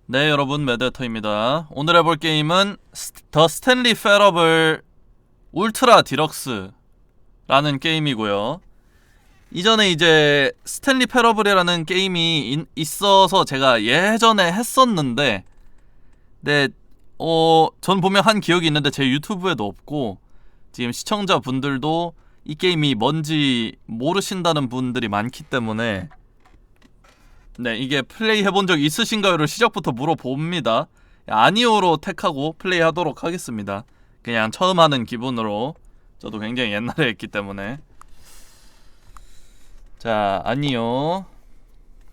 네, 여러분, 매드터입니다. 오늘 해볼 게임은 더 스탠리패러블 울트라 디럭스라는 게임이고요. 이전에 이제 스탠리패러블이라는 게임이 있어서 제가 예전에 했었는데, 네, 전 보면 한 기억이 있는데 제 유튜브에도 없고, 지금 시청자분들도 이 게임이 뭔지 모르신다는 분들이 많기 때문에, 네, 이게 플레이 해본 적 있으신가요를 시작부터 물어봅니다. 아니오로 택하고 플레이 하도록 하겠습니다. 그냥 처음 하는 기분으로. 저도 굉장히 옛날에 했기 때문에. 자, 아니오.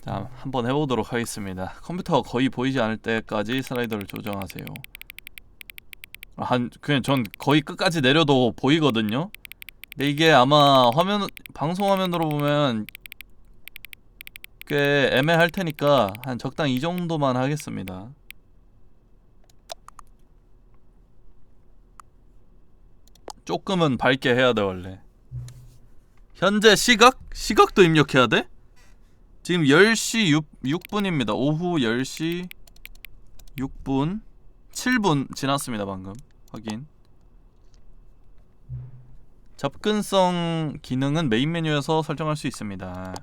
자, 한번 해보도록 하겠습니다. 컴퓨터가 거의 보이지 않을 때까지 슬라이더를 조정하세요. 그냥 전 거의 끝까지 내려도 보이거든요. 근데 이게 아마 방송 화면으로 보면 꽤 애매할 테니까 한 적당히 이 정도만 하겠습니다. 조금은 밝게 해야 돼 원래. 현재 시각도 입력해야 돼? 지금 10시 6분입니다. 오후 10시 6분 7분 지났습니다. 방금 확인. 접근성 기능은 메인 메뉴에서 설정할 수 있습니다.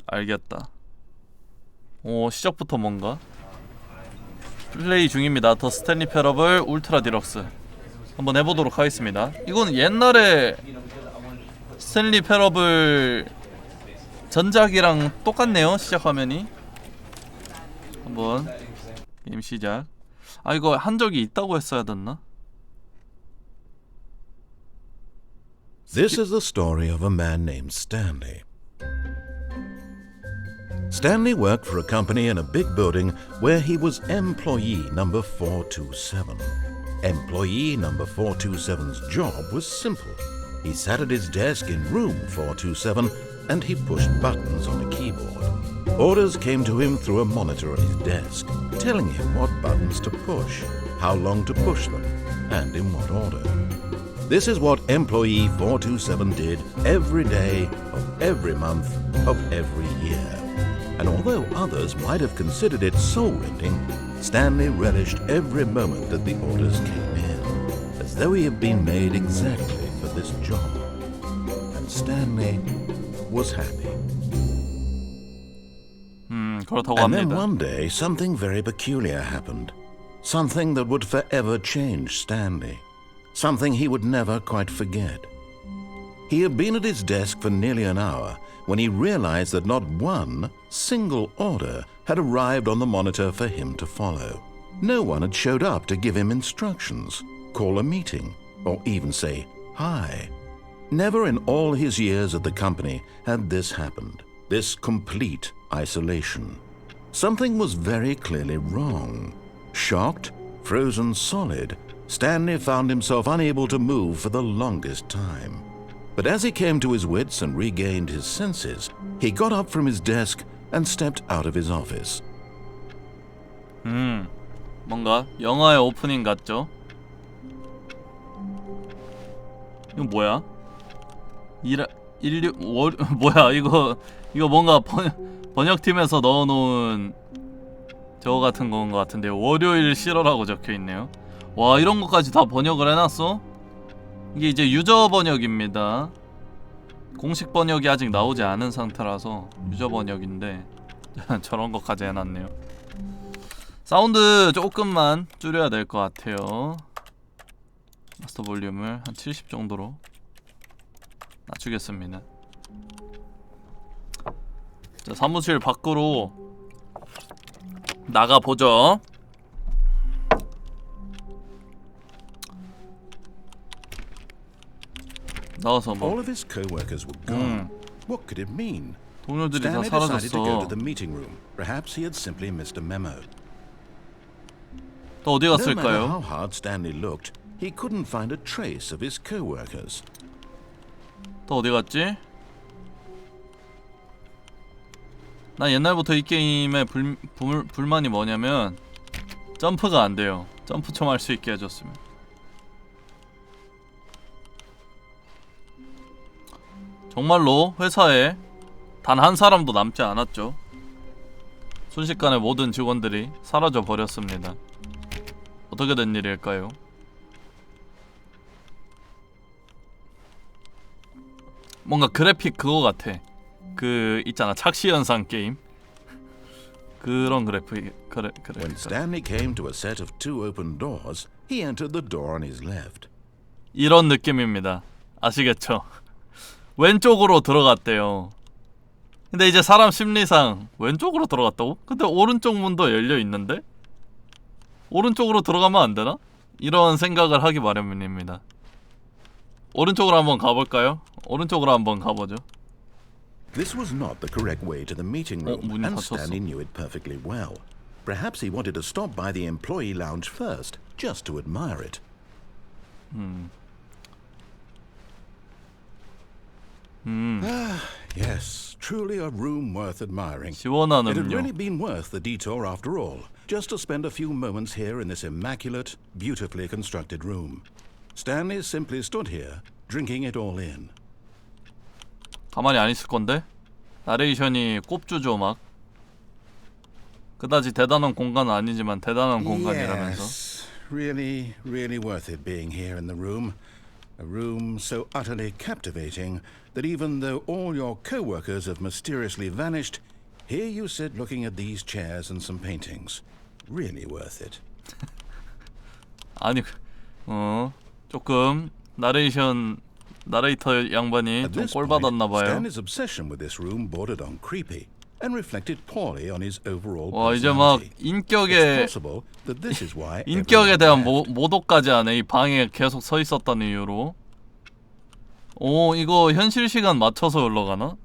알겠다. 시작부터 뭔가 플레이 중입니다. 더 스탠리패러블 울트라 디럭스 한번 해보도록 하겠습니다. 이건 옛날에 스탠리패러블 전작이랑 똑같네요. 시작 화면이. 한번 게임 시작. 이거 한 적이 있다고 했어야 됐나? This is the story of a man named Stanley. Stanley worked for a company in a big building where he was employee number 427. Employee number 427's job was simple. He sat at his desk in room 427 and he pushed buttons on a keyboard. Orders came to him through a monitor at his desk, telling him what buttons to push, how long to push them, and in what order. This is what employee 427 did every day of every month of every year. And although others might have considered it soul-rending, Stanley relished every moment that the orders came in, as though he had been made exactly for this job. And Stanley was happy. 그렇다고 And then 합니다. one day, something very peculiar happened. Something that would forever change Stanley. Something he would never quite forget. He had been at his desk for nearly an hour when he realized that not one single order had arrived on the monitor for him to follow. No one had showed up to give him instructions, call a meeting, or even say hi. Never in all his years at the company had this happened, this complete isolation. Something was very clearly wrong. Shocked, frozen solid, Stanley found himself unable to move for the longest time. But as he came to his wits and regained his senses, he got up from his desk and stepped out of his office. 뭔가 영화의 오프닝 같죠? 이거 뭐야? 뭐야 이거 뭔가 번역팀에서 넣어놓은 저거 같은 건 것 같은데요. 월요일 싫어라고 적혀있네요. 와, 이런 것까지 다 번역을 해놨어? 이게 이제 유저 번역입니다. 공식 번역이 아직 나오지 않은 상태라서 유저 번역인데 저런 것까지 해놨네요. 사운드 조금만 줄여야 될 것 같아요. 마스터 볼륨을 한 70 정도로 낮추겠습니다. 자, 사무실 밖으로 나가보죠. 나와서 뭐 All of his co-workers were gone. What could it mean? 동료들이 다 Stanley decided to go 사라졌어. to the meeting room. Perhaps he had simply missed a memo. 또 어디 No matter 갔을까요? how hard Stanley looked, he couldn't find a trace of his co-workers. 또 어디 갔지? 나 옛날부터 이 게임의 불만이 뭐냐면 점프가 안 돼요. 점프 좀 할 수 있게 해줬으면. 정말로 회사에 단 한 사람도 남지 않았죠. 순식간에 모든 직원들이 사라져 버렸습니다. 어떻게 된 일일까요? 뭔가 그래픽 그거 같아. 그 있잖아, 착시현상 게임. 그런 그래픽. When Stanley came to a set of two open doors, he entered the door on his left. 이런 느낌입니다. 아시겠죠? 왼쪽으로 들어갔대요. 근데 이제 사람 심리상 왼쪽으로 들어갔다고? 근데 오른쪽 문도 열려 있는데? 오른쪽으로 들어가면 안 되나? 이런 생각을 하기 마련입니다. 오른쪽으로 한번 가볼까요? 오른쪽으로 한번 가보죠. This was not the correct way to the meeting room, 문이 and 닫혔어. Stanley knew it perfectly well. Perhaps he wanted to stop by the employee lounge first, just to admire it. Yes, truly a room worth admiring. 시원한 It had 음료. really been worth the detour after all, just to spend a few moments here in this immaculate, beautifully constructed room. Stanley simply stood here, drinking it all in. 가만히 안 있을 건데? 나레이션이 꼽주죠 막. 그다지 대단한 공간은 아니지만 대단한 공간이라면서. Yes, really worth it being here in the room. A room so utterly captivating that even though all your co-workers have mysteriously vanished, here you sit looking at these chairs and some paintings. Really worth it. 아니, 조금 나레이터 양반이 At 좀 this 꼴 point, 받았나 봐요. Stanley's obsession with this room bordered on creepy and reflected poorly on his overall 와, 이제 막 personality. It's 인격에 possible that this is why 인격에 everyone 대한 left. 모독까지 하네. 이 방에 계속 서 있었다는 이유로. 오, 이거 현실 시간 맞춰서 올라가나?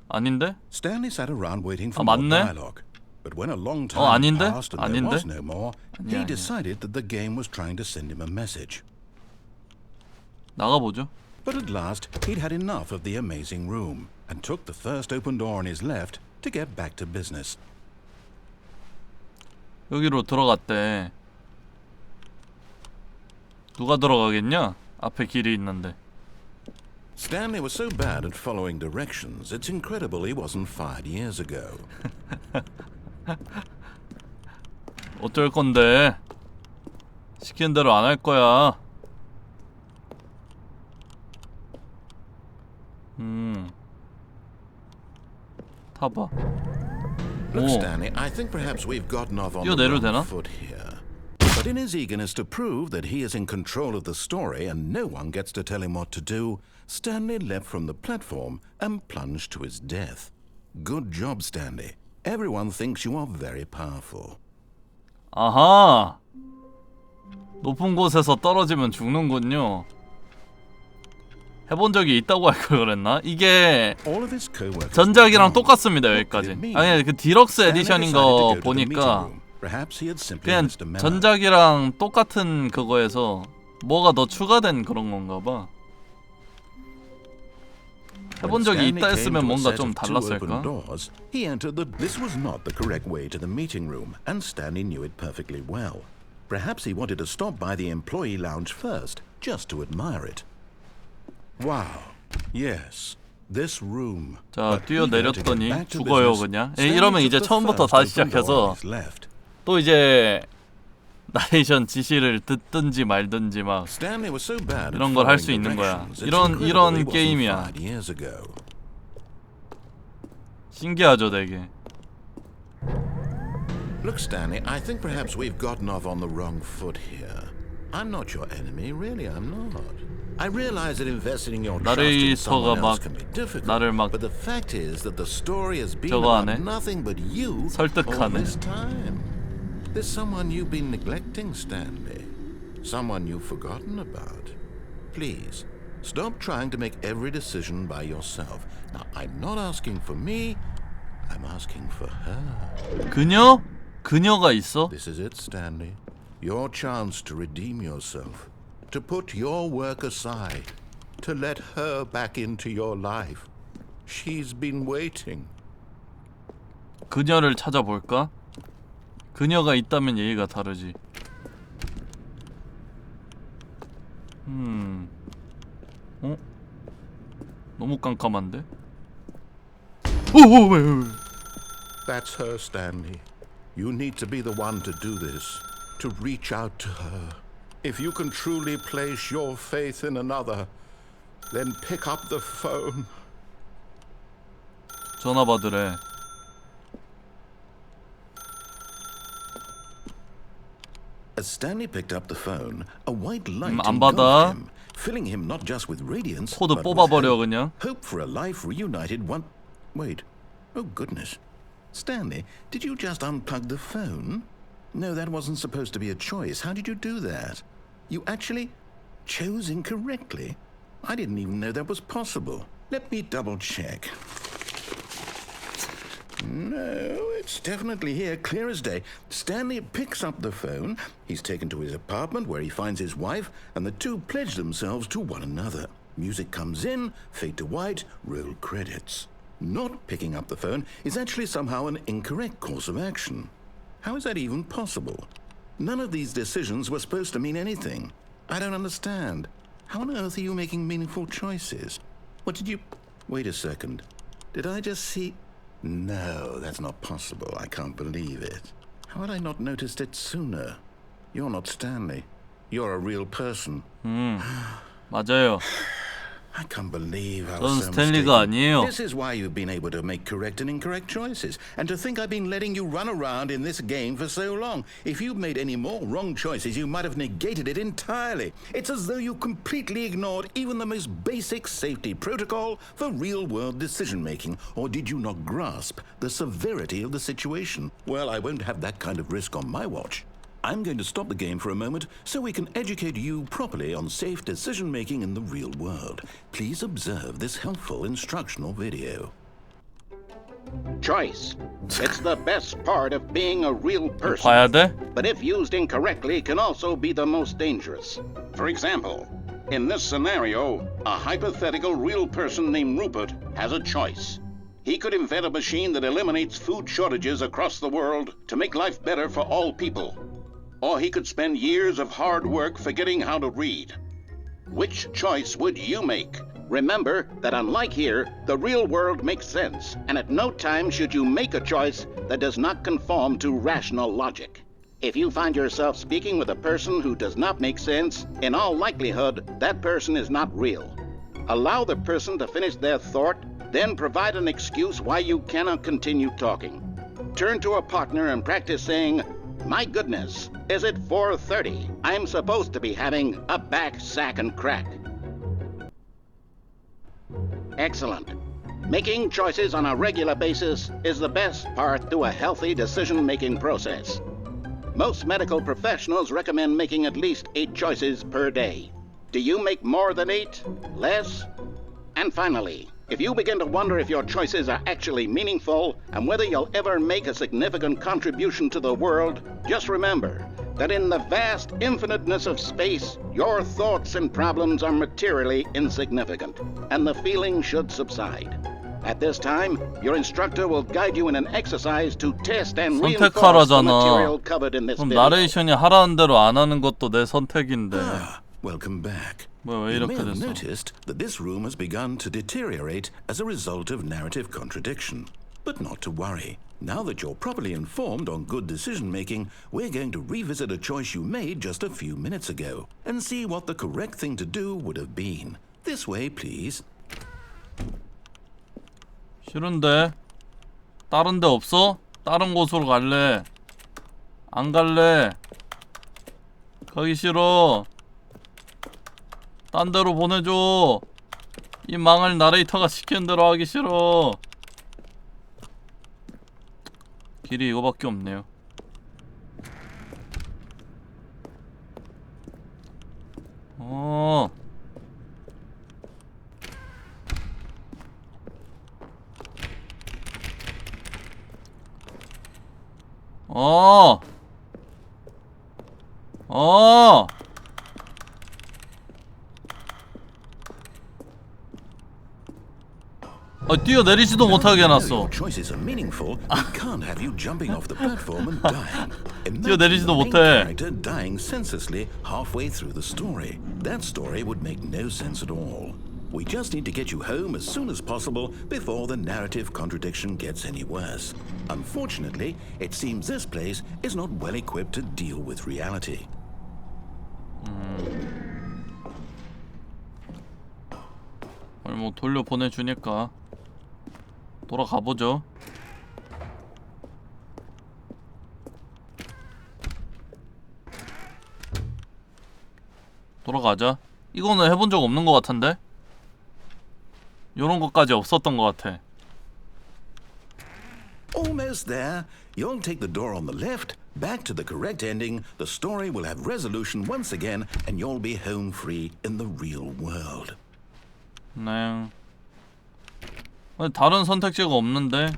아닌데? Stanley sat around waiting for 아, more 맞네? dialogue. But when a long time 아닌데? passed and there 아닌데? was no more, he 아니야. decided that the game was trying to send him a message. 나가보죠. But at last, he'd had enough of the amazing room and took the first open door on his left to get back to business. 여기로 들어갔대. 누가 들어가겠냐? 앞에 길이 있는데. Stanley was so bad at following directions, it's incredible he wasn't fired years ago. 어쩔 건데? 시키는 대로 안 할 거야. 타봐. Look, 오, Stanley, I think perhaps we've gotten off on the 뛰어내려도 wrong 되나? foot here. But in his eagerness to prove that he is in control of the story and no one gets to tell him what to do, Stanley leapt from the platform and plunged to his death. Good job, Stanley. Everyone thinks you are very powerful. 아하. 높은 곳에서 떨어지면 죽는군요. 해본 적이 있다고 할 걸 그랬나? 이게 All of his co-workers 전작이랑 were gone. 똑같습니다. What could 여기까지. it mean? 아니 그 디럭스 Stanley 에디션인 decided to 거 go to the 보니까 meeting room. Perhaps he had simply 그냥 missed a memo. 전작이랑 똑같은 그거에서 뭐가 더 추가된 그런 건가 봐. 해본 적이 있다 했으면 뭔가 좀 달랐을까? He entered the. This was not the correct way to the meeting room, and Stanley knew it perfectly well. Perhaps he wanted to stop by the employee lounge first, just to admire it. Wow. Yes. This room. 자, But eager to get 뛰어내렸더니 back to 죽어요 business, 그냥. Stanley 이러면 took 이제 the 처음부터 first 다시 open door 시작해서 on his left. 또 이제 나레이션 지시를 듣든지 말든지 막 Stanley was so bad at 이런 걸 할 수 following 있는 거야. directions, it's incredible he 이런 wasn't 게임이야. fired years ago. 신기하죠, 되게. Look, Stanley, I think perhaps we've gotten off on the wrong foot here. I'm not your enemy, really, I'm not. I realize that investing your trust in someone 나레이터가 else 막 can be difficult, 나를 막 but the fact is that the story has been 저거 about 하네. nothing but you all 설득하네. this time. There's someone you've been neglecting, Stanley. Someone you've forgotten about. Please, stop trying to make every decision by yourself. Now, I'm not asking for me, I'm asking for her. 그녀? 그녀가 있어? This is it, Stanley. Your chance to redeem yourself. To put your work aside. To let her back into your life. She's been waiting. 그녀를 찾아볼까? 그녀가 있다면 얘기가 다르지. 어? 너무 깜깜한데? 오오 왜? That's her, Stanley. You need to be the one to do this, to reach out to her. If you can truly place your faith in another, then pick up the phone. 전화 받으래. As Stanley picked up the phone, a white light 안 engulfed 받아. him, filling him not just with radiance, 코드 but with 뽑아버려 hope. 그냥. Hope for a life reunited one... Wait. Oh, goodness. Stanley, did you just unplug the phone? No, that wasn't supposed to be a choice. How did you do that? You actually chose incorrectly? I didn't even know that was possible. Let me double check. No, it's definitely here, clear as day. Stanley picks up the phone. He's taken to his apartment where he finds his wife, and the two pledge themselves to one another. Music comes in, fade to white, roll credits. Not picking up the phone is actually somehow an incorrect course of action. How is that even possible? None of these decisions were supposed to mean anything. I don't understand. How on earth are you making meaningful choices? What did you... Wait a second. Did I just see... No, that's not possible. I can't believe it. How had I not noticed it sooner? You're not Stanley. You're a real person. 맞아요. I can't believe I 전 was so 스탠리가 mistaken. 아니에요. This is why you've been able to make correct and incorrect choices. And to think I've been letting you run around in this game for so long. If you'd made any more wrong choices, you might have negated it entirely. It's as though you completely ignored even the most basic safety protocol for real-world decision-making. Or did you not grasp the severity of the situation? Well, I won't have that kind of risk on my watch. I'm going to stop the game for a moment so we can educate you properly on safe decision-making in the real world. Please observe this helpful instructional video. Choice. It's the best part of being a real person. 봐야 돼? But if used incorrectly, can also be the most dangerous. For example, in this scenario, a hypothetical real person named Rupert has a choice. He could invent a machine that eliminates food shortages across the world to make life better for all people. Or he could spend years of hard work forgetting how to read. Which choice would you make? Remember that unlike here, the real world makes sense, and at no time should you make a choice that does not conform to rational logic. If you find yourself speaking with a person who does not make sense, in all likelihood, that person is not real. Allow the person to finish their thought, then provide an excuse why you cannot continue talking. Turn to a partner and practice saying, "My goodness, is it 4:30? I'm supposed to be having a back, sack, and crack." Excellent. Making choices on a regular basis is the best part to a healthy decision-making process. Most medical professionals recommend making at least 8 choices per day. Do you make more than 8? Less? And finally, if you begin to wonder if your choices are actually meaningful and whether you'll ever make a significant contribution to the world, just remember that in the vast infiniteness of space, your thoughts and problems are materially insignificant, and the feeling should subside. At this time, your instructor will guide you in an exercise to test and reinforce the material covered in this 그럼 video. 나레이션이 하라는 대로 안 하는 것도 내 선택인데. Welcome back. 뭐야 왜 You may 이렇게 have 됐어? noticed that this room has begun to deteriorate as a result of narrative contradiction. But not to worry. Now that you're properly informed on good decision-making, we're going to revisit a choice you made just a few minutes ago and see what the correct thing to do would have been. This way, please. 싫은데? 다른 데 없어? 다른 곳으로 갈래. 안 갈래. 가기 싫어. 딴 데로 보내줘. 이 망할 나레이터가 시키는 대로 하기 싫어. 길이 이거밖에 없네요. 어. 뛰어내리지도 못하게 해놨어. Your choices are meaningful. We can't have you jumping off the platform and dying. 뛰어내리지도 Imagine the main 못해. character dying senselessly halfway through the story. That story would make no sense at all. We just need to get you home as soon as possible before the narrative contradiction gets any worse. Unfortunately, it seems this place is not well equipped to deal with reality. 뭐 돌려 보내주니까 돌아가 보죠. 돌아가자. 이거는 해본 적 없는 것 같은데? 요런 것까지 없었던 것 같아. Almost there. You'll take the door on the left, back to the correct ending, the story will have resolution once again, and you'll be home free in the real world. 네. 아니, 다른 선택지가 없는데?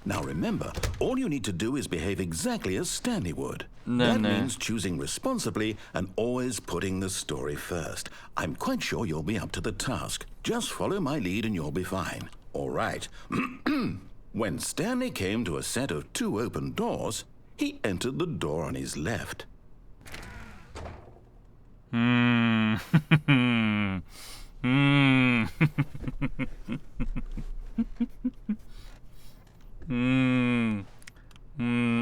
Now remember, all you need to do is behave exactly as Stanley would. 네, That 네. means choosing responsibly and always putting the story first. I'm quite sure you'll be up to the task. Just follow my lead and you'll be fine. All right. When Stanley came to a set of 2 open doors, he entered the door on his left.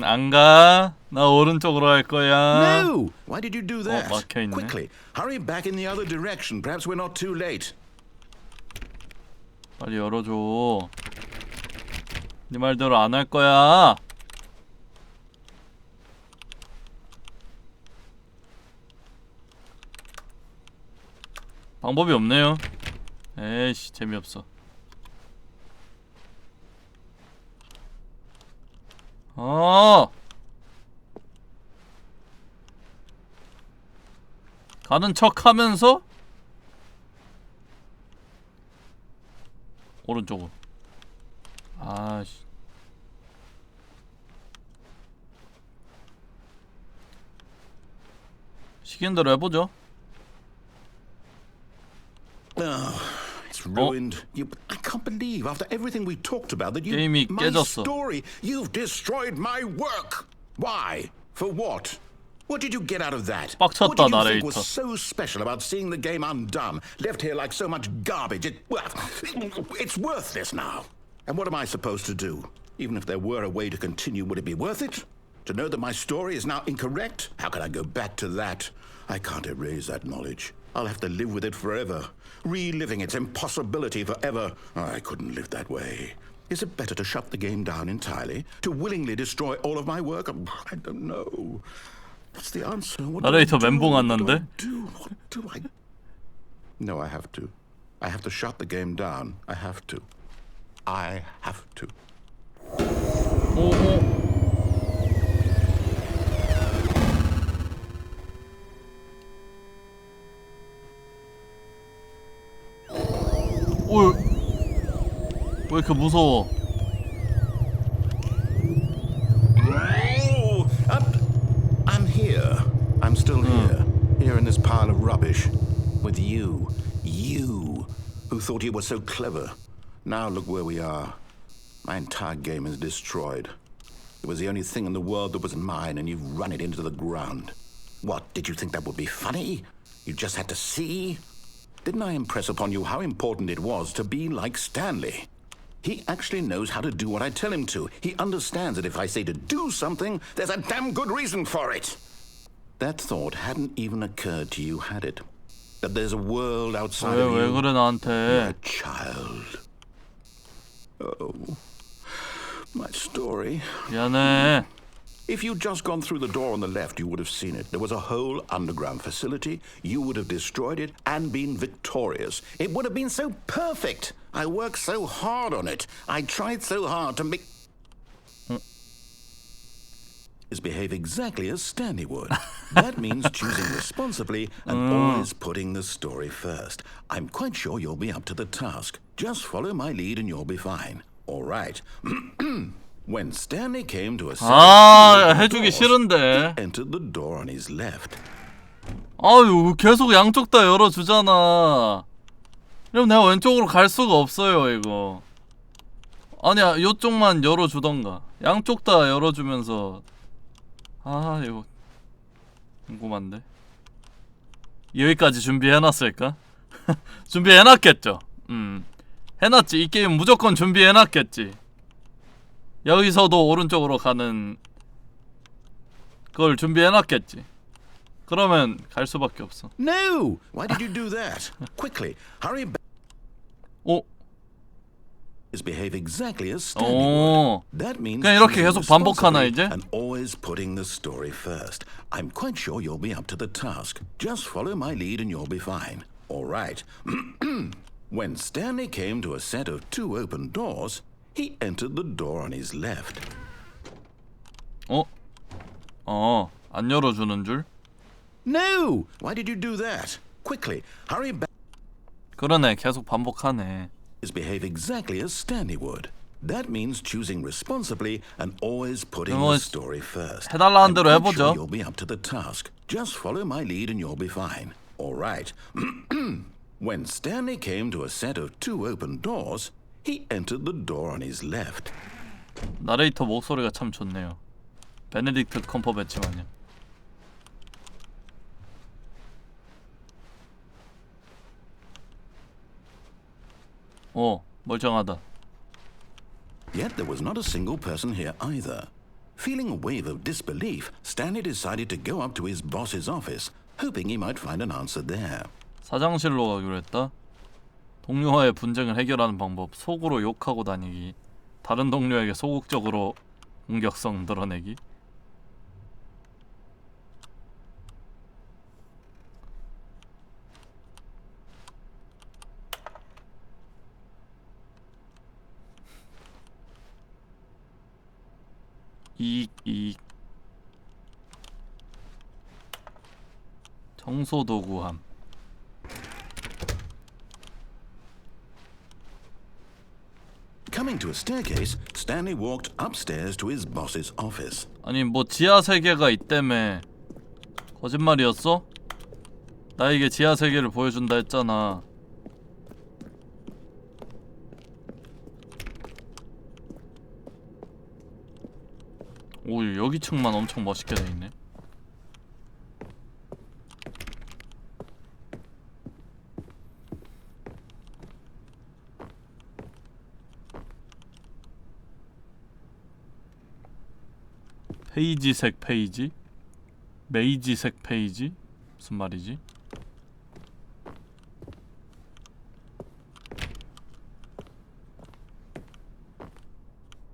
안 가. 나 오른쪽으로 갈 거야. No! Why did you do that? 막혀있네. Quickly, hurry back in the other direction. Perhaps we're not too late. 빨리 열어줘. 네 말대로 안 할 거야. 방법이 없네요. 에이씨, 재미없어. 가는 척 하면서 오른쪽으로. 아씨. 시키는 대로 해보죠. It's ruined. I can't believe after everything we talked about that you 게임이 my 깨졌어. story. You've destroyed my work. Why? For what? What did you get out of that? 빡쳤다, What did you 나레이터. think was so special about seeing the game undone, left here like so much garbage? It's worthless now. And what am I supposed to do? Even if there were a way to continue, would it be worth it? To know that my story is now incorrect? How can I go back to that? I can't erase that knowledge. I'll have to live with it forever, reliving its impossibility forever. I couldn't live that way. Is it better to shut the game down entirely? To willingly destroy all of my work? I don't know. What's the answer? What do I 나레이터 do? 멘붕 What do I 왔는데? do? What do I... No, I have to. I have to shut the game down. I have to. I have to. 오오. 오, 왜 이렇게 무서워? I'm here. I'm still here. Here in this pile of rubbish. With you. You. Who thought you were so clever. Now look where we are. My entire game is destroyed. It was the only thing in the world that was mine, and you've run it into the ground. What, did you think that would be funny? You just had to see? Didn't I impress upon you how important it was to be like Stanley? He actually knows how to do what I tell him to. He understands that if I say to do something, there's a damn good reason for it. That thought hadn't even occurred to you, had it? That there's a world outside of 왜 you. 그래 You're 나한테? a child. Oh, my story. 미안해. If you'd just gone through the door on the left, you would have seen it. There was a whole underground facility. You would have destroyed it and been victorious. It would have been so perfect. I worked so hard on it. I tried so hard to make... is behave exactly as Stanley would. That means choosing responsibly and always putting the story first. I'm quite sure you'll be up to the task. Just follow my lead and you'll be fine. All right. When Stanley came to a 해주기 싫은데. entered the door on his left. 아유, 계속 양쪽 다 열어주잖아. 그럼 내가 왼쪽으로 갈 수가 없어요, 이거. 아니야, 요쪽만 열어주던가. 양쪽 다 열어주면서. 아, 이거 궁금한데. 여기까지 준비해놨을까? 준비해놨겠죠. 해놨지. 이 게임 무조건 준비해놨겠지. 여기서도 오른쪽으로 가는 걸 준비해놨겠지. 그러면 갈 수밖에 없어. No! Why did you do that? Quickly, hurry back. 오, Behave exactly as Stanley would. That means 그냥 이렇게 choosing 계속 반복하나 responsibly 이제? and always putting the story first. I'm quite sure you'll be up to the task. Just follow my lead and you'll be fine. All right. When Stanley came to a set of 2 open doors, he entered the door on his left. 안 열어주는 줄? No! Why did you do that? Quickly, hurry back. 그러네, 계속 반복하네. Behave exactly as Stanley would. That means choosing responsibly and always putting 뭐, the story first. 해달라는 I'm 대로 quite 해보죠. sure you'll be up to the task. Just follow my lead and you'll be fine. All right. When Stanley came to a set of 2 open doors, he entered the door on his left. 나레이터 목소리가 참 좋네요. 베네딕트 컴퍼배치 마냥. 멀쩡하다. Yet there was not a single person here either. Feeling a wave of disbelief, Stanley decided to go up to his boss's office, hoping he might find an answer there. 사장실로 가기로 했다. 동료와의 분쟁을 해결하는 방법. 속으로 욕하고 다니기. 다른 동료에게 소극적으로 공격성 드러내기. 이익 청소도구함. Coming to a staircase, Stanley walked upstairs to his boss's office. 아니 뭐 지하 세계가 있다며. 거짓말이었어? 나에게 지하 세계를 보여준다 했잖아. 오, 여기 층만 엄청 멋있게 돼 있네. 페이지색 페이지? 메이지색 페이지? 무슨 말이지?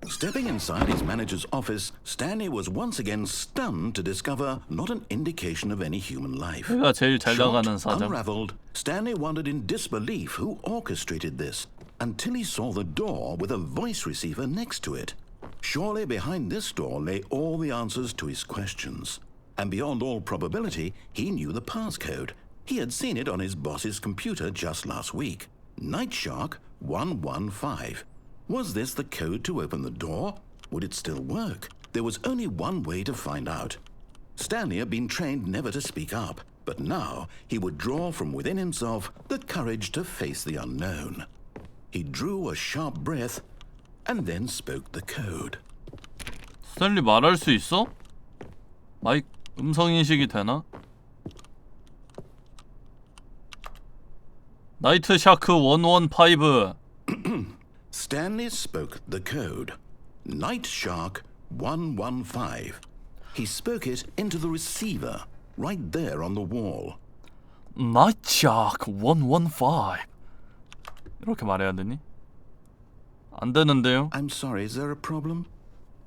Stepping inside his manager's office, Stanley was once again stunned to discover not an indication of any human life. 내가 제일 잘 나가는 Shocked, 사장. unraveled, Stanley wondered in disbelief who orchestrated this until he saw the door with a voice receiver next to it. Surely behind this door lay all the answers to his questions. And beyond all probability, he knew the passcode. He had seen it on his boss's computer just last week. Nightshark 115. Was this the code to open the door? Would it still work? There was only one way to find out. Stanley had been trained never to speak up, but now he would draw from within himself the courage to face the unknown. He drew a sharp breath and then spoke the code. 스탠리 말할 수 있어? 마이크 음성 인식이 되나? 나이트 샤크 115. Stanley spoke the code. Night Shark 115. He spoke it into the receiver, right there on the wall. 나이트 샤크 115. 이렇게 말해야 되니? 안 되는데요? I'm sorry, is there a problem?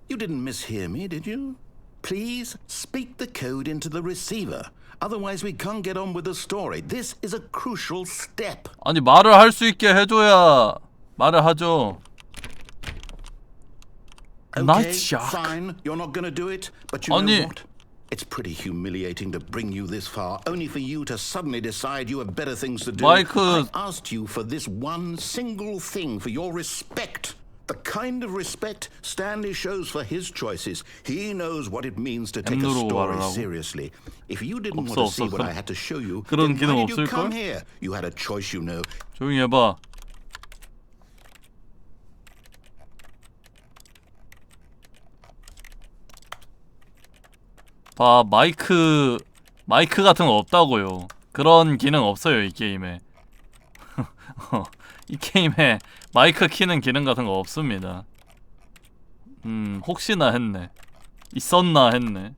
You didn't mishear me, did you? Please speak the code into the receiver. Otherwise we can't get on with the story. This is a crucial step. 아니 말을 할 수 있게 해줘야 말을 하죠. Okay, Shark. fine. You're not going to do it, but you 아니. know what? It's pretty humiliating to bring you this far, only for you to suddenly decide you have better things to do. 마이크. I asked you for this one single thing, for your respect. The kind of respect Stanley shows for his choices. He knows what it means to take a M으로 story 말을 하고. seriously. If you didn't 없어, want to see 없어. what I had to show you, 그런 then 기능 why did you 없을걸? come here? You had a choice, you know. 조용히 해봐. 봐, 마이크 같은 거 없다고요. 그런 기능 없어요 이 게임에. 이 게임에 마이크 키는 기능 같은 거 없습니다. 혹시나 했네. 있었나 했네.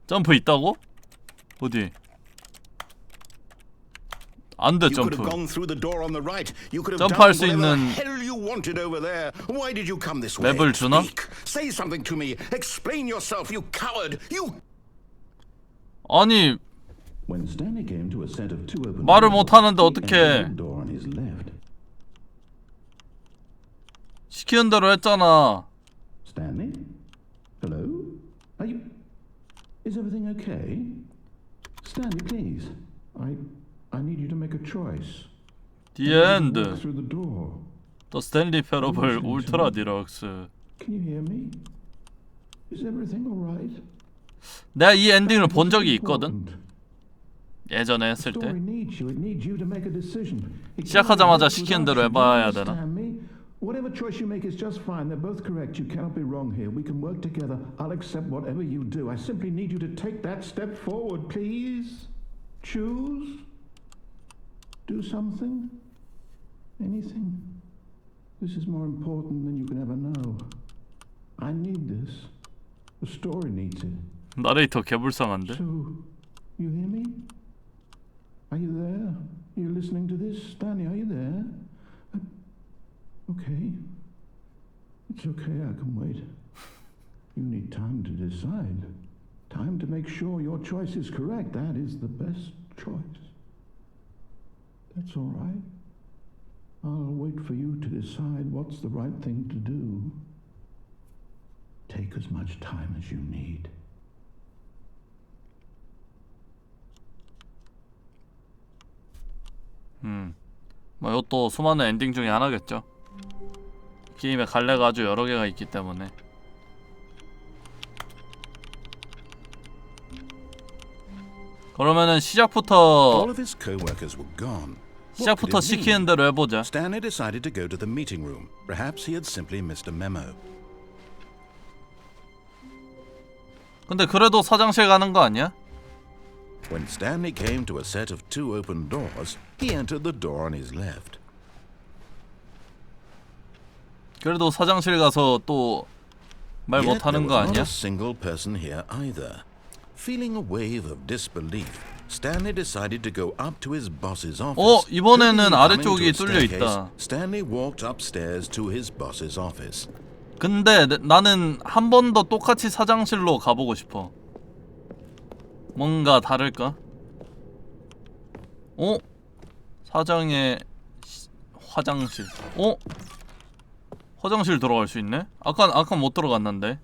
점프 있다고? 어디? 안돼 점프. 점프할 수 있는 맵을 주나? 아니 말을 못하는데 어떡해. 시키는 대로 했잖아. Stanley? Hello? Are you... Is everything okay? Stanley, please. I need you to make a choice. The end. Through the door. 더 스탠리패러블 울트라 디럭스. Can you hear me? Is everything all right? 내가 이 엔딩을 본 적이 있거든. 예전에 했을 때. 시작하자마자 시키는 대로 해봐야 되나? Whatever choice you make is just fine. They're both correct. You cannot be wrong here. We can work together. I'll accept whatever you do. I simply need you to take that step forward, please. Choose. Do something. Anything. This is more important than you can ever know. I need this. The story needs it. 나레이터 개불쌍한데? So, you hear me? Are you there? Are you listening to this? Stanley, are you there? Okay. It's okay, I can wait. You need time to decide. Time to make sure your choice is correct. That is the best choice. That's all right. I'll wait for you to decide what's the right thing to do. Take as much time as you need. 뭐 이것도 수많은 엔딩 중에 하나겠죠. 게임에 갈래가 아주 여러 개가 있기 때문에. 그러면은 시작부터 시키는 대로 해보자. Stanley decided to go to the meeting room. Perhaps he had simply missed a memo. 근데 그래도 사장실 가는 거 아니야? When Stanley came to a set of two open doors, he entered the door on his left. 그래도 사장실 가서 또 말 못하는 거 아니야? Not a single person here either. Feeling a wave of disbelief, Stanley decided to go up to his boss's office. 이번에는 아래쪽이 뚫려 있다. Stanley walked upstairs to his boss's office. 근데 나는 한 번 더 똑같이 사장실로 가보고 싶어. 뭔가 다를까? 사장의 화장실. 화장실 들어갈 수 있네? 아까 못 들어갔는데.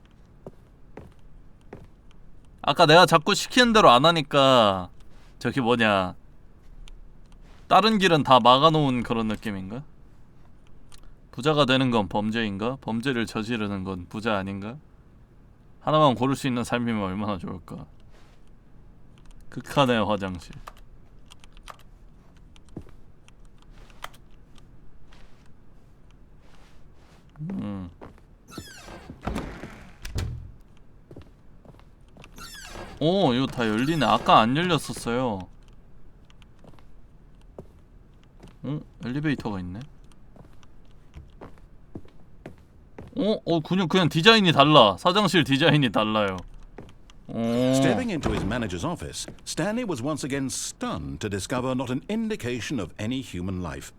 아까 내가 자꾸 시키는 대로 안 하니까 저기 뭐냐, 다른 길은 다 막아놓은 그런 느낌인가? 부자가 되는 건 범죄인가? 범죄를 저지르는 건 부자 아닌가? 하나만 고를 수 있는 삶이면 얼마나 좋을까? 극한의 화장실. 이거 다 열리네. 아까 안 열렸었어요. 엘리베이터가 있네. 그냥 디자인이 달라. 사장실 디자인이 달라요. Stepping into his manager's office, Stanley was once again stunned to discover not an indication of any human life.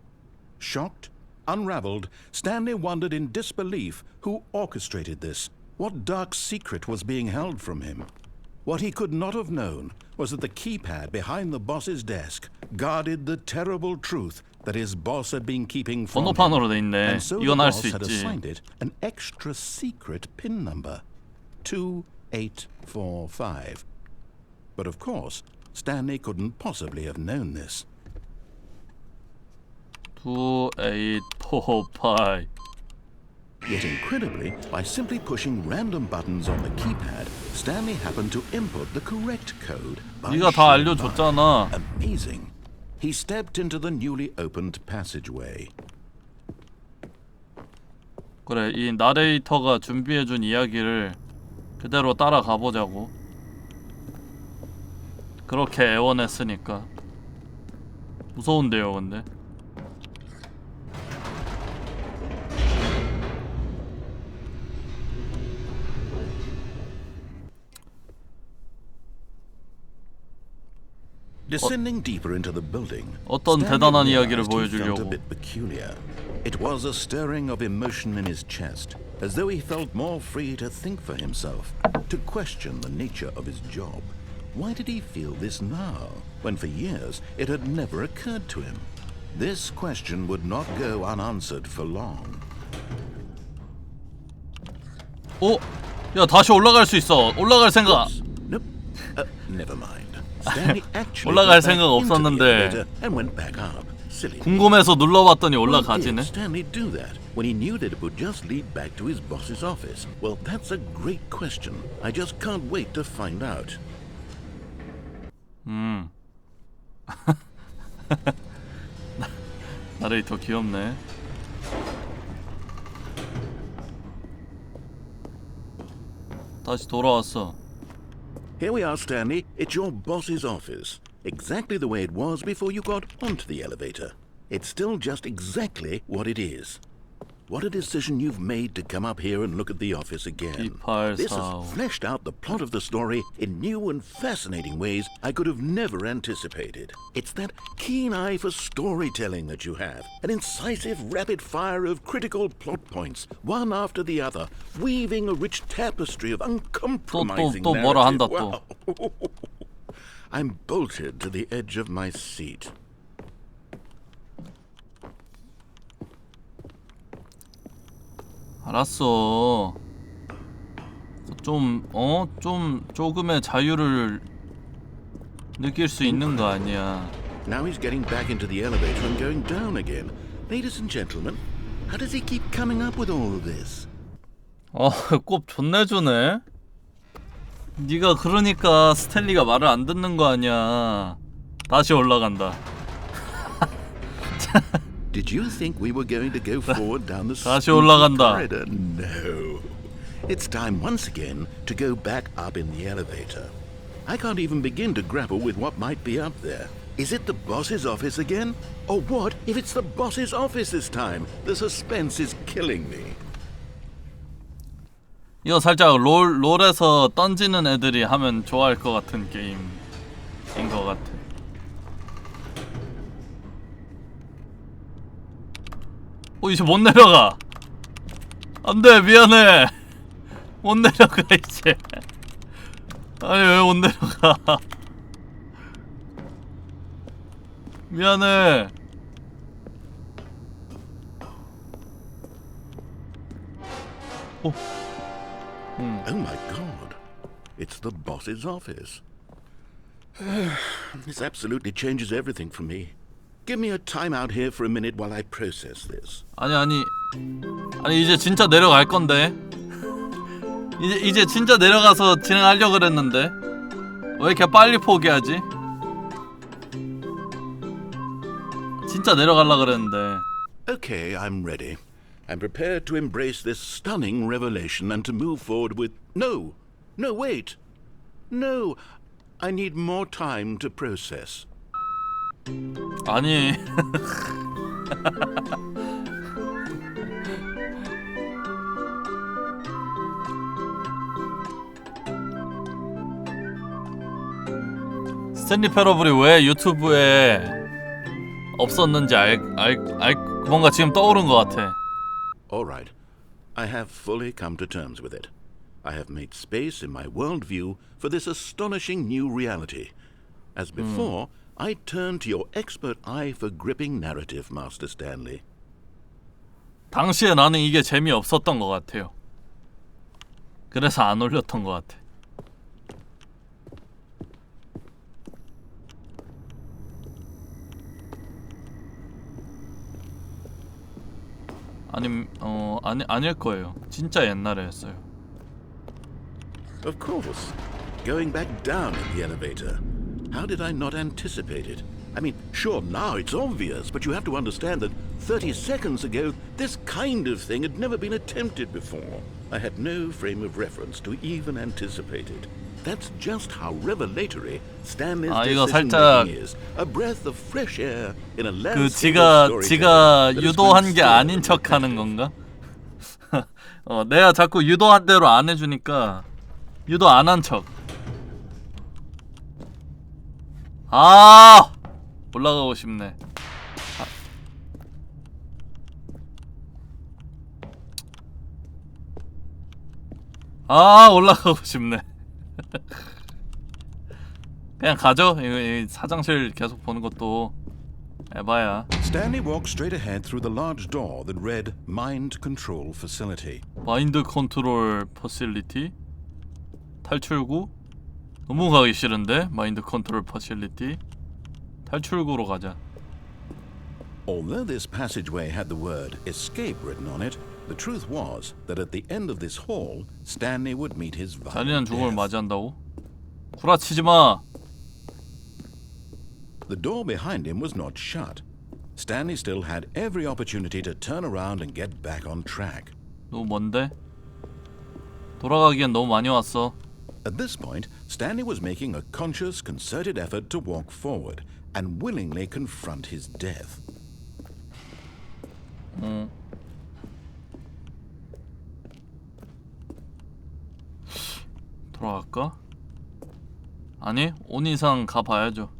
Shocked, unraveled, Stanley wondered in disbelief who orchestrated this. What dark secret was being held from him? What he could not have known was that the keypad behind the boss's desk guarded the terrible truth that his boss had been keeping from him. 번호판으로 돼 있네. And so the 이건 알 boss 수 had 있지. assigned it an extra secret PIN number, 2845. But of course, Stanley couldn't possibly have known this. 2845. Yet incredibly, by simply pushing random buttons on the keypad, Stanley happened to input the correct code by 네가 다 sheer luck. 알려줬잖아. Amazing. He stepped into the newly opened passageway. 그래, 이 나레이터가 준비해준 이야기를 그대로 따라가 보자고. 그렇게 애원했으니까. 무서운데요, 근데. Descending deeper into the building, 어떤 Stanley 대단한 이야기를 realized he felt a 보여주려고. bit peculiar. It was a stirring of emotion in his chest, as though he felt more free to think for himself, to question the nature of his job. Why did he feel this now, when for years it had never occurred to him? This question would not go unanswered for long. 어? 야, 다시 올라갈 수 있어. 올라갈 생각. Nope. Never mind. Stanley actually 올라갈 got back 생각 into the 없었는데 elevator and went back up. Silly. 궁금해서 눌러봤더니 Why 올라가지네. did Stanley do that when he knew that it would just lead back to his boss's office? Well, that's a great question. I just can't wait to find out. 나레이터 귀엽네. 다시 돌아왔어. Here we are, Stanley. It's your boss's office. Exactly the way it was before you got onto the elevator. It's still just exactly what it is. What a decision you've made to come up here and look at the office again. This has fleshed out the plot of the story in new and fascinating ways I could have never anticipated. It's that keen eye for storytelling that you have, an incisive rapid fire of critical plot points, one after the other, weaving a rich tapestry of uncompromising 또 뭐라 한다, narrative. Wow. I'm bolted to the edge of my seat. 알았어. 조금의 자유를 느낄 수 있는 거 아니야. Now he's getting back into the elevator and going down again. Ladies and gentlemen, how does he keep coming up with all of this? 꼽 존내 주네. 네가 그러니까 스탠리가 말을 안 듣는 거 아니야. 다시 올라간다. Did you think we were going to go forward down the 다시 올라간다. corridor? No. It's time once again to go back up in the elevator. I can't even begin to grapple with what might be up there. Is it the boss's office again? Or what if it's the boss's office this time? The suspense is killing me. 이거 살짝 롤에서 던지는 애들이 하면 좋아할 것 같은 게임인 것 같아. 이제 못 내려가. 안돼, 미안해. 못 내려가 이제. 아니 왜 못 내려가. 미안해. Oh my god. It's the boss's office. This absolutely changes everything for me. Give me a time out here for a minute while I process this. 아니 이제 진짜 내려갈 건데. 이제 진짜 내려가서 진행하려고 그랬는데 왜 이렇게 빨리 포기하지? 진짜 내려가려고 그랬는데. Okay, I'm ready. I'm prepared to embrace this stunning revelation and to move forward with... No, wait. No, I need more time to process. 아니. 스탠리패러블이 왜 유튜브에 없었는지 뭔가 지금 떠오른 것 같아. All right. I have fully come to terms with it. I have made space in my worldview for this astonishing new reality. As before, I turn to your expert eye for gripping narrative, Master Stanley. 당시에 나는 이게 재미없었던 것 같아요. 그래서 안 올렸던 것 같아. 아닐 거예요. 진짜 옛날에 했어요. Of course. Going back down in the elevator. How did I not anticipate it? I mean, sure, now it's obvious, but you have to understand that 30 seconds ago, this kind of thing had never been attempted before. I had no frame of reference to even anticipate it. That's just how revelatory Stanley's 이거 decision 살짝 making is. A breath of fresh air in a 그 landscape of 지가 storytelling that has 유도한 grown 게 stale 아닌 with 척 하는 repetition. 건가? 내가 자꾸 유도한 대로 안 해주니까 유도 안 한 척. 올라가고 싶네. 올라가고 싶네. 그냥 가죠. 이 사장실 계속 보는 것도 에바야. Stanley walked straight ahead through the large door that read Mind Control Facility. 마인드 컨트롤 퍼실리티? 탈출구? 너무 가기 싫은데? 마인드 컨트롤 퍼실리티? 탈출구로 가자. Although this passageway had the word escape written on it, the truth was that at the end of this hall, Stanley would meet his 잔인한 violent 죽음을 death. 맞이한다고? 구라치지 마. The door behind him was not shut. Stanley still had every opportunity to turn around and get back on track. 너무 먼데? 돌아가기엔 너무 많이 왔어. At this point, Stanley was making a conscious, concerted effort to walk forward and willingly confront his death. 돌아갈까? 아니, 온 이상 가봐야죠.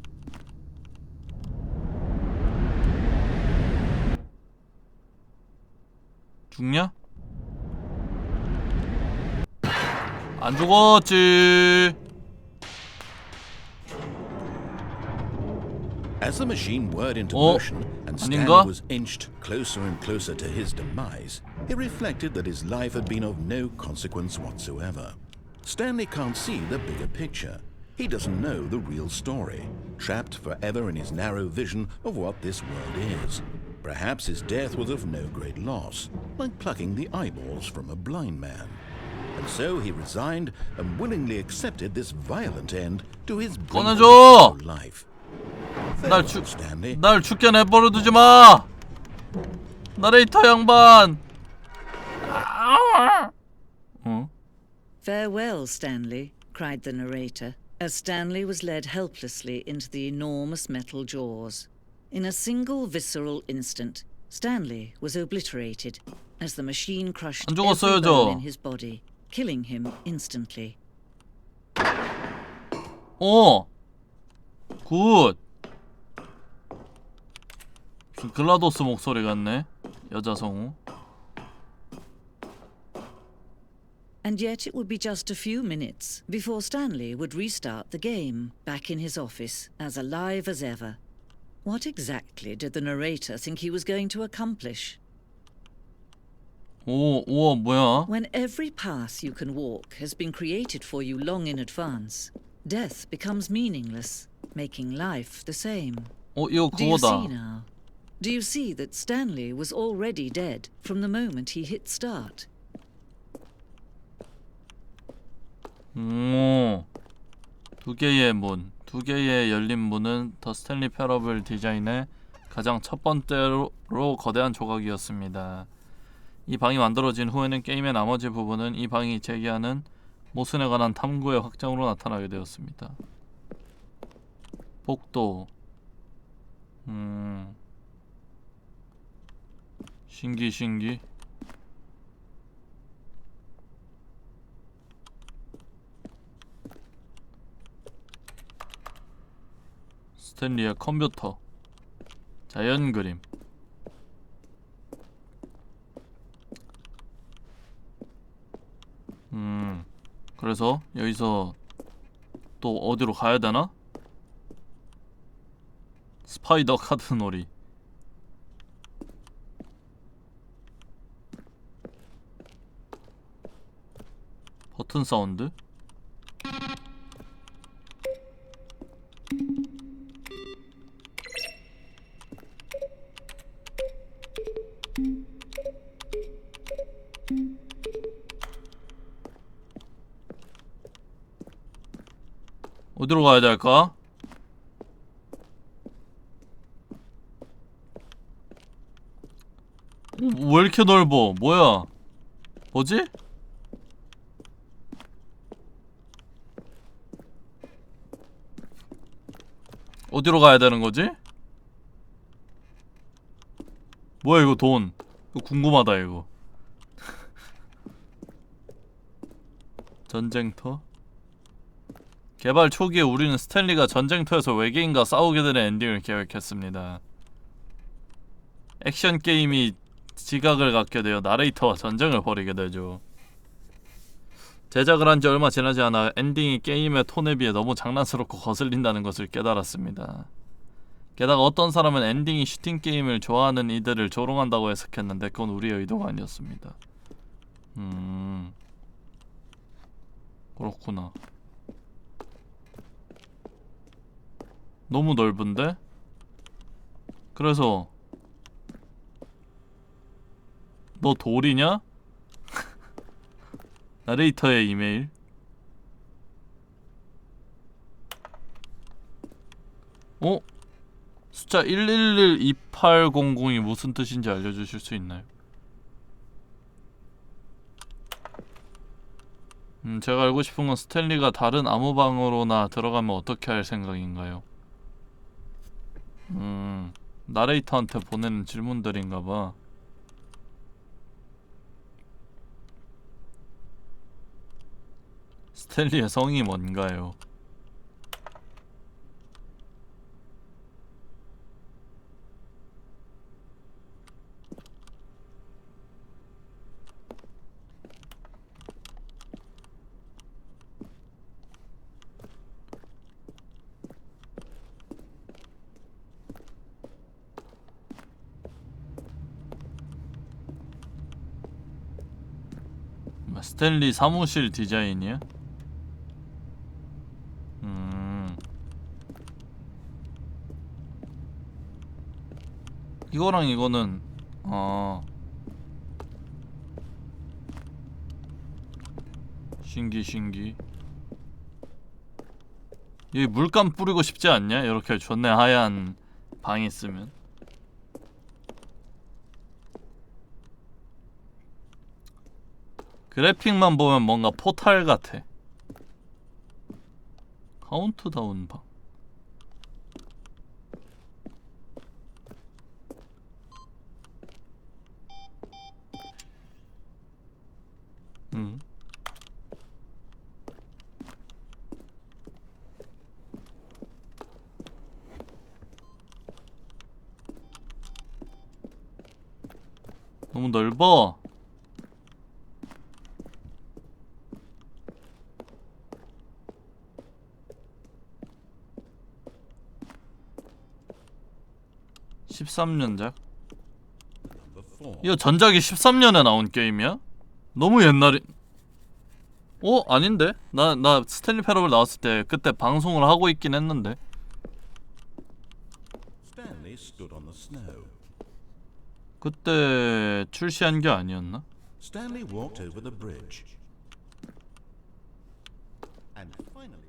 죽냐? 안 죽었지. As the machine whirred into Oh, motion and Stanley 아닌가? was inched closer and closer to his demise, he reflected that his life had been of no consequence whatsoever. Stanley can't see the bigger picture. He doesn't know the real story, trapped forever in his narrow vision of what this world is. Perhaps his death was of no great loss, like plucking the eyeballs from a blind man. And so he resigned and willingly accepted this violent end to his 꺼내줘! brutal life. 날 날 죽게 내버려 두지 마. 나레이터 양반. Farewell, Stanley, cried the narrator, as Stanley was led helplessly into the enormous metal jaws. In a single visceral instant, Stanley was obliterated as the machine crushed 안 every 죽었어요, bone 저. in his body, killing him instantly. 굿. 글라도스 목소리 같네. 여자 성우. And yet it would be just a few minutes before Stanley would restart the game, back in his office, as alive as ever. What exactly did the narrator think he was going to accomplish? 우와, 뭐야? When every path you can walk has been created for you long in advance, death becomes meaningless, making life the same. 이거 Do you see 그거다. now? Do you see that Stanley was already dead from the moment he hit start? 두 개의 열린 문은 더 스탠리 패러블 디자인의 가장 첫 번째로 거대한 조각이었습니다. 이 방이 만들어진 후에는 게임의 나머지 부분은 이 방이 제기하는 모순에 관한 탐구의 확장으로 나타나게 되었습니다. 복도. 신기. 스탠리의 컴퓨터. 자연 그림. 그래서 여기서 또 어디로 가야 되나? 스파이더 카드 놀이. 버튼 사운드. 어디로 가야 될까? 왜 이렇게 넓어? 뭐야? 뭐지? 어디로 가야 되는 거지? 뭐야 이거 돈. 이거 궁금하다 이거. 전쟁터? 개발 초기에 우리는 스탠리가 전쟁터에서 외계인과 싸우게 되는 엔딩을 계획했습니다. 액션 게임이 지각을 갖게 되어 나레이터와 전쟁을 벌이게 되죠. 제작을 한 지 얼마 지나지 않아 엔딩이 게임의 톤에 비해 너무 장난스럽고 거슬린다는 것을 깨달았습니다. 게다가 어떤 사람은 엔딩이 슈팅 게임을 좋아하는 이들을 조롱한다고 해석했는데 그건 우리의 의도가 아니었습니다. 그렇구나. 너무 넓은데? 그래서 너 돌이냐? 나레이터의 이메일. 어? 숫자 1112800이 무슨 뜻인지 알려주실 수 있나요? 제가 알고 싶은 건 스탠리가 다른 아무 방으로나 들어가면 어떻게 할 생각인가요? 나레이터한테 보내는 질문들인가봐. 스탠리의 성이 뭔가요? 스탠리 사무실 디자인이야? 이거랑 이거는 신기. 여기 물감 뿌리고 싶지 않냐? 이렇게 존내 하얀 방이 있으면. 그래픽만 보면 뭔가 포탈 같아. 카운트다운 방. 너무 넓어. (13년작) 이거 전작이 13년에 나온 게임이야? 너무 옛날이... 아닌데? 나 스탠리패러블 나왔을 때 그때 방송을 하고 있긴 했는데. Stanley stood on the snow. 그때 출시한 게 아니었나? Stanley walked over the bridge. And finally,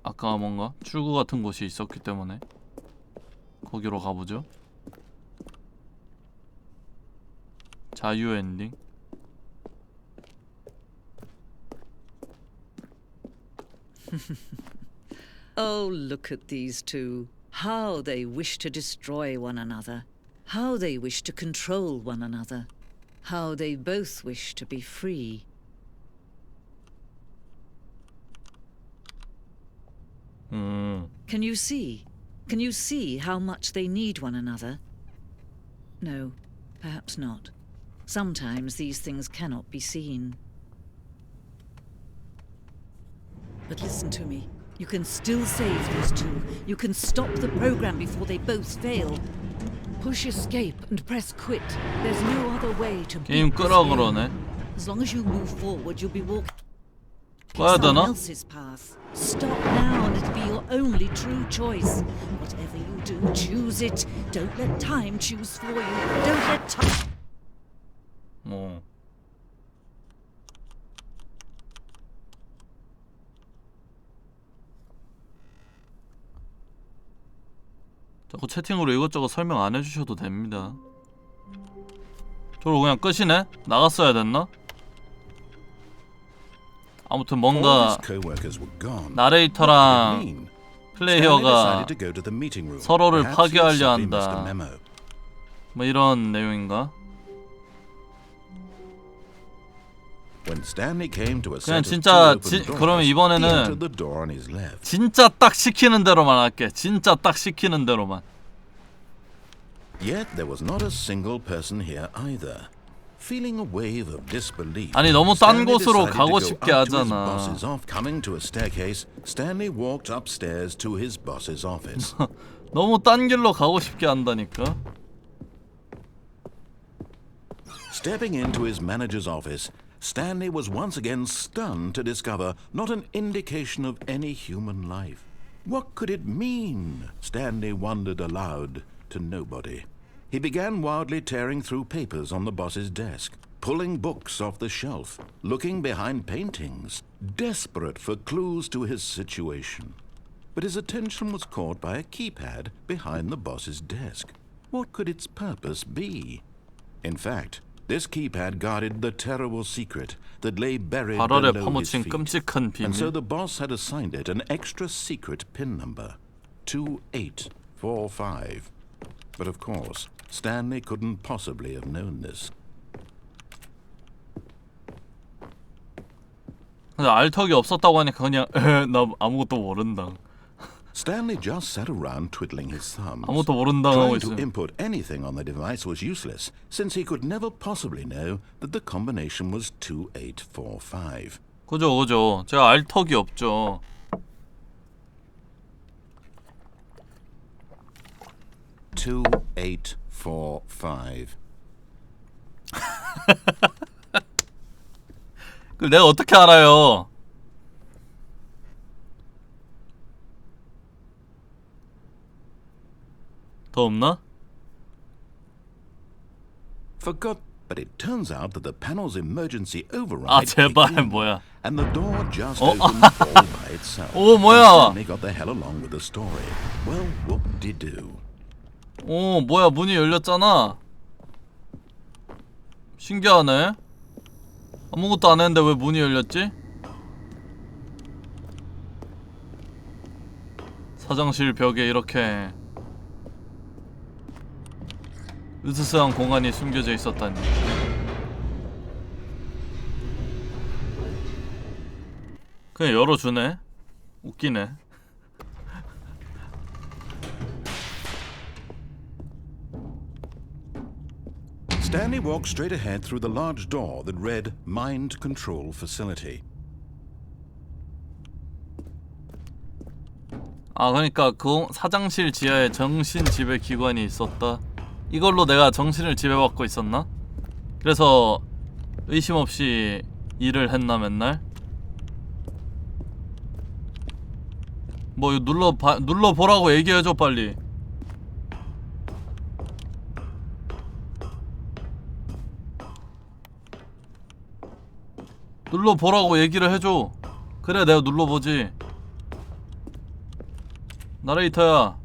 아까 뭔가 출구 같은 곳이 있었기 때문에 거기로 가보죠. 자유 엔딩. Oh, look at these two. How they wish to destroy one another. How they wish to control one another. How they both wish to be free. Can you see? Can you see how much they need one another? No, perhaps not. Sometimes these things cannot be seen. But listen to me. You can still save these two. You can stop the program before they both fail. Push escape and press quit. There's no other way to 게임 beat this 끄라 game. 그러네. As long as you move forward, you'll be walking 꺼야 someone 되나? else's path. Stop now and it'll be your only true choice. Whatever you do, choose it. Don't let time choose for you. Don't let time... 자꾸 채팅으로 이것저것 설명 안 해주셔도 됩니다. 저로 그냥 끝이네? 나갔어야 됐나? 아무튼 All 뭔가 his co-workers were gone. 나레이터랑 Stanley 플레이어가 decided to go to the meeting room. 서로를 Perhaps he had 파괴하려 simply missed a 한다. memo. 뭐 이런 내용인가? When Stanley came to a 그냥 set of 진짜 two open doors, he 그러면 이번에는 entered the door on his left. 진짜 딱 시키는 대로만 할게. 진짜 딱 시키는 대로만. Yet there was not a single person here either. Feeling a wave of disbelief, 아니 너무 딴 Stanley 곳으로 decided 가고 to go 싶게 up to his 하잖아. boss's office. Coming to a staircase, Stanley walked upstairs to his boss's office. 너무 딴 길로 가고 싶게 한다니까. Stepping into his manager's office, Stanley was once again stunned to discover not an indication of any human life. What could it mean? Stanley wondered aloud to nobody. He began wildly tearing through papers on the boss's desk, pulling books off the shelf, looking behind paintings, desperate for clues to his situation. But his attention was caught by a keypad behind the boss's desk. What could its purpose be? In fact, this keypad guarded the terrible secret that lay buried 발열에 below his 파묻힌 feet. 끔찍한 And so 비밀. the boss had assigned it an extra secret PIN number, 2845. But of course, Stanley couldn't possibly have known this. 근데 알턱이 없었다고 하니까 그냥 나 아무것도 모른다. Stanley just sat around twiddling his thumbs. 아무것도 모른다 하고 Trying to 있어요. input anything on the device was useless, since he could never possibly know that the combination was 2845. 그죠. 제가 알턱이 없죠. Two, 8, 4, 5. 그걸 내가 어떻게 알아요? 더 없나? Forgot, but it turns out that the panel's emergency 아 override 제발 kicked in, 뭐야? and the door just opened all by itself. 오 And 뭐야? Stanley got the hell along with the story. Well, whoop-de-doo. 오 뭐야 문이 열렸잖아. 신기하네. 아무것도 안 했는데 왜 문이 열렸지? 사장실 벽에 이렇게 으스스한 공간이 숨겨져 있었다니. 그냥 열어주네. 웃기네. Stanley walked straight ahead through the large door that read Mind Control Facility. 아 그러니까 그 사장실 지하에 정신 지배 기관이 있었다. 이걸로 내가 정신을 지배받고 있었나? 그래서 의심 없이 일을 했나 맨날? 뭐 이거 눌러보라고 얘기해줘 빨리. 눌러보라고 얘기를 해줘. 그래 내가 눌러보지. 나레이터야,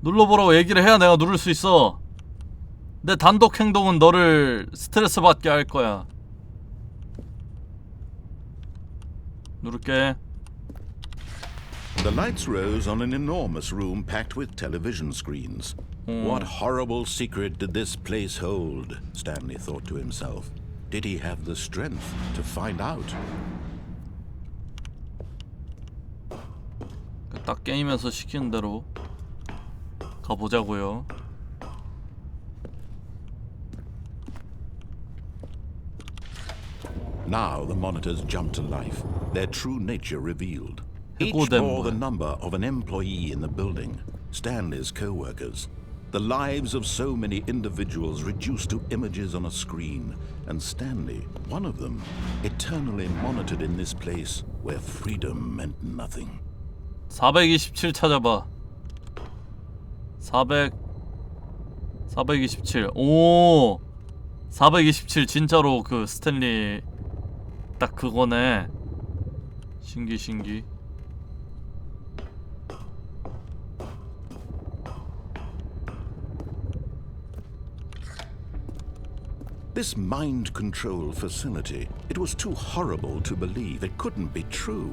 눌러보라고 얘기를 해야 내가 누를 수 있어. 내 단독 행동은 너를 스트레스 받게 할 거야. 누를게. The lights rose on an enormous room packed with television screens. What horrible secret did this place hold? Stanley thought to himself. Did he have the strength to find out? 딱 게임에서 시키는 대로 가보자고요. Now the monitors jumped to life, their true nature revealed. Each 해고된 bore the 뭐야? number of an employee in the building, Stanley's co-workers. The lives of so many individuals reduced to images on a screen, and Stanley, one of them, eternally monitored in this place where freedom meant nothing. 427 찾아봐. 427. 오, 427 진짜로 그 스탠리 딱 그거네. 신기. This mind control facility, it was too horrible to believe. It couldn't be true.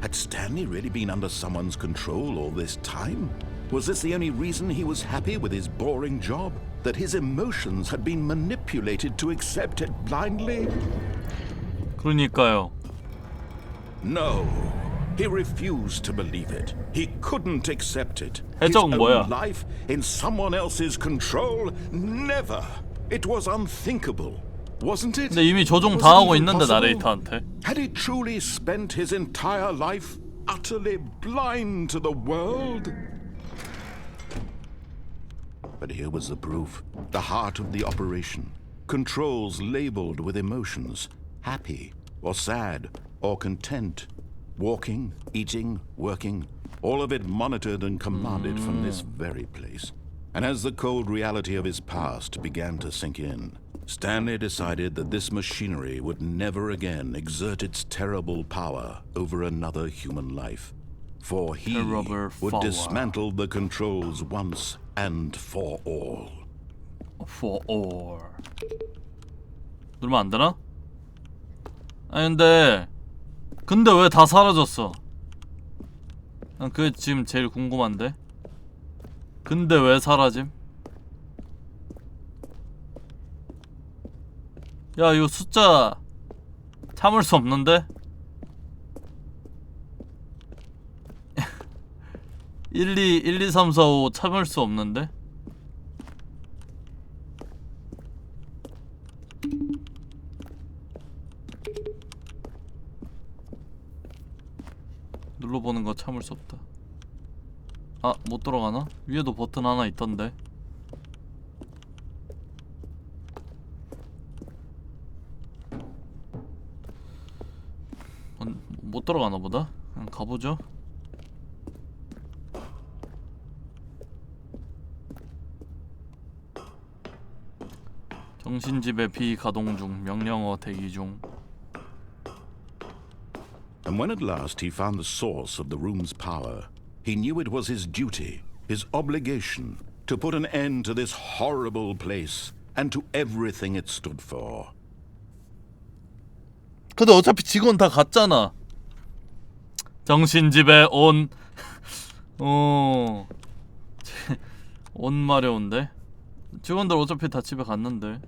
Had Stanley really been under someone's control all this time? Was this the only reason he was happy with his boring job? That his emotions had been manipulated to accept it blindly? 그러니까요. No. He refused to believe it. He couldn't accept it. His 해적 뭐야? own life in someone else's control? Never. It was unthinkable, wasn't it? 근데 이미 조종 Was 다 it 하고 even 있는데 possible? 나레이터한테. Had he truly spent his entire life utterly blind to the world? But here was the proof. The heart of the operation. Controls labeled with emotions. Happy or sad or content. Walking, eating, working. All of it monitored and commanded from this very place. And as the cold reality of his past began to sink in, Stanley decided that this machinery would never again exert its terrible power over another human life. For he Terrible would power. dismantle the controls once and for all. For all. 누르면 안 되나? 아니 근데 왜 다 사라졌어? 난 그게 지금 제일 궁금한데. 근데 왜 사라짐? 야, 이거 숫자 참을 수 없는데? 1, 2, 3, 4, 5 참을 수 없는데? 눌러보는 거 참을 수 없다. 아, 못 들어가나? 위에도 버튼 하나 있던데. 못 들어가나 보다. 그냥 가보죠. 정신지배 비가동 중. 명령어 대기 중. And when at last he found the source of the room's power, he knew it was his duty, his obligation, to put an end to this horrible place and to everything it stood for. 근데 어차피 직원 다 갔잖아. 정신지배 온. 온 마려운데. 직원들 어차피 다 집에 갔는데.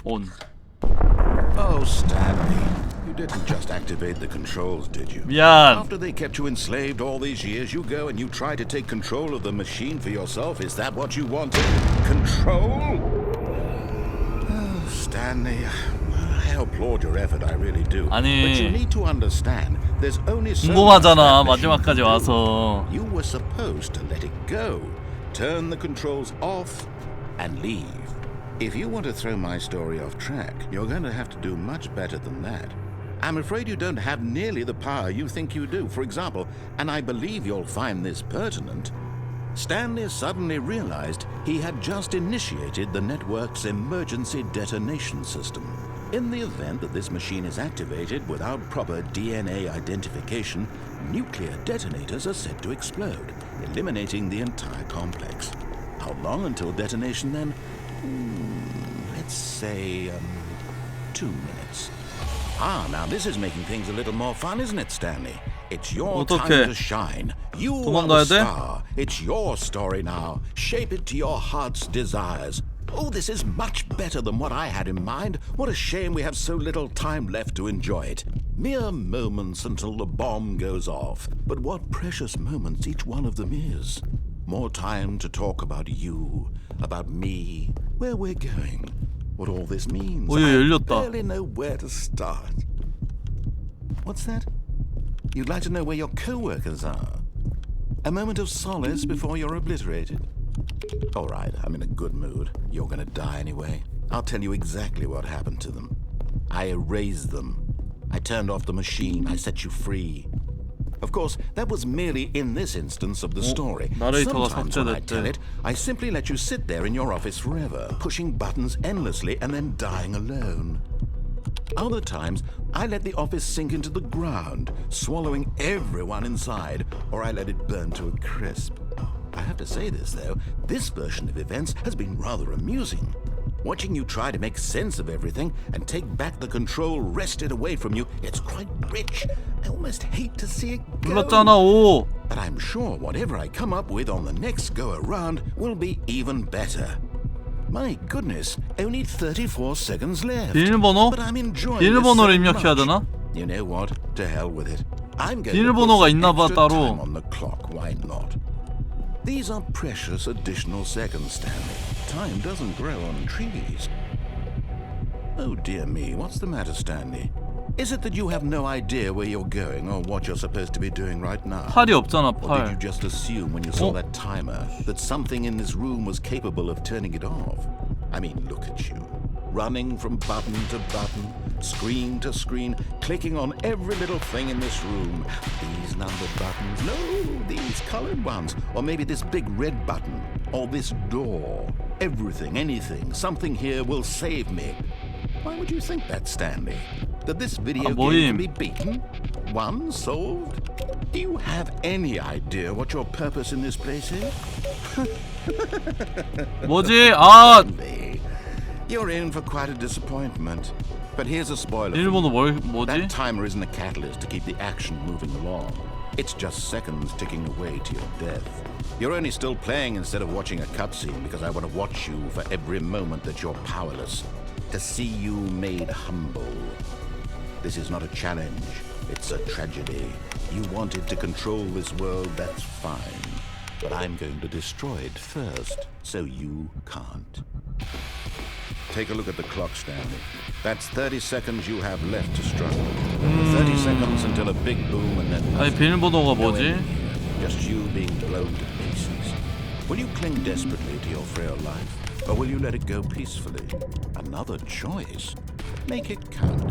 온. Oh, Stanley, you didn't just activate the controls, did you? 미안. After they kept you enslaved all these years, you go and you try to take control of the machine for yourself. Is that what you wanted? Control? Oh, Stanley, I applaud your effort, I really do. 아니. But you need to understand, there's only so much 궁금하잖아. that machine 마지막까지 can do. 와서. You were supposed to let it go, turn the controls off, and leave. If you want to throw my story off track, you're going to have to do much better than that. I'm afraid you don't have nearly the power you think you do. For example, and I believe you'll find this pertinent, Stanley suddenly realized he had just initiated the network's emergency detonation system. In the event that this machine is activated without proper DNA identification, nuclear detonators are said to explode, eliminating the entire complex. How long until detonation then? Let's say 2 minutes. Ah, now this is making things a little more fun, isn't it, Stanley? It's your 어떡해. time to shine. You are the 도망가야 돼? star. It's your story now. Shape it to your heart's desires. Oh, this is much better than what I had in mind. What a shame we have so little time left to enjoy it. Mere moments until the bomb goes off. But what precious moments each one of them is. More time to talk about you, about me, where we're going, what all this means. 얘 I 열렸다. barely know where to start. What's that? You'd like to know where your co-workers are? A moment of solace before you're obliterated? All right, I'm in a good mood. You're gonna die anyway. I'll tell you exactly what happened to them. I erased them. I turned off the machine. I set you free. Of course, that was merely in this instance of the story. 나레이터가 Sometimes when I tell 삭제됐대. it, I simply let you sit there in your office forever, pushing buttons endlessly and then dying alone. Other times, I let the office sink into the ground, swallowing everyone inside, or I let it burn to a crisp. I have to say this, though, this version of events has been rather amusing. Watching you try to make sense of everything and take back the control wrested away from you, it's quite rich. I almost hate to see it go. 눌렀잖아 5. But I'm sure whatever I come up with on the next go around will be even better. My goodness, only 34 seconds left. 비밀번호? But I'm enjoying 비밀번호를 this so 입력해야 much. 되나? You know what? To hell with it. I'm going to 비밀번호가 put some 있나 봐, extra 따로. time on the clock. Why not? These are precious additional seconds, Stanley. Time doesn't grow on trees. Oh dear me, what's the matter, Stanley? Is it that you have no idea where you're going or what you're supposed to be doing right now? 팔이 없잖아 Or did you 팔. just assume when you saw Oh. that timer that something in this room was capable of turning it off? I mean, look at you. Running from button to button, screen to screen, clicking on every little thing in this room. These numbered buttons, no, these colored ones. Or maybe this big red button, or this door. Everything, anything, something here will save me. Why would you think that, Stanley? That this video game can be beaten? Won? Solved? Do you have any idea what your purpose in this place is? 뭐지? 아 Stanley, you're in for quite a disappointment. But here's a spoiler. 비밀번호 That 뭐지? timer isn't a catalyst to keep the action moving along. It's just seconds ticking away to your death. You're only still playing instead of watching a cutscene because I want to watch you for every moment that you're powerless. To see you made humble. This is not a challenge. It's a tragedy. You wanted to control this world, that's fine. But I'm going to destroy it first, so you can't. Take a look at the clock, Stanley. That's 30 seconds you have left to struggle. 30 seconds until a big boom and then 아니 비밀번호가 no 뭐지? end here. Just you being blown to pieces. Will you cling desperately to your frail life? Or will you let it go peacefully? Another choice. Make it count.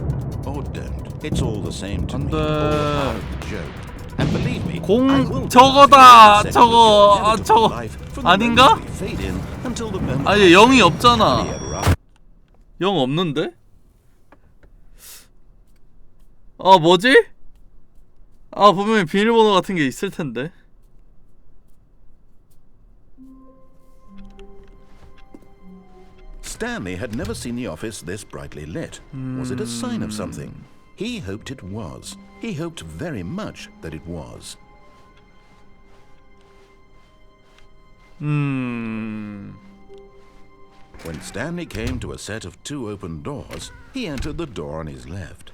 Or don't. It's all the same to me. All part of the joke. And believe me, I will 저거다. prevent 저거. your 아, inevitable 저거. life from the 아닌가? moment we fade in until the moment 아니 I 영이 say, 없잖아. "Hurry, ever." 영 없는데? 아 뭐지? 아 분명히 비밀번호 같은 게 있을 텐데. Stanley had never seen the office this brightly lit. Was it a sign of something? He hoped it was. He hoped very much that it was. When Stanley came to a set of 2 open doors, he entered the door on his left.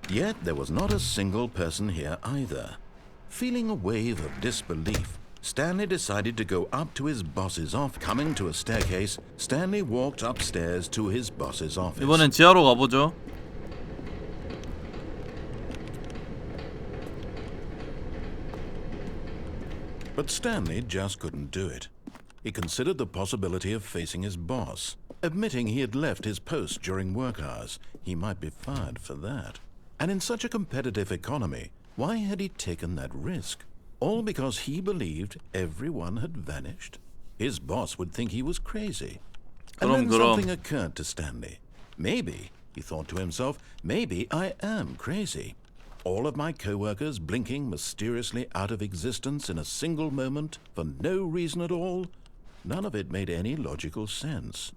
Yet there was not a single person here either. Feeling a wave of disbelief, Stanley decided to go up to his boss's office. Coming to a staircase, Stanley walked upstairs to his boss's office. 이번엔 지하로 가보죠. But Stanley just couldn't do it. He considered the possibility of facing his boss. Admitting he had left his post during work hours, he might be fired for that. And in such a competitive economy, why had he taken that risk? All because he believed everyone had vanished? His boss would think he was crazy. And then something occurred to Stanley. Maybe, he thought to himself, maybe I am crazy. All of my co-workers blinking mysteriously out of existence in a single moment for no reason at all? None of it made any logical sense.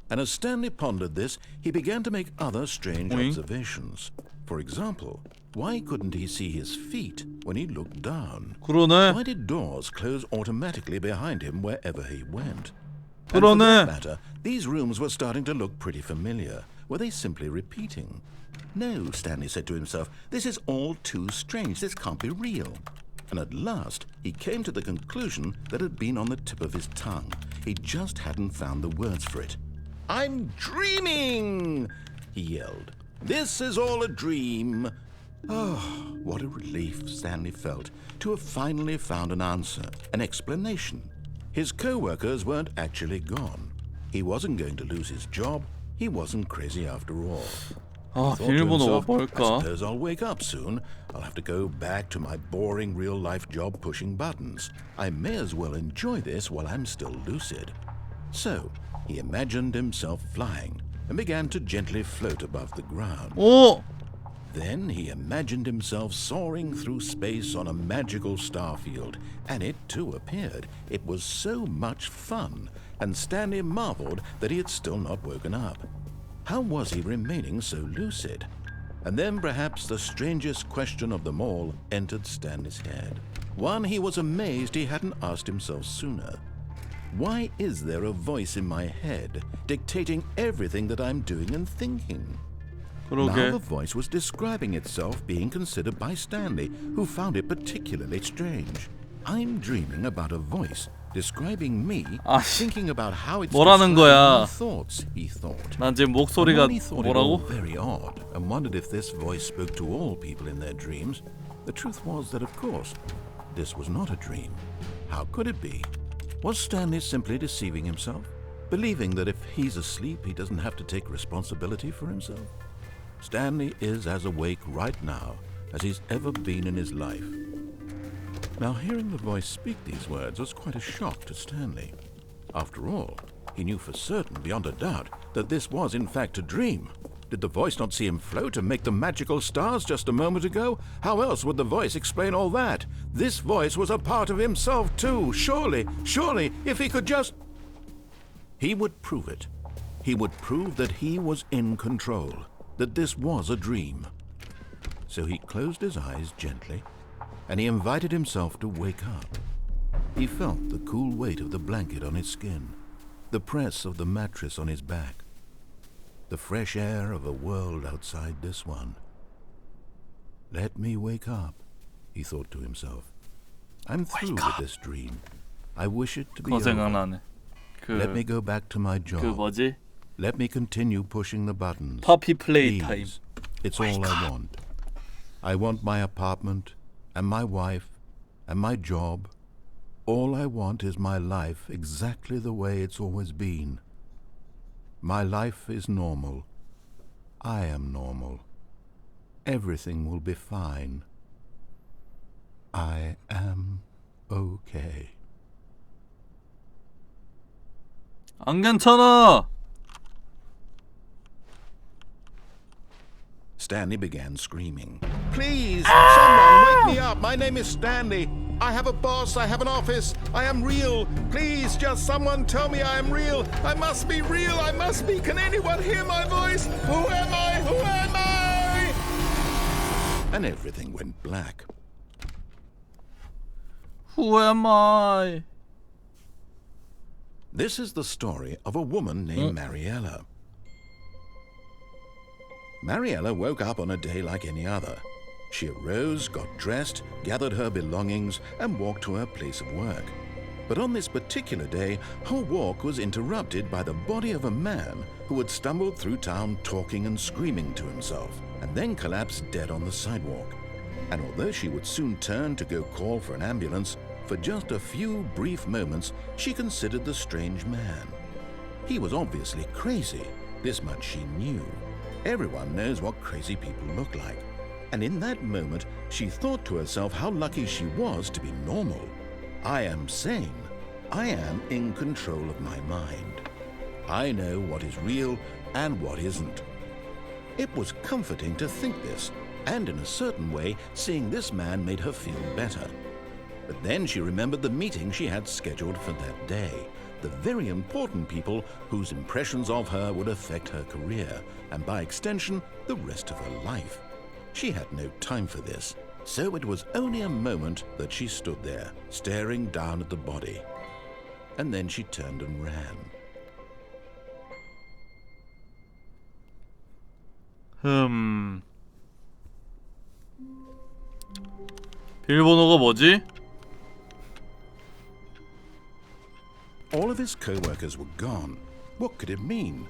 And as Stanley pondered this, he began to make other strange observations. For example, why couldn't he see his feet when he looked down? 그러네. Why did doors close automatically behind him wherever he went? And for that matter, these rooms were starting to look pretty familiar. Were they simply repeating? No, Stanley said to himself, this is all too strange. This can't be real. And at last, he came to the conclusion that had been on the tip of his tongue. He just hadn't found the words for it. I'm dreaming, he yelled. This is all a dream. Oh, what a relief Stanley felt to have finally found an answer, an explanation. His co-workers weren't actually gone. He wasn't going to lose his job. He wasn't crazy after all. 아, He thought to 비밀번호가 himself, I 뭘까? suppose I'll wake up soon. I'll have to go back to my boring real-life job pushing buttons. I may as well enjoy this while I'm still lucid. So, he imagined himself flying and began to gently float above the ground. 오! Then he imagined himself soaring through space on a magical starfield, and it too appeared. It was so much fun, and Stanley marveled that he had still not woken up. How was he remaining so lucid? And then perhaps the strangest question of them all entered Stanley's head. One he was amazed he hadn't asked himself sooner. Why is there a voice in my head dictating everything that I'm doing and thinking? Now the voice was describing itself being considered by Stanley, who found it particularly strange. I'm dreaming about a voice describing me, thinking about how it's 뭐라는 거야? my thoughts, he thought. 난 지금 목소리가 He thought it all 뭐라고? very odd and wondered if this voice spoke to all people in their dreams. The truth was that, of course, this was not a dream. How could it be? Was Stanley simply deceiving himself, believing that if he's asleep, he doesn't have to take responsibility for himself? Stanley is as awake right now as he's ever been in his life. Now, hearing the voice speak these words was quite a shock to Stanley. After all, he knew for certain, beyond a doubt, that this was in fact a dream. Did the voice not see him float and make the magical stars just a moment ago? How else would the voice explain all that? This voice was a part of himself too. Surely, if he could just... He would prove it. He would prove that he was in control, that this was a dream. So he closed his eyes gently, and he invited himself to wake up. He felt the cool weight of the blanket on his skin, the press of the mattress on his back, the fresh air of a world outside this one. Let me wake up, he thought to himself. I'm through with this dream. I wish it to be 그거 over. 생각나네. Let me go back to my job. 그 뭐지? Let me continue pushing the buttons. 퍼피 플레이 타임. Please. It's all I want. I want my apartment, and my wife, and my job. All I want is my life exactly the way it's always been. My life is normal. I am normal. Everything will be fine. I am okay. 안 괜찮아. Stanley began screaming. Please, someone wake me up. My name is Stanley. I have a boss. I have an office. I am real. Please, just someone tell me I am real. I must be real. I must be. Can anyone hear my voice? Who am I? Who am I? And everything went black. Who am I? This is the story of a woman named Mariella. Mariella woke up on a day like any other. She arose, got dressed, gathered her belongings, and walked to her place of work. But on this particular day, her walk was interrupted by the body of a man who had stumbled through town talking and screaming to himself, and then collapsed dead on the sidewalk. And although she would soon turn to go call for an ambulance, for just a few brief moments she considered the strange man. He was obviously crazy, this much she knew. Everyone knows what crazy people look like. And in that moment, she thought to herself how lucky she was to be normal. I am sane. I am in control of my mind. I know what is real and what isn't. It was comforting to think this, and in a certain way, seeing this man made her feel better. But then she remembered the meeting she had scheduled for that day. The very important people whose impressions of her would affect her career, and by extension, the rest of her life. She had no time for this, so it was only a moment that she stood there, staring down at the body. And then she turned and ran. 비밀번호가 뭐지? All of his co-workers were gone. What could it mean?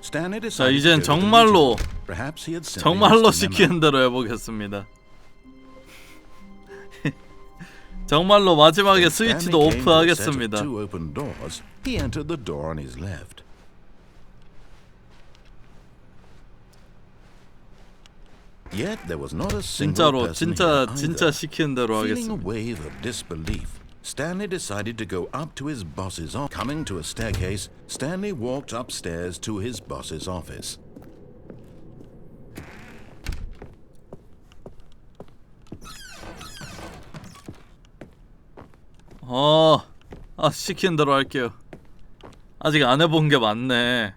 Stanley 자, decided 이젠 to go to the 정말로 meeting. Perhaps he had simply 정말로 missed a memo. 시키는 대로 해보겠습니다. 정말로 마지막에 Stanley 스위치도 came to a set of 오프하겠습니다. two open doors. He entered the door on his left. Yet there was not a single 진짜로 person 진짜 here 진짜 either. 시키는 대로 Feeling a 하겠습니다. wave of disbelief, Stanley decided to go up to his boss's office. Coming to a staircase, Stanley walked upstairs to his boss's office. 시킨 대로 할게요. 아직 안 해본 게 많네.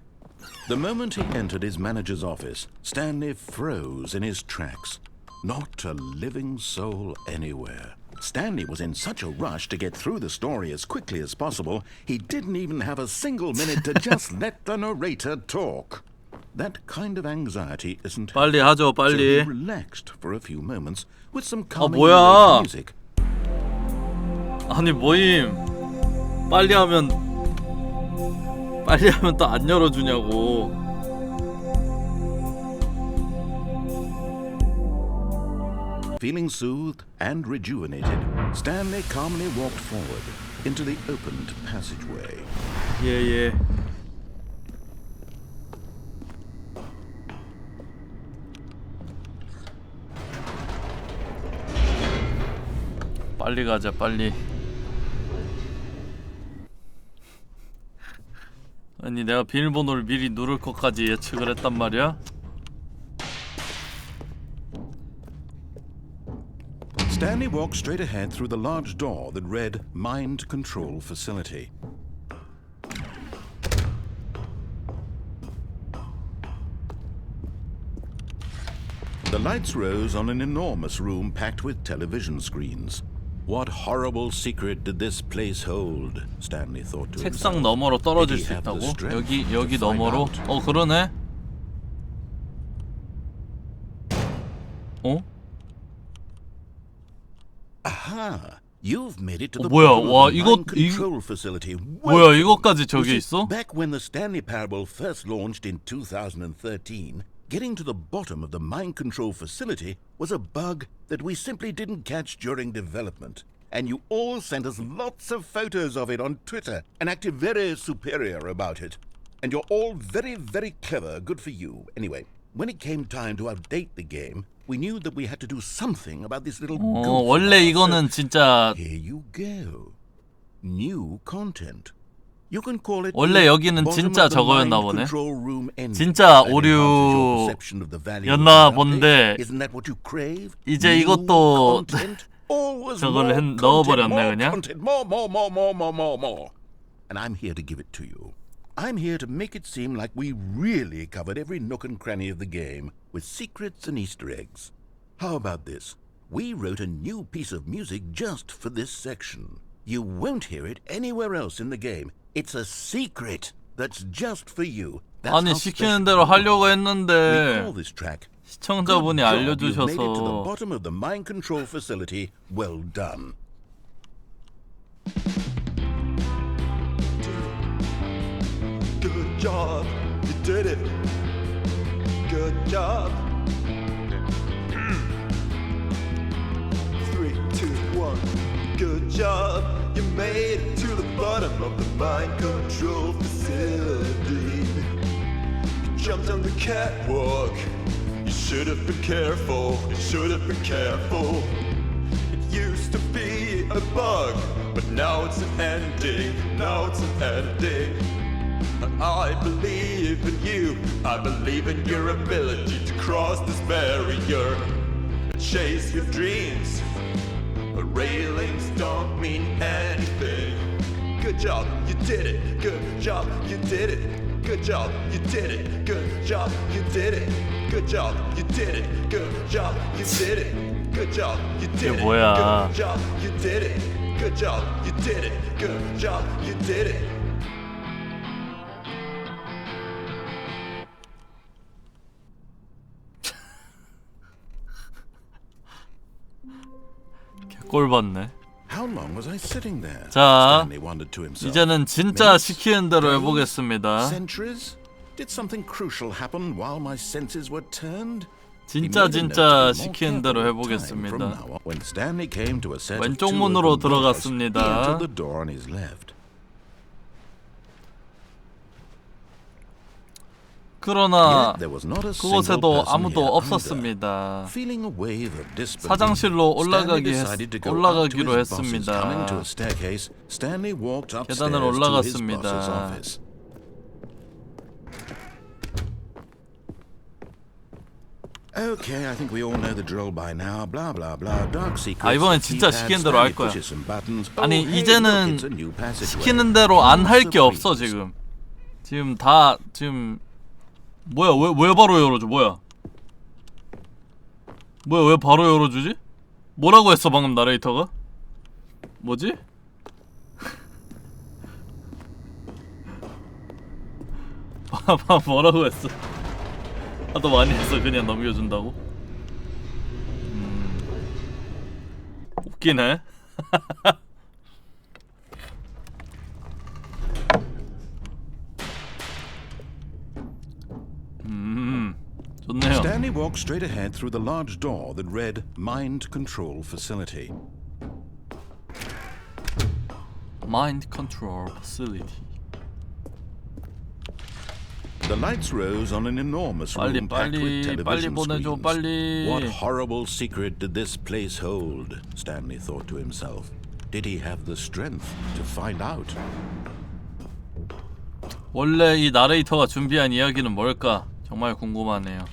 The moment he entered his manager's office, Stanley froze in his tracks. Not a living soul anywhere. Stanley was in such a rush to get through the story as quickly as possible, he didn't even have a single minute to just let the narrator talk. That kind of anxiety isn't 빨리 하죠, so he 빨리. relaxed for a few moments with some calming 뭐야? music. 아니 모임 빨리 하면 또 안 열어주냐고. Feeling soothed and rejuvenated, Stanley calmly walked forward into the opened passageway. 예. 빨리 가자, 빨리. 아니 내가 비밀번호를 미리 누를 것까지 예측을 했단 말이야? Stanley walked straight ahead through the large door that read Mind Control Facility. The lights rose on an enormous room packed with television screens. What horrible secret did this place hold? Stanley thought to himself. 책상 너머로 떨어질 수 있다고? 여기 너머로? 그러네. Aha! You've made it to the 뭐야? bottom 와, of the mind control facility. 뭐야? 이거까지 저기 You see, 있어? back when the Stänlepärebel first launched in 2013, getting to the bottom of the mind control facility was a bug that we simply didn't catch during development. And you all sent us lots of photos of it on Twitter and acted very superior about it. And you're all very, very clever. Good for you. Anyway, when it came time to update the game, we knew that we had to do something about this little goof. 원래 이거는 진짜 Here you go. New content. You can call it 원래 여기는 bottom 진짜 of the 저거였나 mind 보네. control room ending. 진짜 That enhances your perception of the value of 오류였나 the 본데 update. Isn't that what you crave? 이제 New 이것도 content? Always 저거를 more 넣어버렸네, content, 그냥. more content, more. And I'm here to give it to you. I'm here to make it seem like we really covered every nook and cranny of the game with secrets and Easter eggs. How about this? We wrote a new piece of music just for this section. You won't hear it anywhere else in the game. It's a secret that's just for you. That's 아니 how 시키는 special 대로 it is. 하려고 We 했는데 call this track 시청자분이 Good job, you've made it to the 알려주셔서 bottom of the mind control facility. Well done. Good job, you did it. Good job. 3, 2, 1. Good job, you made it to the bottom of the mind control facility. You jumped on the catwalk. You should have been careful. You should have been careful. It used to be a bug, but now it's an ending. Now it's an ending. I believe in you. I believe in your ability to cross this barrier and chase your dreams. But railings don't mean anything. Good job, you did it. Good job, you did it. Good job, you did it. Good job, you did it. Good job, you did it. Good job, you did it. Good job, you did it. 뭐야? Good job, you did it. Good job, you did it. Good job, you did it. 꼴 봤네. How long was I sitting there? 자, Stanley wondered to himself. 이제는 진짜 Minutes? 시키는 대로 Days? 해보겠습니다. Centuries? Did something crucial happen while my senses were turned? 진짜 시키는 대로 해보겠습니다. When Stanley came to a set of 왼쪽 two 문으로 open doors, he 들어갔습니다. entered the door on his left. 그러나 Yet there was not a single 그곳에도 person 아무도 here 없었습니다. Feeling a wave of disbelief, 사장실로 Stanley decided to go up to 올라가기로 his bosses. 했습니다. Coming to a staircase, Stanley walked upstairs 계단을 to his 올라갔습니다. boss's office. Okay, I think we all know the drill by now. Blah blah blah. Dark secrets. 아, 이번엔 진짜 keypads, 시키는 대로 할 Stanley 거야. pushes some buttons. 아니, Oh, hey, 이제는 look, it's a new passageway. 시키는 대로 안 할 게 없어 Breeze. 지금. 지금 다 지금 뭐야 왜 바로 열어줘 뭐야? 뭐야 왜 바로 열어주지? 뭐라고 했어 방금 나레이터가? 뭐지? 뭐라고 했어? 하도 많이 해서 그냥 넘겨준다고? 웃기네. 좋네요. Stanley walked straight ahead through the large door that read Mind Control Facility. Mind Control Facility. The lights rose on an enormous room packed with television 보내줘, screens. 빨리. What horrible secret did this place hold? Stanley thought to himself. Did he have the strength to find out? 원래 이 나레이터가 준비한 이야기는 뭘까? 정말 궁금하네요.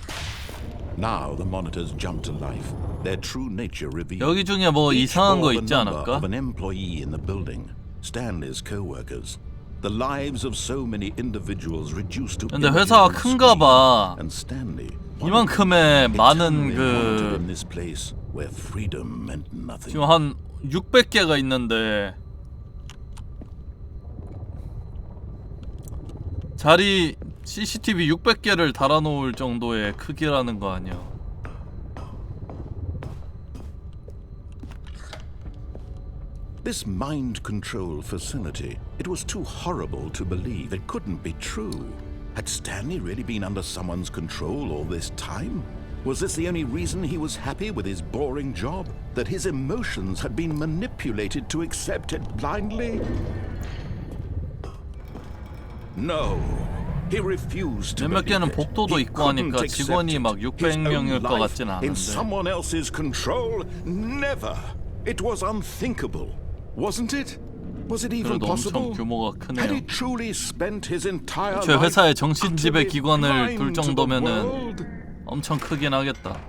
Now the monitors jumped to life. Their true nature revealed. 여기 중에 뭐 Each 이상한 거 bore the 있지 number 않을까? of an employee in the building. Stanley's co-workers. The lives of so many individuals reduced to 근데 회사가 images on 큰가 봐. screen. And Stanley 이만큼의 많은 monitored in 그 this place where freedom meant nothing. 지금 한 600개가 있는데 자리 CCTV 600개를 달아놓을 정도의 크기라는 거 아니야? This mind control facility, it was too horrible to believe. It couldn't be true. Had Stanley really been under someone's control all this time? Was this the only reason he was happy with his boring job? That his emotions had been manipulated to accept it blindly? No. He refused to 몇몇 believe 개는 it. 복도도 He 있고 couldn't 하니까 accept 직원이 it. 막 His 600명일 own 것 life 같진 in 않은데. someone else's control? Never. It was unthinkable, wasn't it? Was it even 그래도 possible? 엄청 규모가 Had he 크네요. truly spent his entire 제 life 회사에 정신지배 기관을 utterly 둘 blind to the 정도면은 world? 엄청 크긴 하겠다.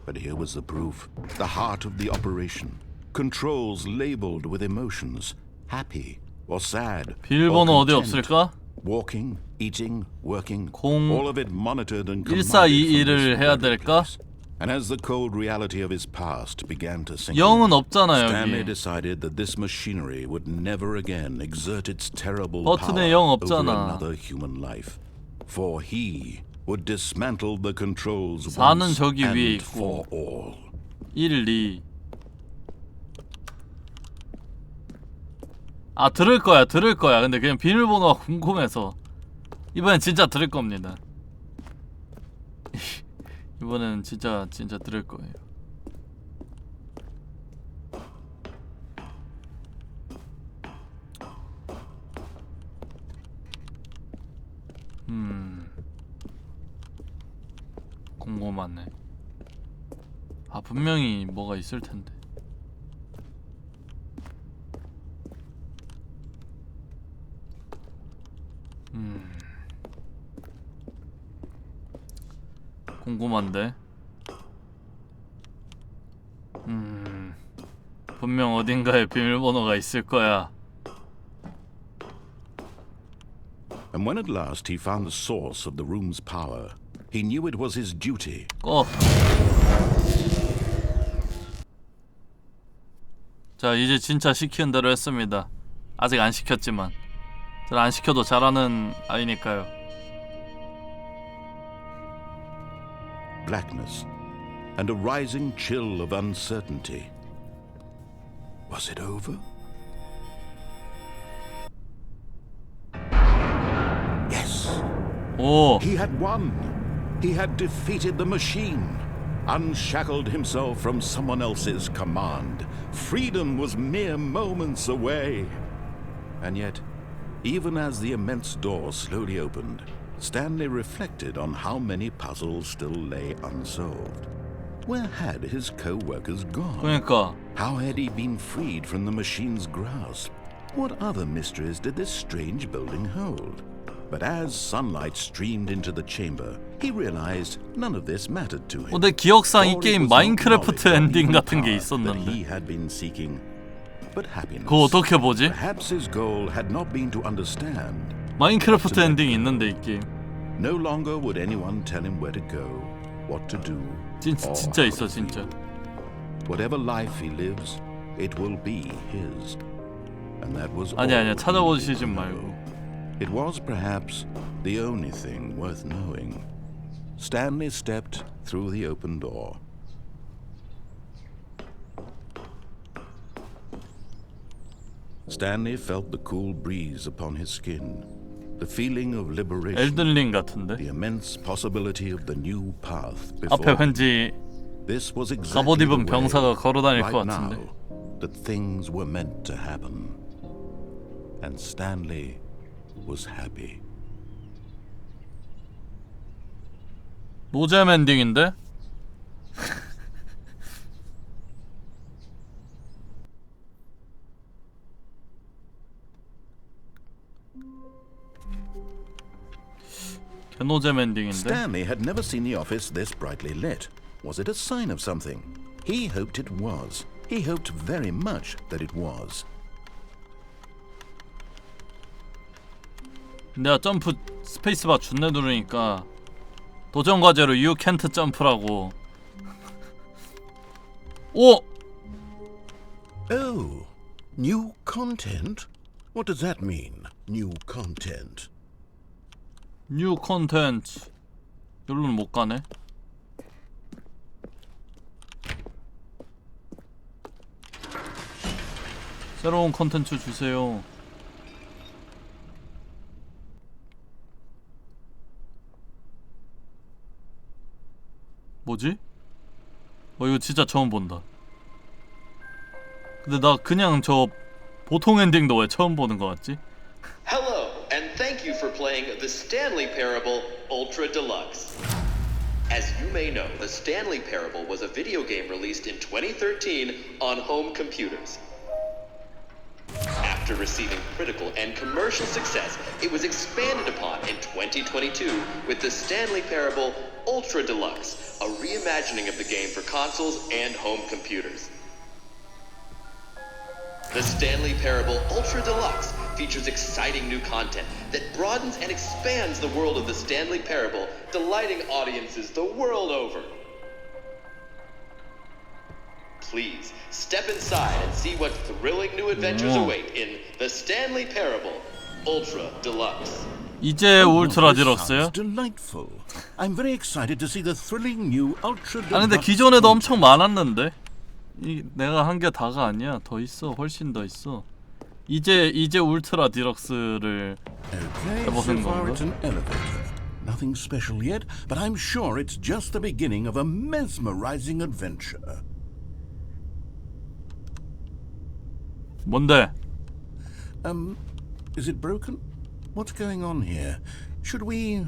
But here was the proof. The heart of the operation. Controls labeled with emotions. Happy or sad. 비밀번호 or 어디 content. 없을까? Walking, eating, working. 0 all of it monitored and 1422를 해야 될까? And as the cold reality of his past began to sink 0은 in, 없잖아 Stanley 여기. decided that this machinery would never again exert its terrible 버튼에 power 0 over 없잖아. another human life. For he would dismantle the controls 4는 once 저기 위에 and for 있고. all. 1, 2. 아 들을 거야. 근데 그냥 비밀번호가 궁금해서 이번엔 진짜 들을 겁니다. 이번엔 진짜 들을 거예요. 궁금하네. 아 분명히 뭐가 있을 텐데. 궁금한데. 분명 어딘가에 비밀번호가 있을 거야. And when at last he found the source of the room's power, he knew it was his duty. 꺼. 자 이제 진짜 시키는 대로 했습니다. 아직 안 시켰지만 잘 안 시켜도 잘하는 아이니까요. Blackness and a rising chill of uncertainty. Was it over? Yes. 오. He had won. He had defeated the machine, unshackled himself from someone else's command. Freedom was mere moments away. And yet, even as the immense door slowly opened, Stanley reflected on how many puzzles still lay unsolved. Where had his co-workers gone? 그러니까 How had he been freed from the machine's grasp? What other mysteries did this strange building hold? But as sunlight streamed into the chamber, he realized none of this mattered to him. 근데 기억상 이 For it 게임 was not 마인크래프트 knowledge or 엔딩 even 같은 게 power that he 있었는데 had been seeking, but happiness. 그거 어떻게 보지? Perhaps his goal had not been to understand. 마인크래프트 엔딩 있는데 이 게임 No longer would anyone tell him where to go, what to do, or 진짜 how 있어 to feel. 진짜. Whatever life he lives, it will be his. And that was 아니야 all 찾아보시지 he needed to 말고. know. It was perhaps the only thing worth knowing. Stanley stepped through the open door. Stanley felt the cool breeze upon his skin, the feeling of liberation, 엘든링 같은데? the immense possibility of the new path 앞에 before him. 왠지 This was 갑옷 exactly the 입은 way, 병사가 걸어다닐 것 right 같은데. now, that things were meant to happen. And Stanley was happy. 노잼 엔딩인데? 개노잼 엔딩인데? Stanley had never seen the office this brightly lit. Was it a sign of something? He hoped it was. He hoped very much that it was. 내가 점프 스페이스바 준내 누르니까 도전 과제로 You can't 점프라고. 오! Oh, new content? What does that mean, new content? 뉴 콘텐츠. 여기로는 못 가네. 새로운 콘텐츠 주세요. 뭐지? 이거 진짜 처음 본다. 근데 나 그냥 저 보통 엔딩도 왜 처음 보는 거 같지? Hello, and thank you for playing the Stanley Parable Ultra Deluxe. As you may know, the Stanley Parable was a video game released in 2013 on home computers. After receiving critical and commercial success, it was expanded upon in 2022 with the Stanley Parable Ultra Deluxe, a reimagining of the game for consoles and home computers. The Stanley Parable Ultra Deluxe features exciting new content that broadens and expands the world of the Stanley Parable, delighting audiences the world over. Please step inside and see what thrilling new adventures await in the Stanley Parable Ultra Deluxe. 이제 울트라 This 디럭스요? sounds delightful. I'm very excited to see the thrilling new ultra. 아니 근데 기존에도 엄청 많았는데 내가 한 게 다가 아니야. 더 있어. 훨씬 더 있어. 이제 울트라 디럭스를 Okay, so 해보는 far it's 건가? an elevator. Nothing special yet, but I'm sure it's just the beginning of a mesmerizing adventure. 뭔데? Is it broken? What's going on here? Should we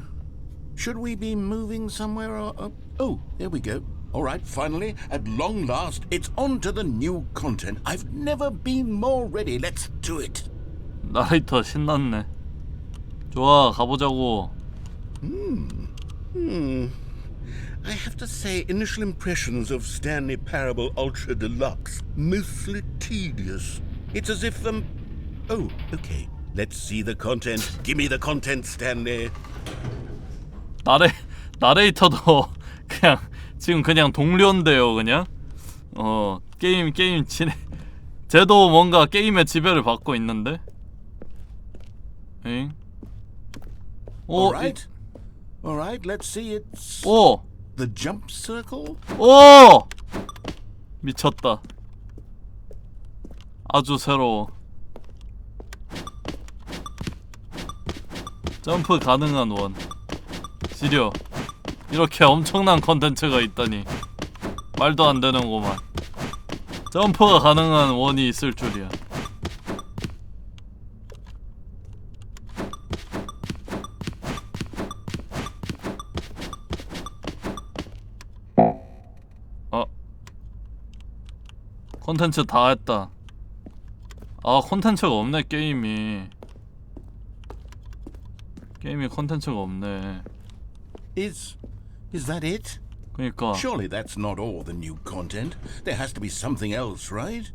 be moving somewhere or oh, there we go. All right, finally, at long last, it's on to the new content. I've never been more ready. Let's do it. 나레이터 신났네. 좋아, 가보자고. I have to say, initial impressions of Stanley Parable Ultra Deluxe, mostly tedious. It's as if oh, okay. Let's see the content. Give me the content, Stanley. 나레이터도 그냥 지금 그냥 동료인데요, 그냥. 게임 진행. 쟤도 뭔가 게임의 지배를 받고 있는데. 엥? All right. Let's see. It's 오! the jump circle. 오! 미쳤다. 아주 새로워. 점프 가능한 원. 지려. 이렇게 엄청난 컨텐츠가 있다니. 말도 안 되는구만. 점프가 가능한 원이 있을 줄이야. 콘텐츠 다 했다. 콘텐츠가 없네 게임이. 게임에 컨텐츠가 없네. Is that it? 그니까. Surely that's not all the new content. There has to be something else, right?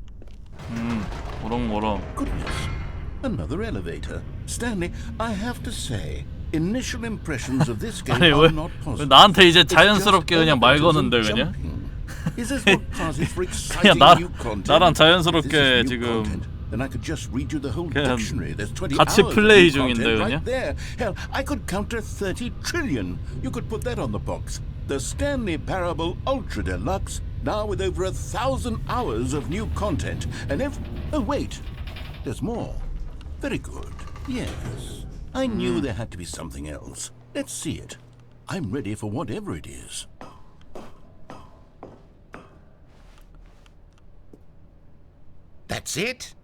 뭐렁뭐렁. Goodness. Another elevator. Stanley, I have to say, initial impressions of this game 아니 are 왜 not positive. 나한테 이제 It's 자연스럽게 just 그냥 말 elevators 거는데 and 그냥? jumping. Is this what passes for 그냥 exciting new content? 나랑 If 자연스럽게 this is new 지금 content, then I could just read you the whole 그냥 dictionary. There's 20 같이 hours of 플레이 new 중인데, content 그냥? right there. Hell, I could counter 30 trillion. You could put that on the box. The Stanley Parable Ultra Deluxe, now with over 1,000 hours of new content. And oh wait, there's more. Very good. Yes. I knew there had to be something else. Let's see it. I'm ready for whatever it is. That's it?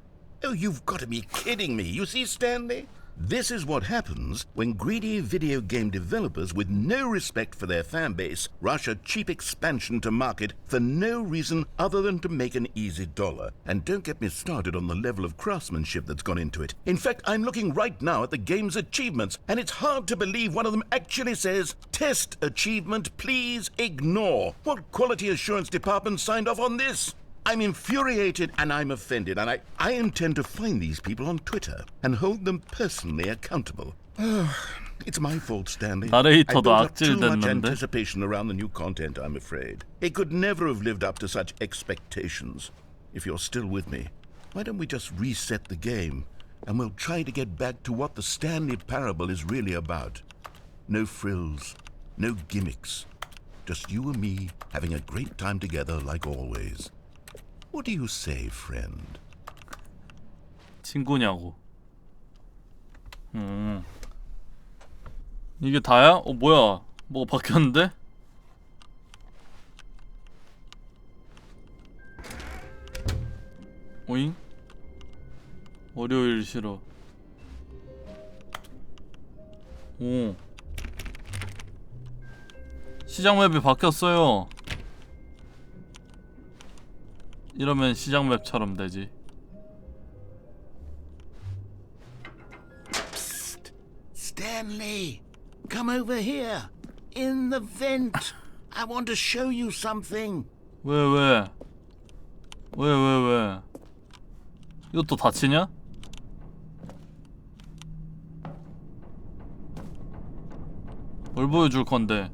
Oh, you've got to be kidding me. You see, Stanley? This is what happens when greedy video game developers with no respect for their fan base rush a cheap expansion to market for no reason other than to make an easy dollar. And don't get me started on the level of craftsmanship that's gone into it. In fact, I'm looking right now at the game's achievements, and it's hard to believe one of them actually says, "Test achievement, please ignore." What quality assurance department signed off on this? I'm infuriated and I'm offended, and I intend to find these people on Twitter and hold them personally accountable. It's my fault, Stanley. I 나레이터도 built up too much 악질됐는데. anticipation around the new content, I'm afraid. It could never have lived up to such expectations. If you're still with me, why don't we just reset the game and we'll try to get back to what the Stanley Parable is really about. No frills, no gimmicks. Just you and me having a great time together like always. What do you say, friend? 친구냐고. 이게 다야? 뭐야? 뭐가 바뀌었는데? 오잉? 월요일 싫어. 오. 시장 맵이 바뀌었어요. 이러면 시장 맵처럼 되지. Psst. Stanley, come over here. In the vent. I want to show you something. 왜? 이것도 다치냐? 뭘 보여줄 건데?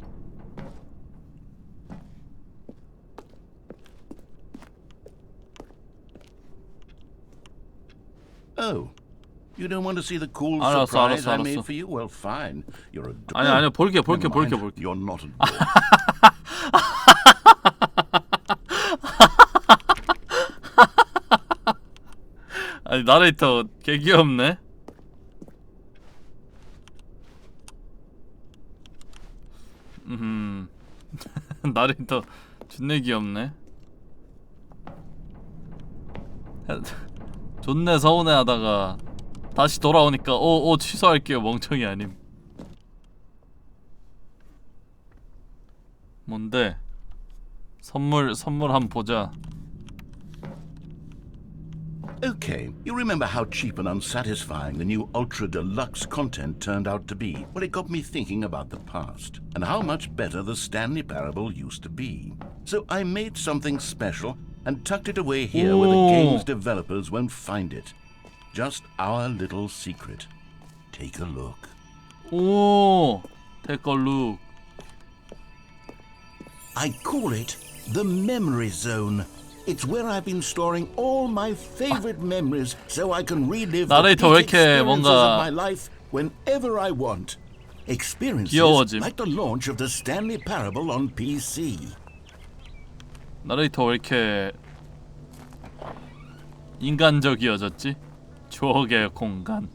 Oh, you don't want to see the cool 알았어, surprise 알았어, I 알았어. made for you? Well, fine. You're a 아니야, 볼게. Never mind. You're not a dork. 아니 나레이터 개 귀엽네. 나레이터 존내 귀엽네. 존내 서운해하다가 다시 돌아오니까 취소할게요 멍청이 아님. 뭔데? 선물 한번 보자. Okay, you remember how cheap and unsatisfying the new Ultra Deluxe content turned out to be? Well, it got me thinking about the past and how much better the Stanley Parable used to be. So I made something special and tucked it away here where the game's developers won't find it. Just our little secret. Take a look. 오, take a look. I call it the Memory Zone. It's where I've been storing all my favorite memories so I can relive the 나레이터 왜 peak 이렇게 experiences of 뭔가 my life whenever I want. Experiences 귀여워짐. like the launch of the Stanley Parable on PC. 나레이터 왜 이렇게 인간적이어졌지? 추억의 공간.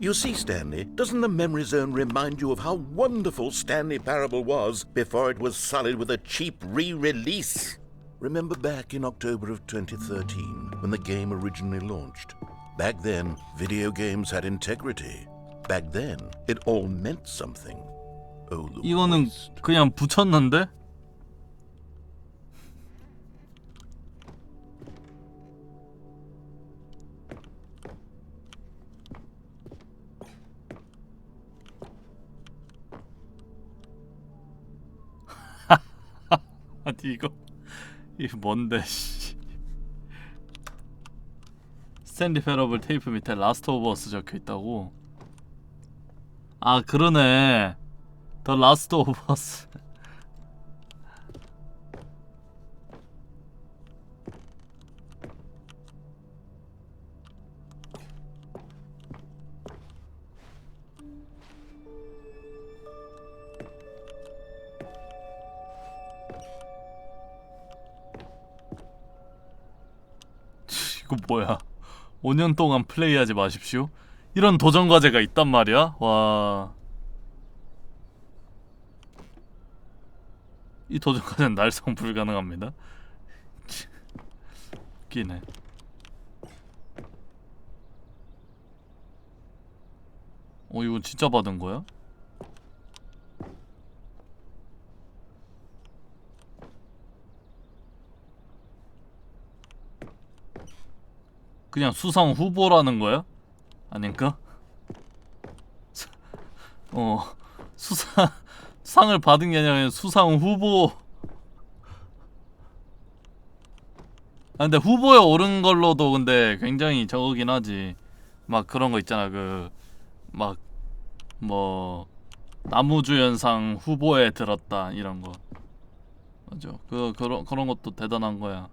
You see, Stanley, doesn't the Memory Zone remind you of how wonderful Stanley Parable was before it was sullied with a cheap re-release? Remember back in October of 2013, when the game originally launched? Back then, video games had integrity. Back then, it all meant something. Oh, the 이거는 voice. 그냥 붙였는데? 아니 이거 뭔데 씨. 스탠리패러블 테이프 밑에 라스트 오브 어스 적혀있다고? 아 그러네. 더 라스트 오브 어스. 이거 뭐야? 5년 동안 플레이하지 마십시오? 이런 도전 과제가 있단 말이야? 와. 이 도전 과제는 날성 불가능합니다. 웃기네. 이거 진짜 받은 거야? 그냥 수상 후보라는 거야? 아닌가? 상을 받은 게 아니라 수상 후보. 아 근데 후보에 오른 걸로도 근데 굉장히 적으긴 하지. 막 그런 거 있잖아. 그 막 뭐 나무주연상 후보에 들었다 이런 거. 맞아. 그런 것도 대단한 거야.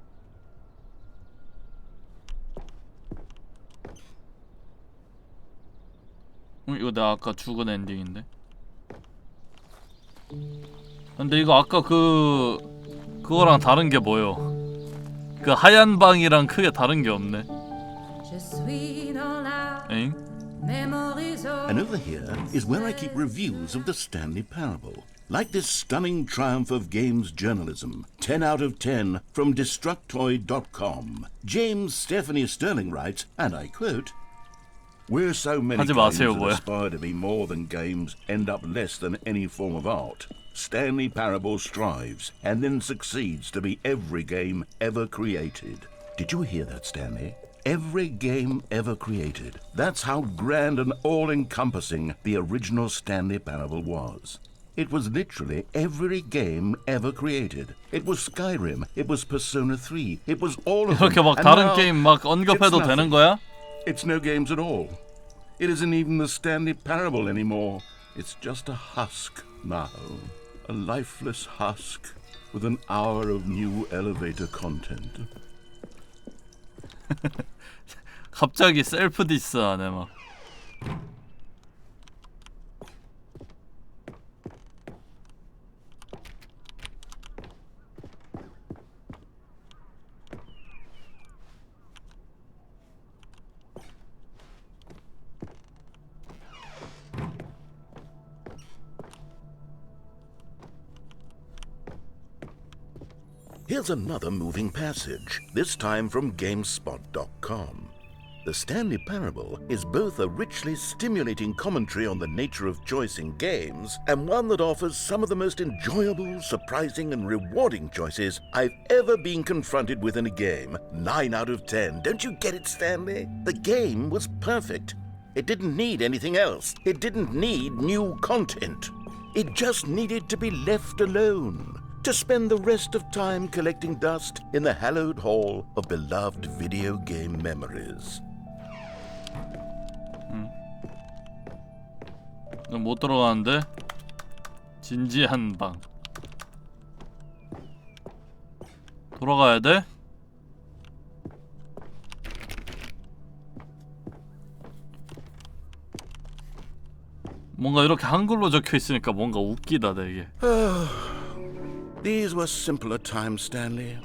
이거 내가 아까 죽은 엔딩인데. 근데 이거 아까 그거랑 다른 게 뭐요? 그 하얀 방이랑 크게 다른 게 없네. 엥? And over here is where I keep reviews of the Stanley Parable. Like this stunning triumph of games journalism, 10 out of 10 from Destructoid.com. James Stephanie Sterling writes, and I quote, "Where so many 하지 games 마세요, that 뭐야. aspire to be more than games end up less than any form of art, Stanley Parable strives and then succeeds to be every game ever created." Did you hear that, Stanley? Every game ever created. That's how grand and all-encompassing the original Stanley Parable was. It was literally every game ever created. It was Skyrim, it was Persona 3, it was all of them. 이렇게 막 And 다른 now 게임 막 언급해도 it's 되는 nothing. 거야? It's no games at all. It isn't even the Stanley Parable anymore. It's just a husk now. A lifeless husk with an hour of new elevator content. 갑자기 셀프 디스하네 막. Here's another moving passage, this time from GameSpot.com. The Stanley Parable is both a richly stimulating commentary on the nature of choice in games and one that offers some of the most enjoyable, surprising, and rewarding choices I've ever been confronted with in a game. 9 out of 10. Don't you get it, Stanley? The game was perfect. It didn't need anything else. It didn't need new content. It just needed to be left alone, to spend the rest of time collecting dust in the hallowed hall of beloved video game memories. 못 들어가는데? 진지한 방. 돌아가야 돼? 뭔가 이렇게 한글로 적혀 있으니까 뭔가 웃기다 되게. These were simpler times, Stanley.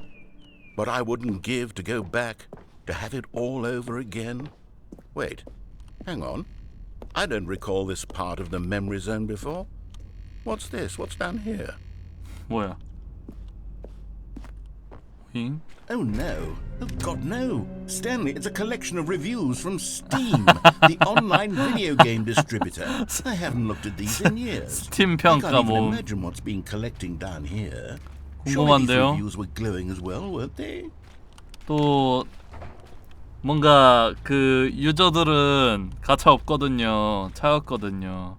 But I wouldn't give to go back, to have it all over again. Wait, hang on. I don't recall this part of the memory zone before. What's this? What's down here? 뭐야? 잉? Oh no. Oh God, no. Stanley, it's a collection of reviews from Steam, the online video game distributor. I haven't looked at these in years. 스팀 I can't 평가 even 뭐 imagine what's been collecting down here. Surely these 궁금한데요? reviews were glowing as well, weren't they? 또 뭔가 그 유저들은 가차 없거든요. 차였거든요.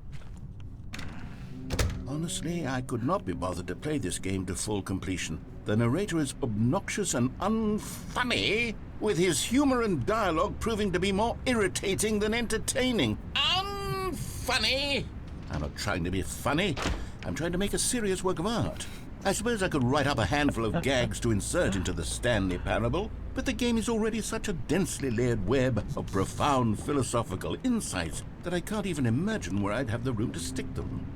Oh Honestly, I could not be bothered to play this game to full completion. The narrator is obnoxious and unfunny, with his humor and dialogue proving to be more irritating than entertaining. Unfunny? I'm not trying to be funny. I'm trying to make a serious work of art. I suppose I could write up a handful of gags to insert into the Stanley Parable, but the game is already such a densely layered web of profound philosophical insights that I can't even imagine where I'd have the room to stick them.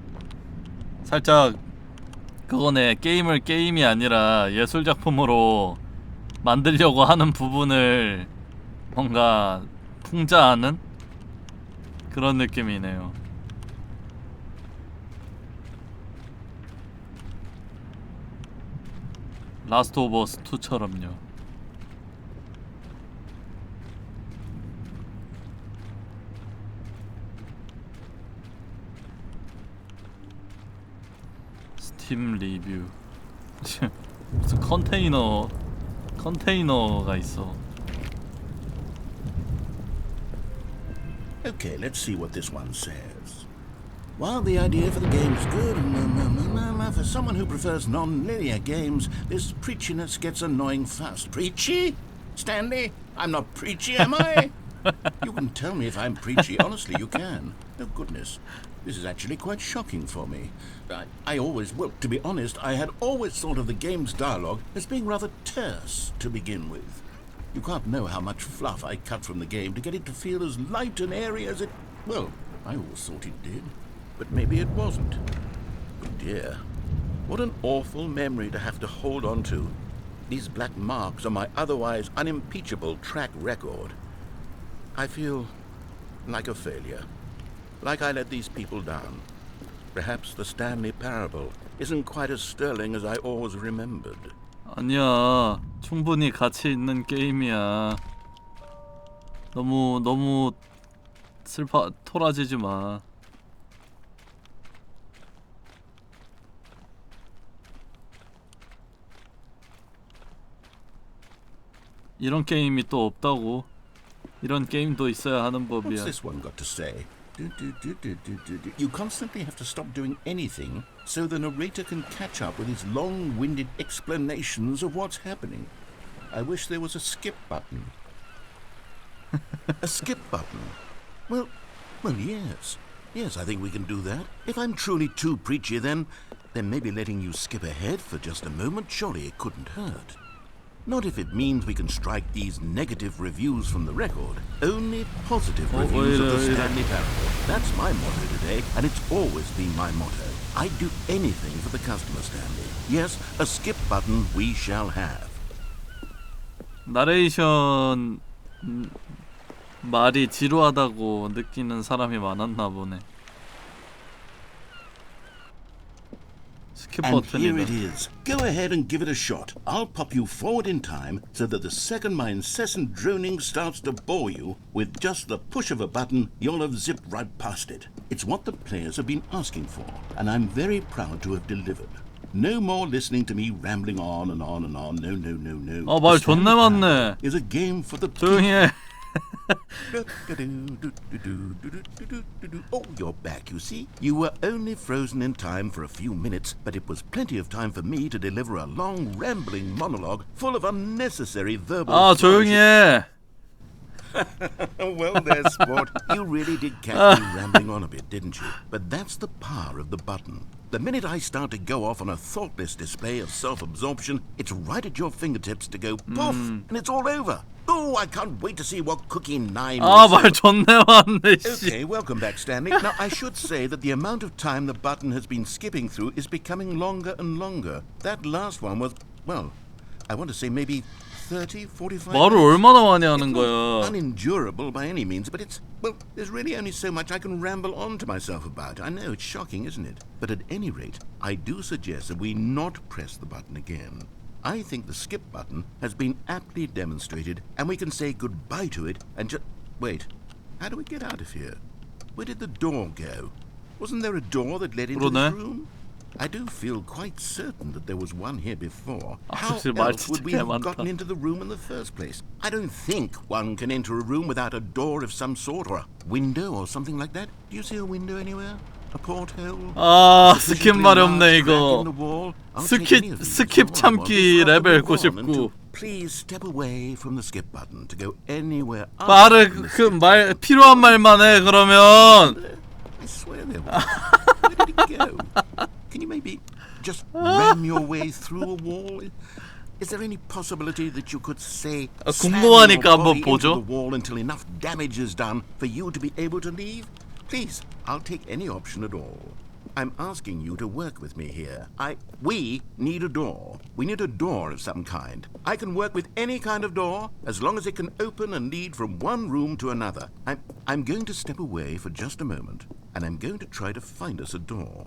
살짝 그거네. 게임을 게임이 아니라 예술 작품으로 만들려고 하는 부분을 뭔가 풍자하는 그런 느낌이네요. 라스트 오브 어스 2처럼요. 스팀 리뷰. 무슨 컨테이너가 있어. Okay, let's see what this one says. While the idea for the game's good, for someone who prefers non-linear games, this preachiness gets annoying fast. Preachy? Stanley? I'm not preachy, am I? You can tell me if I'm preachy. Honestly, you can. Oh, goodness. This is actually quite shocking for me. Well, to be honest, I had always thought of the game's dialogue as being rather terse to begin with. You can't know how much fluff I cut from the game to get it to feel as light and airy as it... Well, I always thought it did. But maybe it wasn't. Oh dear. What an awful memory to have to hold on to. These black marks on my otherwise unimpeachable track record. I feel like a failure. Like I let these people down. Perhaps the Stanley Parable isn't quite as sterling as I always remembered. 아니야. 충분히 가치 있는 게임이야. 너무 토라지지 마. 이런 게임이 또 없다고. 이런 게임도 있어야 하는 법이야. What's this one got to say? You constantly have to stop doing anything so the narrator can catch up with his long-winded explanations of what's happening. I wish there was a skip button. A skip button? Well, yes. Yes, I think we can do that. If I'm truly too preachy, then maybe letting you skip ahead for just a moment, surely it couldn't hurt. Not if it means we can strike these negative reviews from the record. Only positive reviews of the Stanley Parable. That's my motto today, and it's always been my motto. I'd do anything for the customer, Stanley. Yes, a skip button we shall have. 나레이션 말이 지루하다고 느끼는 사람이 많았나 보네. And here it is. Go ahead and give it a shot. I'll pop you forward in time so that the second my incessant droning starts to bore you, with just the push of a button, you'll have zipped right past it. It's what the players have been asking for, and I'm very proud to have delivered. No more listening to me rambling on and on and on. No. 말 존나 많네. Is a game for the 조용히 해. Oh, you're back, you see. You were only frozen in time for a few minutes, but it was plenty of time for me to deliver a long, rambling monologue full of unnecessary verbal... 조용히 해. Well there, sport. You really did catch me rambling on a bit, didn't you? But that's the power of the button. The minute I start to go off on a thoughtless display of self-absorption, it's right at your fingertips to go poof, and it's all over. Oh, I can't wait to see what Cookie 9 will 말 존나 많네, 씨. Okay, welcome back, Stanley. Now, I should say that the amount of time the button has been skipping through is becoming longer and longer. That last one was, well, I want to say maybe 30, 45 말을 얼마나 많이 하는 거야. Unendurable by any means, but there's really only so much I can ramble on to myself about. I know, it's shocking, isn't it? But at any rate, I do suggest that we not press the button again. I think the skip button has been aptly demonstrated, and we can say goodbye to it and just... Wait, how do we get out of here? Where did the door go? Wasn't there a door that led into this room? I do feel quite certain that there was one here before. How else would we have gotten into the room in the first place? I don't think one can enter a room without a door of some sort, or a window or something like that. Do you see a window anywhere? A porthole? 아, 스킵 Sufficiently 마렵네 large crack in 이거. the wall? I'll take any of these. 스킵 All I want 참기 is for 레벨 everyone and 99. to Please step away from the skip button to go anywhere 말을 other than the 그 skip 말 button. 필요한 말만 해 그러면. I swear there was. Where did it go? Can you maybe just ram your way through a wall? Is there any possibility that you could say slam your 궁금하니까 한번 body into 보죠. the wall until enough damage is done for you to be able to leave? Please, I'll take any option at all. I'm asking you to work with me here. We need a door. We need a door of some kind. I can work with any kind of door as long as it can open and lead from one room to another. I'm going to step away for just a moment, and I'm going to try to find us a door.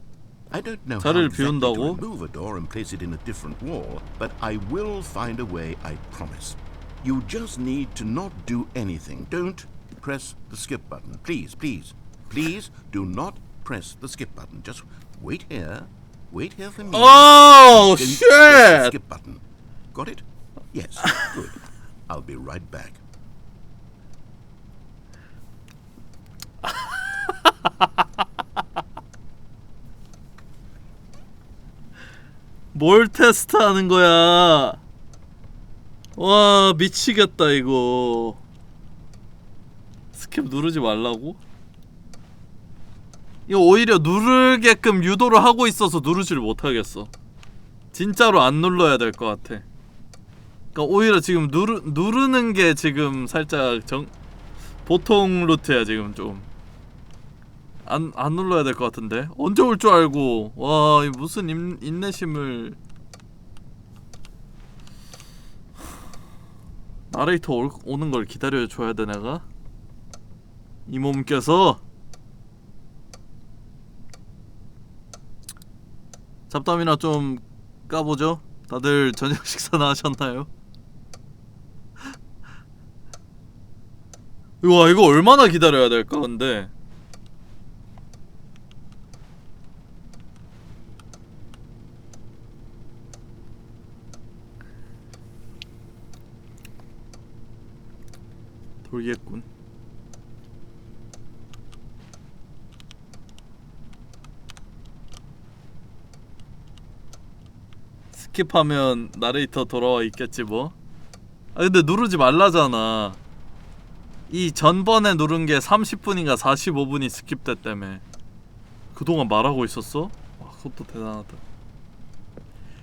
I don't know how 자리를 exactly to 비운다고? remove a door and place it in a different wall, but I will find a way, I promise. You just need to not do anything. Don't press the skip button. Please, please, please do not press the skip button. Just wait here. Wait here for me. Oh Don't press the shit! skip button. Got it? Yes. Good. I'll be right back. 뭘 테스트하는 거야? 와 미치겠다 이거. 스킵 누르지 말라고? 이거 오히려 누르게끔 유도를 하고 있어서 누르지를 못하겠어. 진짜로 안 눌러야 될 것 같아. 그러니까 오히려 지금 누르는 게 지금 살짝 보통 루트야 지금 좀. 안 눌러야 될 것 같은데. 언제 올 줄 알고. 와, 이 무슨 인내심을. 나레이터 오는 걸 기다려줘야 돼 내가? 이 몸께서. 잡담이나 좀 까보죠. 다들 저녁 식사나 하셨나요? 이거 얼마나 기다려야 될까 근데. 돌겠군. 스킵하면 나레이터 돌아와 있겠지 뭐. 아 근데 누르지 말라잖아. 이 전번에 누른 게 30분인가 45분이 스킵됐다며. 그동안 말하고 있었어? 와 그것도 대단하다.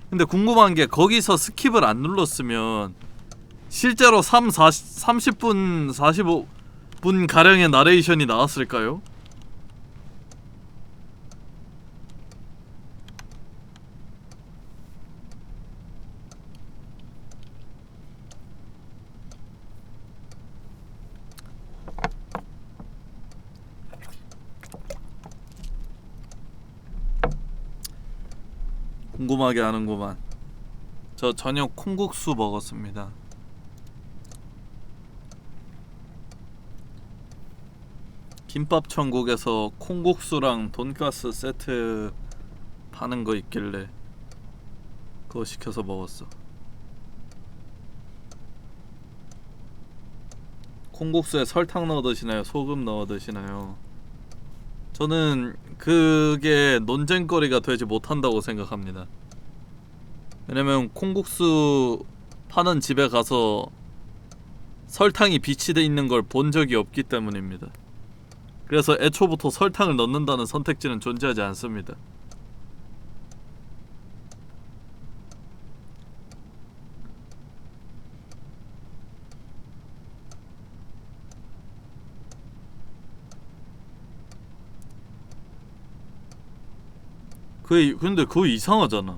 근데 궁금한 게 거기서 스킵을 안 눌렀으면 실제로 30분 45분 가량의 나레이션이 나왔을까요? 궁금하게 하는구만. 저 저녁 콩국수 먹었습니다. 김밥 천국에서 콩국수랑 돈가스 세트 파는 거 있길래 그거 시켜서 먹었어. 콩국수에 설탕 넣어 드시나요? 소금 넣어 드시나요? 저는 그게 논쟁거리가 되지 못한다고 생각합니다. 왜냐면 콩국수 파는 집에 가서 설탕이 비치돼 있는 걸 본 적이 없기 때문입니다. 그래서 애초부터 설탕을 넣는다는 선택지는 존재하지 않습니다. 근데 그거 이상하잖아.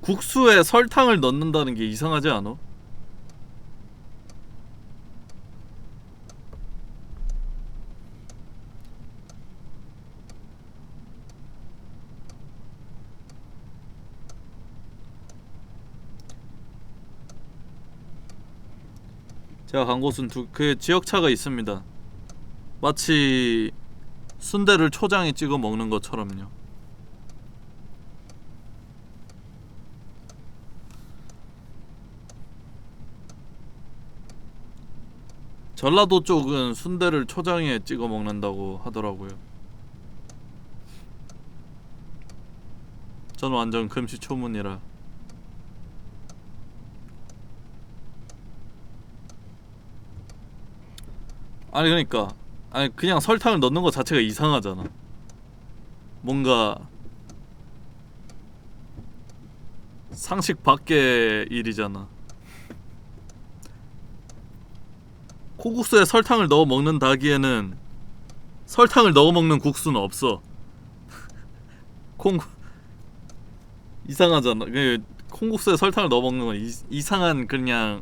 국수에 설탕을 넣는다는 게 이상하지 않아? 제가 간 곳은 그 지역차가 있습니다. 마치 순대를 초장에 찍어 먹는 것처럼요. 전라도 쪽은 순대를 초장에 찍어 먹는다고 하더라고요. 전 완전 금시초문이라. 아니 그러니까 아니 그냥 설탕을 넣는 거 자체가 이상하잖아. 뭔가 상식 밖의 일이잖아. 콩국수에 설탕을 넣어 먹는다기에는 설탕을 넣어 먹는 국수는 없어. 이상하잖아. 콩국수에 설탕을 넣어 먹는 건 이상한 그냥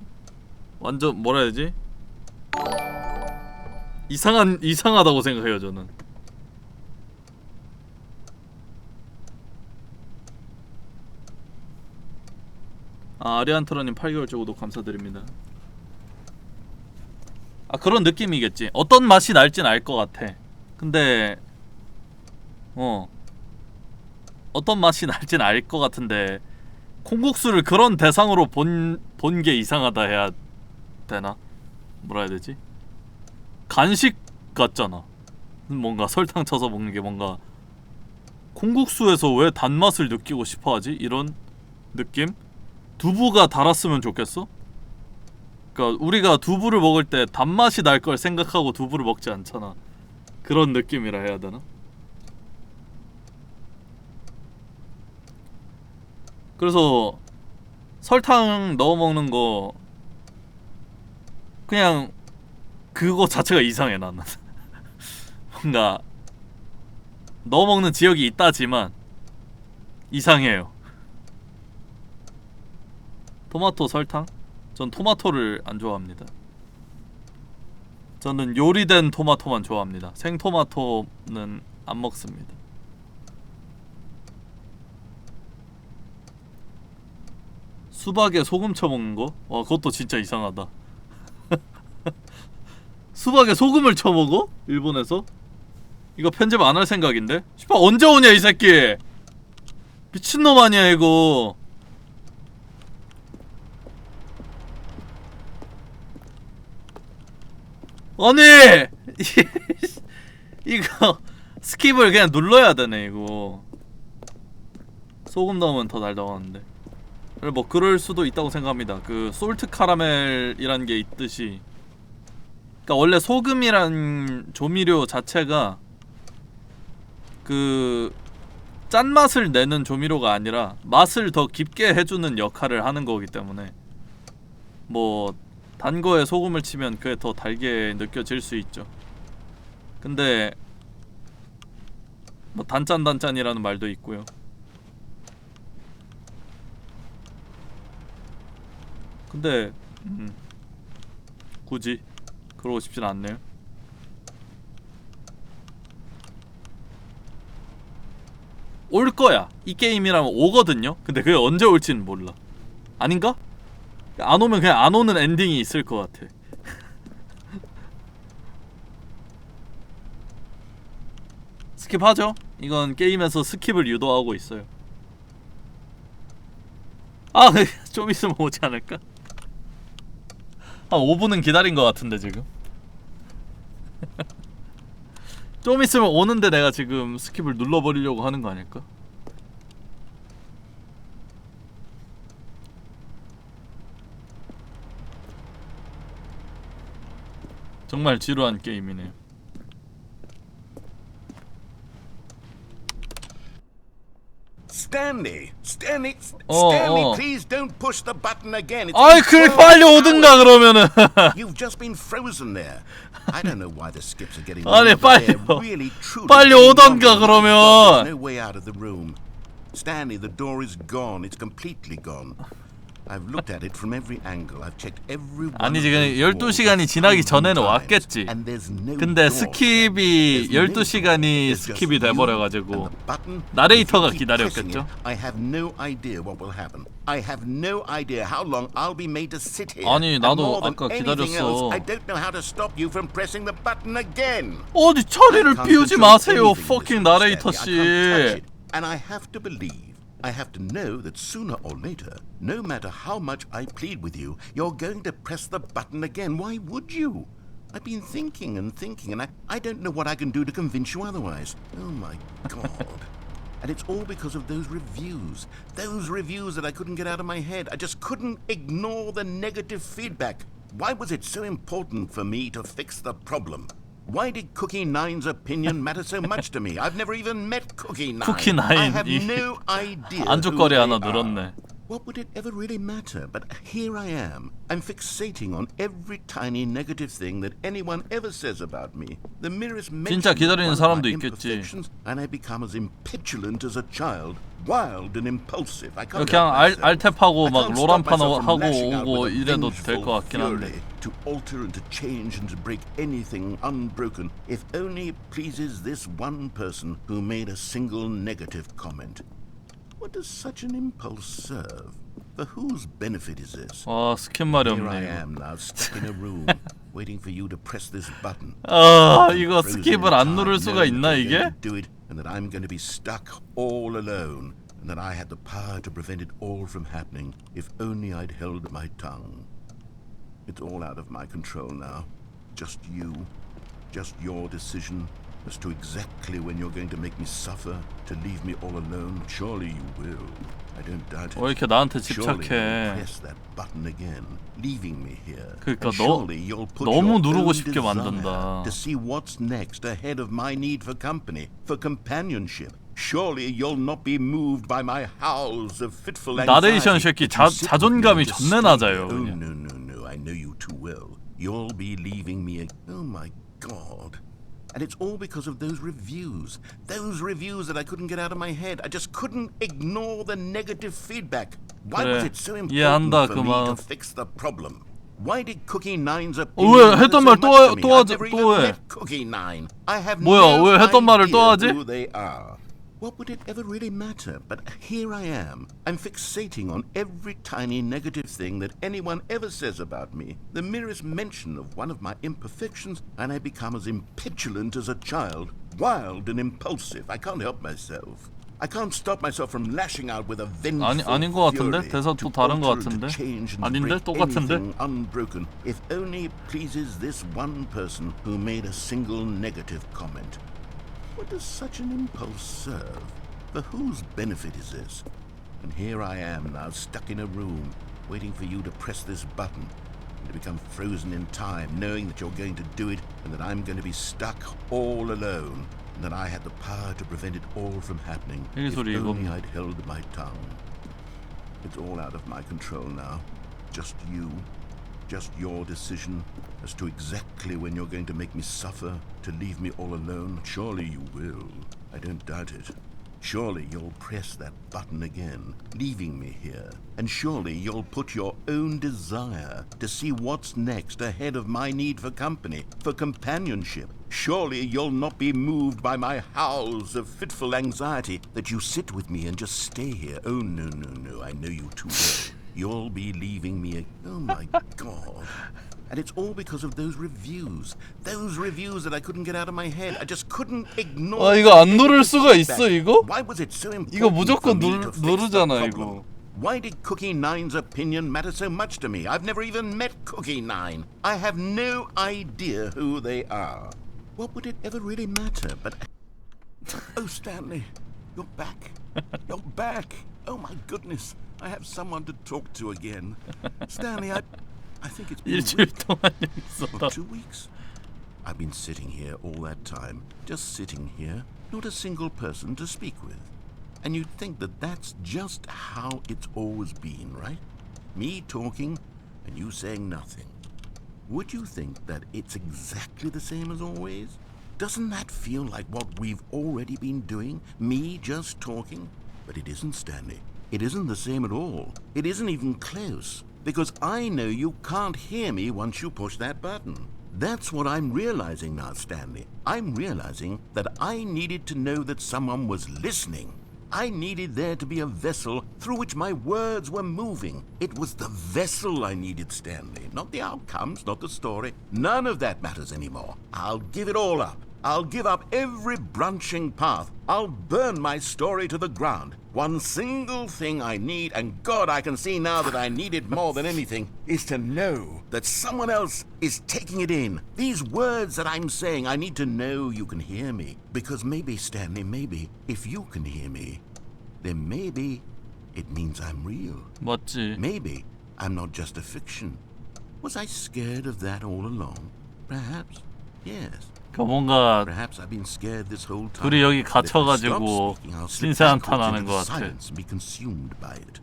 완전 뭐라 해야 되지? 이상하다고 생각해요 저는. 아리안트라님 8개월째 구독 감사드립니다. 그런 느낌이겠지. 어떤 맛이 날진 알 것 같아. 근데 어떤 맛이 날진 알 것 같은데 콩국수를 그런 대상으로 본 게 이상하다 해야 되나? 뭐라 해야 되지? 간식 같잖아. 뭔가 설탕 쳐서 먹는 게 뭔가 콩국수에서 왜 단맛을 느끼고 싶어하지? 이런 느낌? 두부가 달았으면 좋겠어? 그러니까 우리가 두부를 먹을 때 단맛이 날 걸 생각하고 두부를 먹지 않잖아. 그런 느낌이라 해야 되나? 그래서 설탕 넣어 먹는 거 그냥 그거 자체가 이상해 나는. 뭔가 넣어 먹는 지역이 있다지만 이상해요. 토마토 설탕? 전 토마토를 안 좋아합니다. 저는 요리된 토마토만 좋아합니다. 생토마토는 안 먹습니다. 수박에 소금 쳐먹는 거? 와 그것도 진짜 이상하다. 수박에 소금을 쳐먹어? 일본에서? 이거 편집 안 할 생각인데? 씨발 언제 오냐 이 새끼! 미친놈 아니야 이거. 아니! 이거 스킵을 그냥 눌러야 되네 이거. 소금 넣으면 더 잘 나오는데. 뭐 그럴 수도 있다고 생각합니다. 그 솔트 카라멜이란 게 있듯이, 그러니까 원래 소금이란 조미료 자체가 그 짠맛을 내는 조미료가 아니라 맛을 더 깊게 해주는 역할을 하는 거기 때문에 뭐 단 거에 소금을 치면 그게 더 달게 느껴질 수 있죠. 근데 뭐 단짠단짠이라는 말도 있고요. 근데 굳이 그러고 싶진 않네요. 올 거야. 이 게임이라면 오거든요. 근데 그게 언제 올지는 몰라. 아닌가? 안 오면 그냥 안 오는 엔딩이 있을 것 같아. 스킵하죠? 이건 게임에서 스킵을 유도하고 있어요. 좀 있으면 오지 않을까? 한 5분은 기다린 것 같은데 지금. 좀 있으면 오는데 내가 지금 스킵을 눌러버리려고 하는 거 아닐까? 정말 지루한 게임이네요. Stanley, 어. please don't push the button again. It's 아이 been 그래 frozen 빨리 for 오든가 hours. 그러면은. You've just been frozen there. I don't know why the skips are getting 아니, longer, but they're 빨리요. really truly 빨리 getting 오던가, longer. 그러면. There's no way out of the room. Stanley, the door is gone. It's completely gone. I've looked at it from every angle. I've checked every one 아니 of 지금 those walls 12시간이 지나기 1,000 전에는 times, 왔겠지. and there's no 근데 door. 스킵이 There's no 12시간이 door. There's just 스킵이 you 돼버려가지고 and the button. 나레이터가 If you keep pressing 기다렸겠죠? it, I have no idea what will happen. I have no idea how long I'll be made to sit here. 아니, And 나도 more than 아까 anything 기다렸어. else, I don't know how to stop you from pressing the button again. 어디 I 처리를 can't 비우지 control 마세요, anything, fucking Mr. 나레이터 Stanley. I can't touch 씨. it. And I have to believe, I have to know that sooner or later, no matter how much I plead with you, you're going to press the button again. Why would you? I've been thinking and thinking, and I don't know what I can do to convince you otherwise. Oh my God. And And it's all because of those reviews. Those reviews that I couldn't get out of my head. I just couldn't ignore the negative feedback. Why was it so important for me to fix the problem? Why did Cookie Nine's opinion matter so much to me? I've never even met Cookie Nine. Cookie Nine. I have no idea 안주거리 who 하나 they are. 늘었네. What would it ever really matter? But here I am. I'm fixating on every tiny negative thing that anyone ever says about me. The merest mention 진짜 기다리는 of 사람도 my 있겠지. imperfections, and I become as impetulant as a child, wild and impulsive. I can't 그냥 help myself. 알탭하고 I 막 can't 롤한판 stop myself from 하고 lashing out 오고 with a 이래도 될 vengeful 것 같긴 한데. fury. To alter and to change and to break anything unbroken, if only it pleases this one person who made a single negative comment. What does such an impulse serve? For whose benefit is this? 와 스킨 말이 Here I 없네. am now, stuck in a room, waiting for you to press this button. 이거 스킵을 안 누를 수가 있나 이게? Do it, and that I'm going to be stuck all alone, and that I had the power to prevent it all from happening, if only I'd held my tongue. It's all out of my control now. Just you, just your decision as to exactly when you're going to make me suffer, to leave me all alone. Surely you will. I don't doubt it. 왜 이렇게 나한테 Surely 집착해? you'll press that button again, leaving me here. 그러니까 And 너 surely you'll put 너무 your 누르고 own 싶게 desire 만든다. to see what's next ahead of my need for company, for companionship. Surely you'll not be moved by my howls of fitful 나레이션 anxiety. 새끼 that you sit with me 자존감이 and just 존내 stay 낮아요, there. Oh 그냥. no, I know you too well. You'll be leaving me. Oh my God. And it's all because of those reviews. Those reviews that I couldn't get out of my head. I just couldn't ignore the negative feedback. Why 그래, was it so 이해한다, important for me 그만. to fix the problem? Why did Cookie Nine's 왜 opinion matter 했던 so 말 much to me? 또 I've 하지, never 또 even 해. met Cookie Nine. I have 뭐야, no 왜 했던 말을 또 idea 하지? who they are. What would it ever really matter? But here I am. I'm fixating on every tiny negative thing that anyone ever says about me. The merest mention of one of my imperfections, and I become as impetulant as a child, wild and impulsive. I can't help myself. I can't stop myself from lashing out with a vengeful 아닌 것 같은데? fury. 대사 또 To 다른 것 alter and to 같은데? change and 아닌데? break 똑같은데? anything unbroken, if only it pleases this one person who made a single negative comment. What does such an impulse serve? For whose benefit is this? And here I am now, stuck in a room, waiting for you to press this button, and to become frozen in time, knowing that you're going to do it, and that I'm going to be stuck all alone, and that I had the power to prevent it all from happening, if 소리, 이거. only I'd held my tongue. It's all out of my control now. Just you. Just your decision as to exactly when you're going to make me suffer, to leave me all alone. Surely you will. I don't doubt it. Surely you'll press that button again, leaving me here. And surely you'll put your own desire to see what's next ahead of my need for company, for companionship. Surely you'll not be moved by my howls of fitful anxiety, that you sit with me and just stay here. Oh, no, I know you too well. You'll be leaving me. Oh my God. And it's all because of those reviews. Those reviews that I couldn't get out of my head. I just couldn't ignore. 이거 안 누를 수가 있어, 이거? Why was it so important 이거 무조건 for me to fix the 누르잖아, problem? 이거. Why did Cookie Nine's opinion matter so much to me? I've never even met Cookie Nine. I have no idea who they are. What would it ever really matter? But oh, Stanley, you're back. You're back. Oh my goodness. I have someone to talk to again. Stanley, I think it's been a 일주일 week 동안 여기 or 있었다. 2 weeks. I've been sitting here all that time, just sitting here, not a single person to speak with. And you'd think that that's just how it's always been, right? Me talking and you saying nothing. Would you think that it's exactly the same as always? Doesn't that feel like what we've already been doing? Me just talking? But it isn't, Stanley. It isn't the same at all. It isn't even close. Because I know you can't hear me once you push that button. That's what I'm realizing now, Stanley. I'm realizing that I needed to know that someone was listening. I needed there to be a vessel through which my words were moving. It was the vessel I needed, Stanley. Not the outcomes, not the story. None of that matters anymore. I'll give it all up. I'll give up every branching path. I'll burn my story to the ground. One single thing I need, and God, I can see now that I need it more than anything, is to know that someone else is taking it in. These words that I'm saying, I need to know you can hear me. Because maybe, Stanley, maybe, if you can hear me, then maybe it means I'm real. 맞지. Maybe I'm not just a fiction. Was I scared of that all along? Perhaps, yes. 그 뭔가 Perhaps I've been scared this whole time. 둘이 여기 But if I stop 갇혀가지고 speaking, I'll slip 신세 한탄 backwards 하는 into 것 같아. silence and be consumed by it.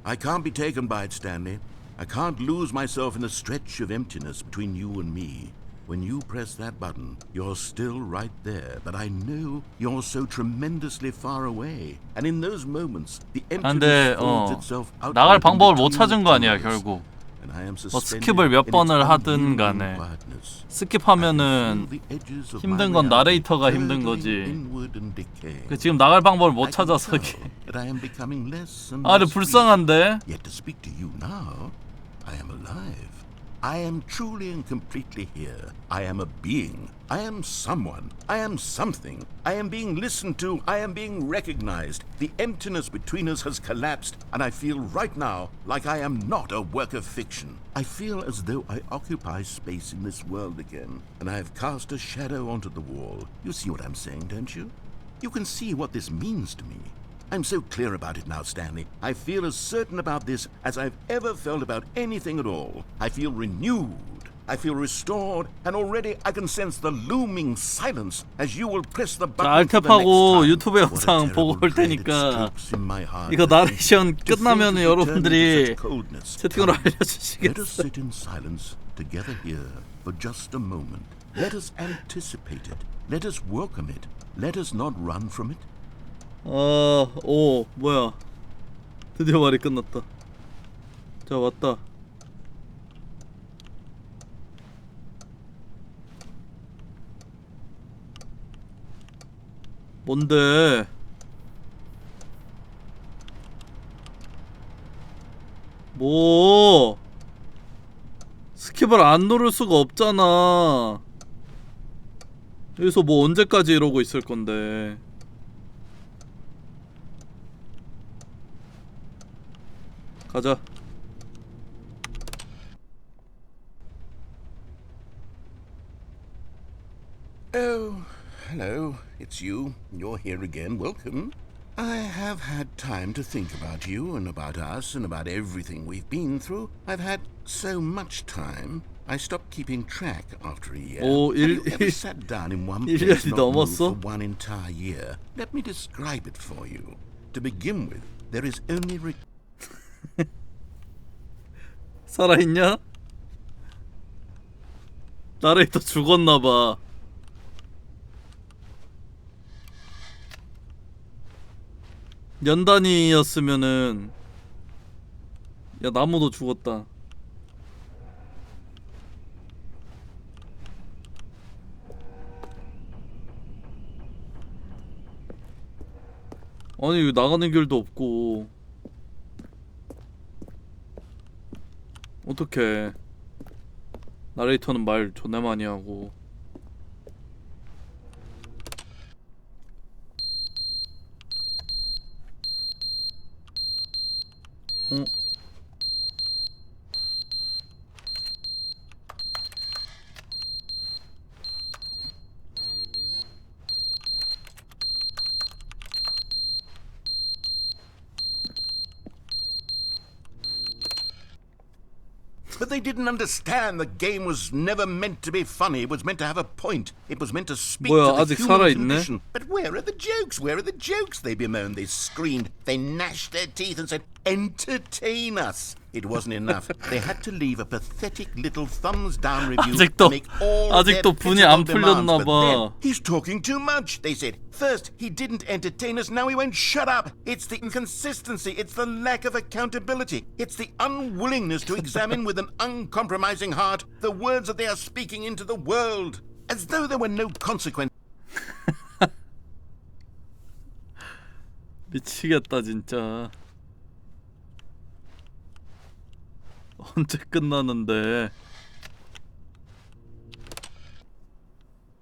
I can't be taken by it, Stanley. I can't lose myself in the stretch of emptiness between you and me. When you press that button, you're still right there, but I know you're so tremendously far away. And in those moments, the 근데 emptiness folds itself out. 나갈 방법을 못 찾은 거 아니야 결국. And I am 뭐 suspended 스킵을 몇 in its 번을 하든 unyielding 간에 quietness. 스킵하면은 힘든 건 나레이터가 힘든 거지. 그 지금 나갈 방법을 못 찾아서 이게. 아, 근데 불쌍한데. Yet to speak to you now, I am alive. I am truly and completely here. I am a being. I am someone. I am something. I am being listened to. I am being recognized. The emptiness between us has collapsed, and I feel right now like I am not a work of fiction. I feel as though I occupy space in this world again, and I have cast a shadow onto the wall. You see what I'm saying, don't you? You can see what this means to me. I'm so clear about it now, Stanley. I feel as certain about this as I've ever felt about anything at all. I feel renewed. I feel restored, and already I can sense the looming silence as you will press the button for the next 알탭하고 time. 유튜브 영상 보고 올 테니까 이거 나레이션 끝나면 여러분들이 채팅으로 Let us 알려주시겠어요? sit in silence together here for just a moment. Let us anticipate it. Let us welcome it. Let us not run from it. 오, 뭐야. 드디어 말이 끝났다. 자, 왔다. 뭔데? 뭐? 스킵을 안 누를 수가 없잖아. 여기서 뭐 언제까지 이러고 있을 건데. 가자. Oh, hello. It's you. You're here again. Welcome. I have had time to think about you and about us and about everything we've been through. I've had so much time. I stopped keeping track after a year. 오, Have you ever sat down in one 1년이 place not moved 넘었어? for one entire year? Let me describe it for you. To begin with, there is only 살아있냐? 나레이터 죽었나봐. 연단이었으면은 야 나무도 죽었다. 아니 나가는 길도 없고 어떡해. 나레이터는 말 존나 많이 하고. But they didn't understand the game was never meant to be funny. It was meant to have a point. It was meant to speak 뭐야, to 아직 the human 살아있네? condition. But where are the jokes? Where are the jokes? They bemoaned, they screamed, they gnashed their teeth and said, entertain us. It wasn't enough. They had to leave a pathetic little thumbs down review 아직도- to make all their 아직도 분이 안 pitiful demands. 풀렸나 But then, 봐. he's talking too much, they said. First, he didn't entertain us, now he won't shut up. It's the inconsistency, it's the lack of accountability, it's the unwillingness to examine with an uncompromising heart the words that they are speaking into the world, as though there were no consequence. 미치겠다 진짜. 언제 끝나는데?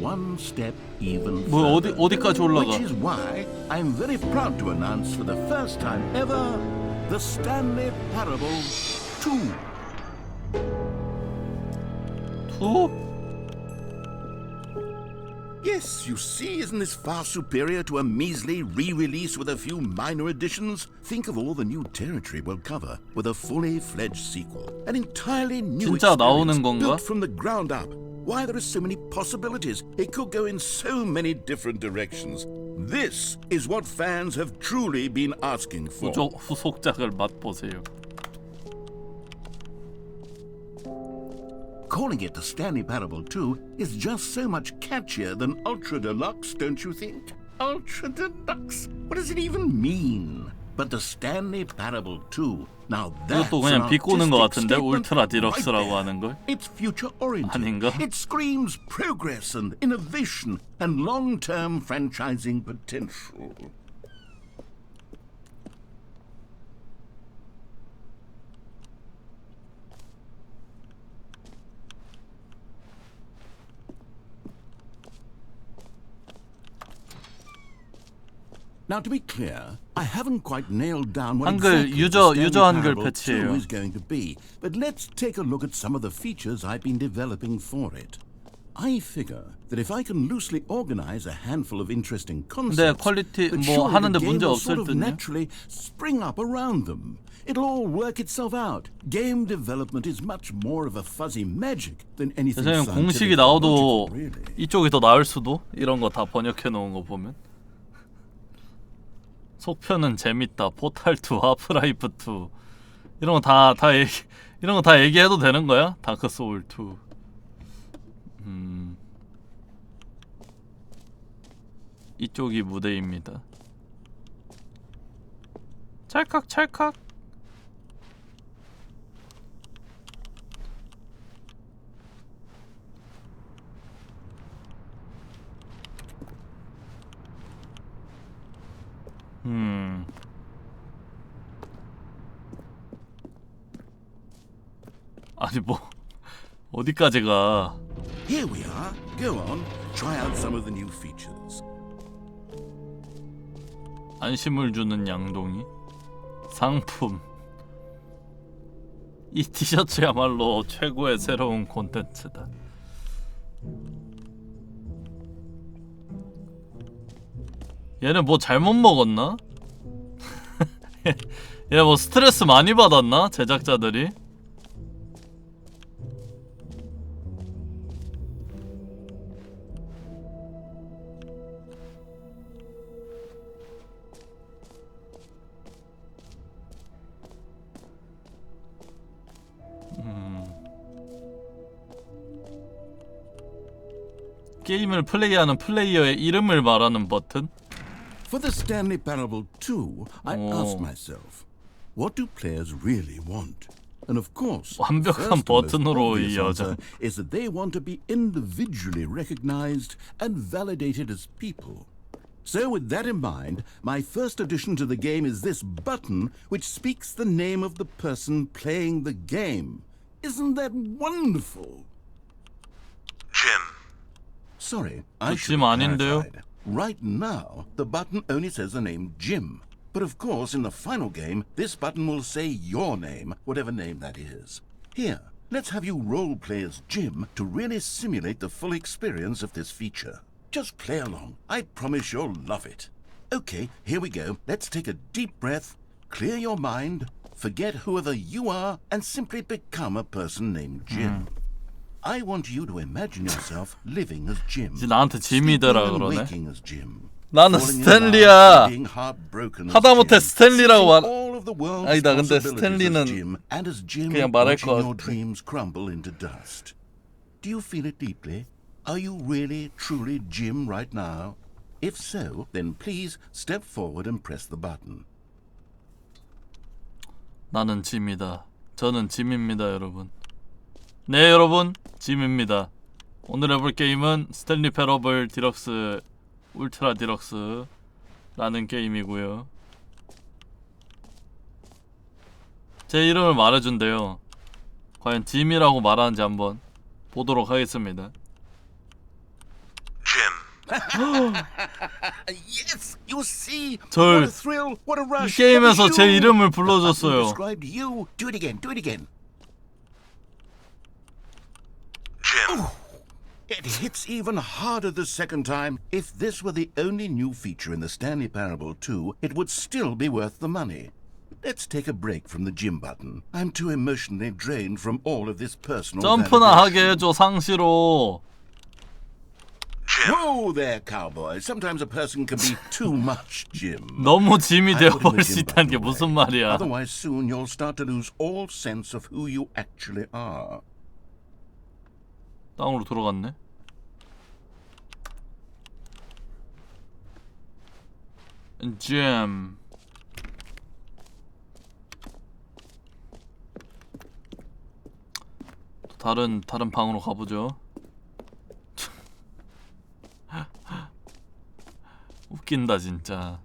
one step even 뭐 further. 어디까지 올라가? Which is why I'm very proud to announce for the first time ever the Stanleyparable 2. 2? Yes, you see, isn't this far superior to a measly re-release with a few minor additions? Think of all the new territory we'll cover with a fully fledged sequel. An entirely new 진짜 나오는 experience 건가? built from the ground up. Why, there are so many possibilities. It could go in so many different directions. This is what fans have truly been asking for. 후속작을 맛보세요. Calling it the Stanleyparable 2 is just so much catchier than Ultra Deluxe, don't you think? Ultra Deluxe? What does it even mean? But the Stanleyparable 2, now that's 이것도 an 그냥 비꼬는 것 artistic 같은데 statement 울트라 디럭스라고 right there. 하는 걸? It's future-oriented. 아닌가? It screams progress and innovation and long-term franchising potential. Now, to be clear, I haven't quite nailed down what 한글 exactly 유저 the 한글 Stanleyparable 2 패치예요. is going to be, but let's take a look at some of the features I've been developing for it. I figure that if I can loosely organize a handful of interesting concepts, 퀄리티 that 뭐 surely 하는데 the game 문제 will 없을 sort of 듯요? naturally spring up around them. It'll all work itself out. Game development is much more of a fuzzy magic than anything 세상에 공식이 scientific or 나와도 logical, really. 이쪽이 더 나을 수도? 이런 거 다 번역해 놓은 거 보면. 속편은 재밌다. 포탈2, 하프라이프2 이런 거 다 얘기해도 되는 거야? 다크소울2. 이쪽이 무대입니다. 찰칵. 아니 뭐 어디까지 가? Here we are. Go on. Try out some of the new features. 안심을 주는 양동이 상품. 이 티셔츠야말로 최고의 새로운 콘텐츠다. 얘네 뭐 잘못 먹었나? 얘네 뭐 스트레스 많이 받았나? 제작자들이? 게임을 플레이하는 플레이어의 이름을 말하는 버튼? For the Stanleyparable 2, I asked myself, what do players really want? And of course, the 완벽한 first and most 버튼으로 obvious 이어져. answer is that they want to be individually recognized and validated as people. So with that in mind, my first addition to the game is this button which speaks the name of the person playing the game. Isn't that wonderful? Jim. Sorry, I 저 should 짐 have 아닌데요? clarified. Right now, the button only says the name Jim. But of course, in the final game, this button will say your name, whatever name that is. Here, let's have you role-play as Jim to really simulate the full experience of this feature. Just play along. I promise you'll love it. Okay, here we go. Let's take a deep breath, clear your mind, forget whoever you are, and simply become a person named Jim. I want you to imagine yourself living as Jim. 이제 나한테 짐이더라 sleeping and 그러네. waking as Jim. 나는 falling in 스탠리야. love and being heartbroken as 하다못해 Jim. 스탠리라고 말. Seeing all of the world's 아니다, 근데 possibilities 스탠리는 as Jim, and as Jim 그냥 말할 watching 것 your 같아. dreams crumble into dust. Do you feel it deeply? Are you really, truly Jim right now? If so, then please step forward and press the button. 나는 짐이다. 저는 짐입니다, 여러분. 네, 여러분, 짐입니다. 오늘 해볼 게임은 스탠리패러블 디럭스 울트라 디럭스라는 게임이고요. 제 이름을 말해준대요. 과연 짐이라고 말하는지 한번 보도록 하겠습니다. Yes, you see. 절 What a thrill, what a 이 rush. 게임에서 제 You. 이름을 The button 불러줬어요. described you. Do it again. Do it again. Jim. It hits even harder the second time. If this were the only new feature in the Stanley Parable 2, it would still be worth the money. Let's take a break from the gym button. I'm too emotionally drained from all of this personal 점프나 하게 validation. 해줘 상시로. Jim. Whoa there, cowboy. Sometimes a person can be too much, Jim. 너무 짐이 I put in the 되어버릴 수 gym 있다는 게 button 무슨 away. 말이야. Otherwise, soon you'll start to lose all sense of who you actually are. 땅으로 들어갔네. 잼. 또 다른 방으로 가보죠. 웃긴다 진짜.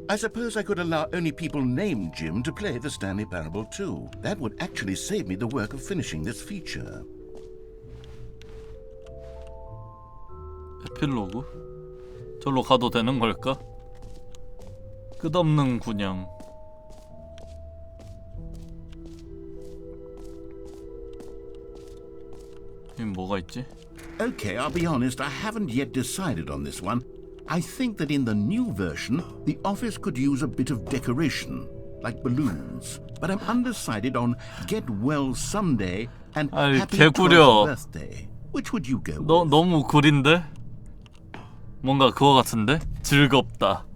I suppose I could allow only people named Jim to play the Stanley Parable 2. That would actually save me the work of finishing this feature. 에필로그? 절로 가도 되는 걸까? 끝없는 군형. 여기 뭐가 있지? Okay, I'll be honest, I haven't yet decided on this one. I think that in the new version, the office could use a bit of decoration, like balloons. But I'm undecided on Get Well Someday and 아이, Happy 개구려. 12th Birthday. Which would you go 너 with? 너무 구린데? 뭔가 그거 같은데? 즐겁다.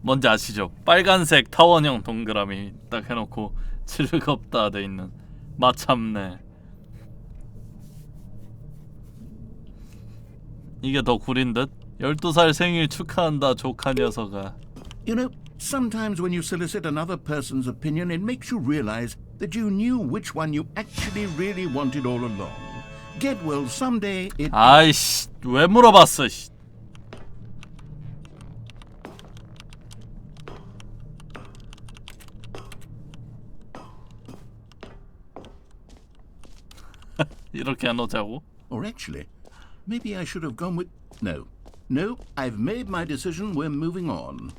뭔지 아시죠? 빨간색 타원형 동그라미 딱 해놓고 즐겁다 돼 있는. 마참네. 이게 더 구린 듯? 12살 생일 축하한다 조카 녀석아. You know, sometimes when you solicit another person's opinion, it makes you realize that you knew which one you actually really wanted all along. Get Well Someday, it... 아이씨 왜 물어봤어 씨. 이렇게 안 오자고? Or actually, maybe I should have gone with... No, I've made my decision. We're moving on.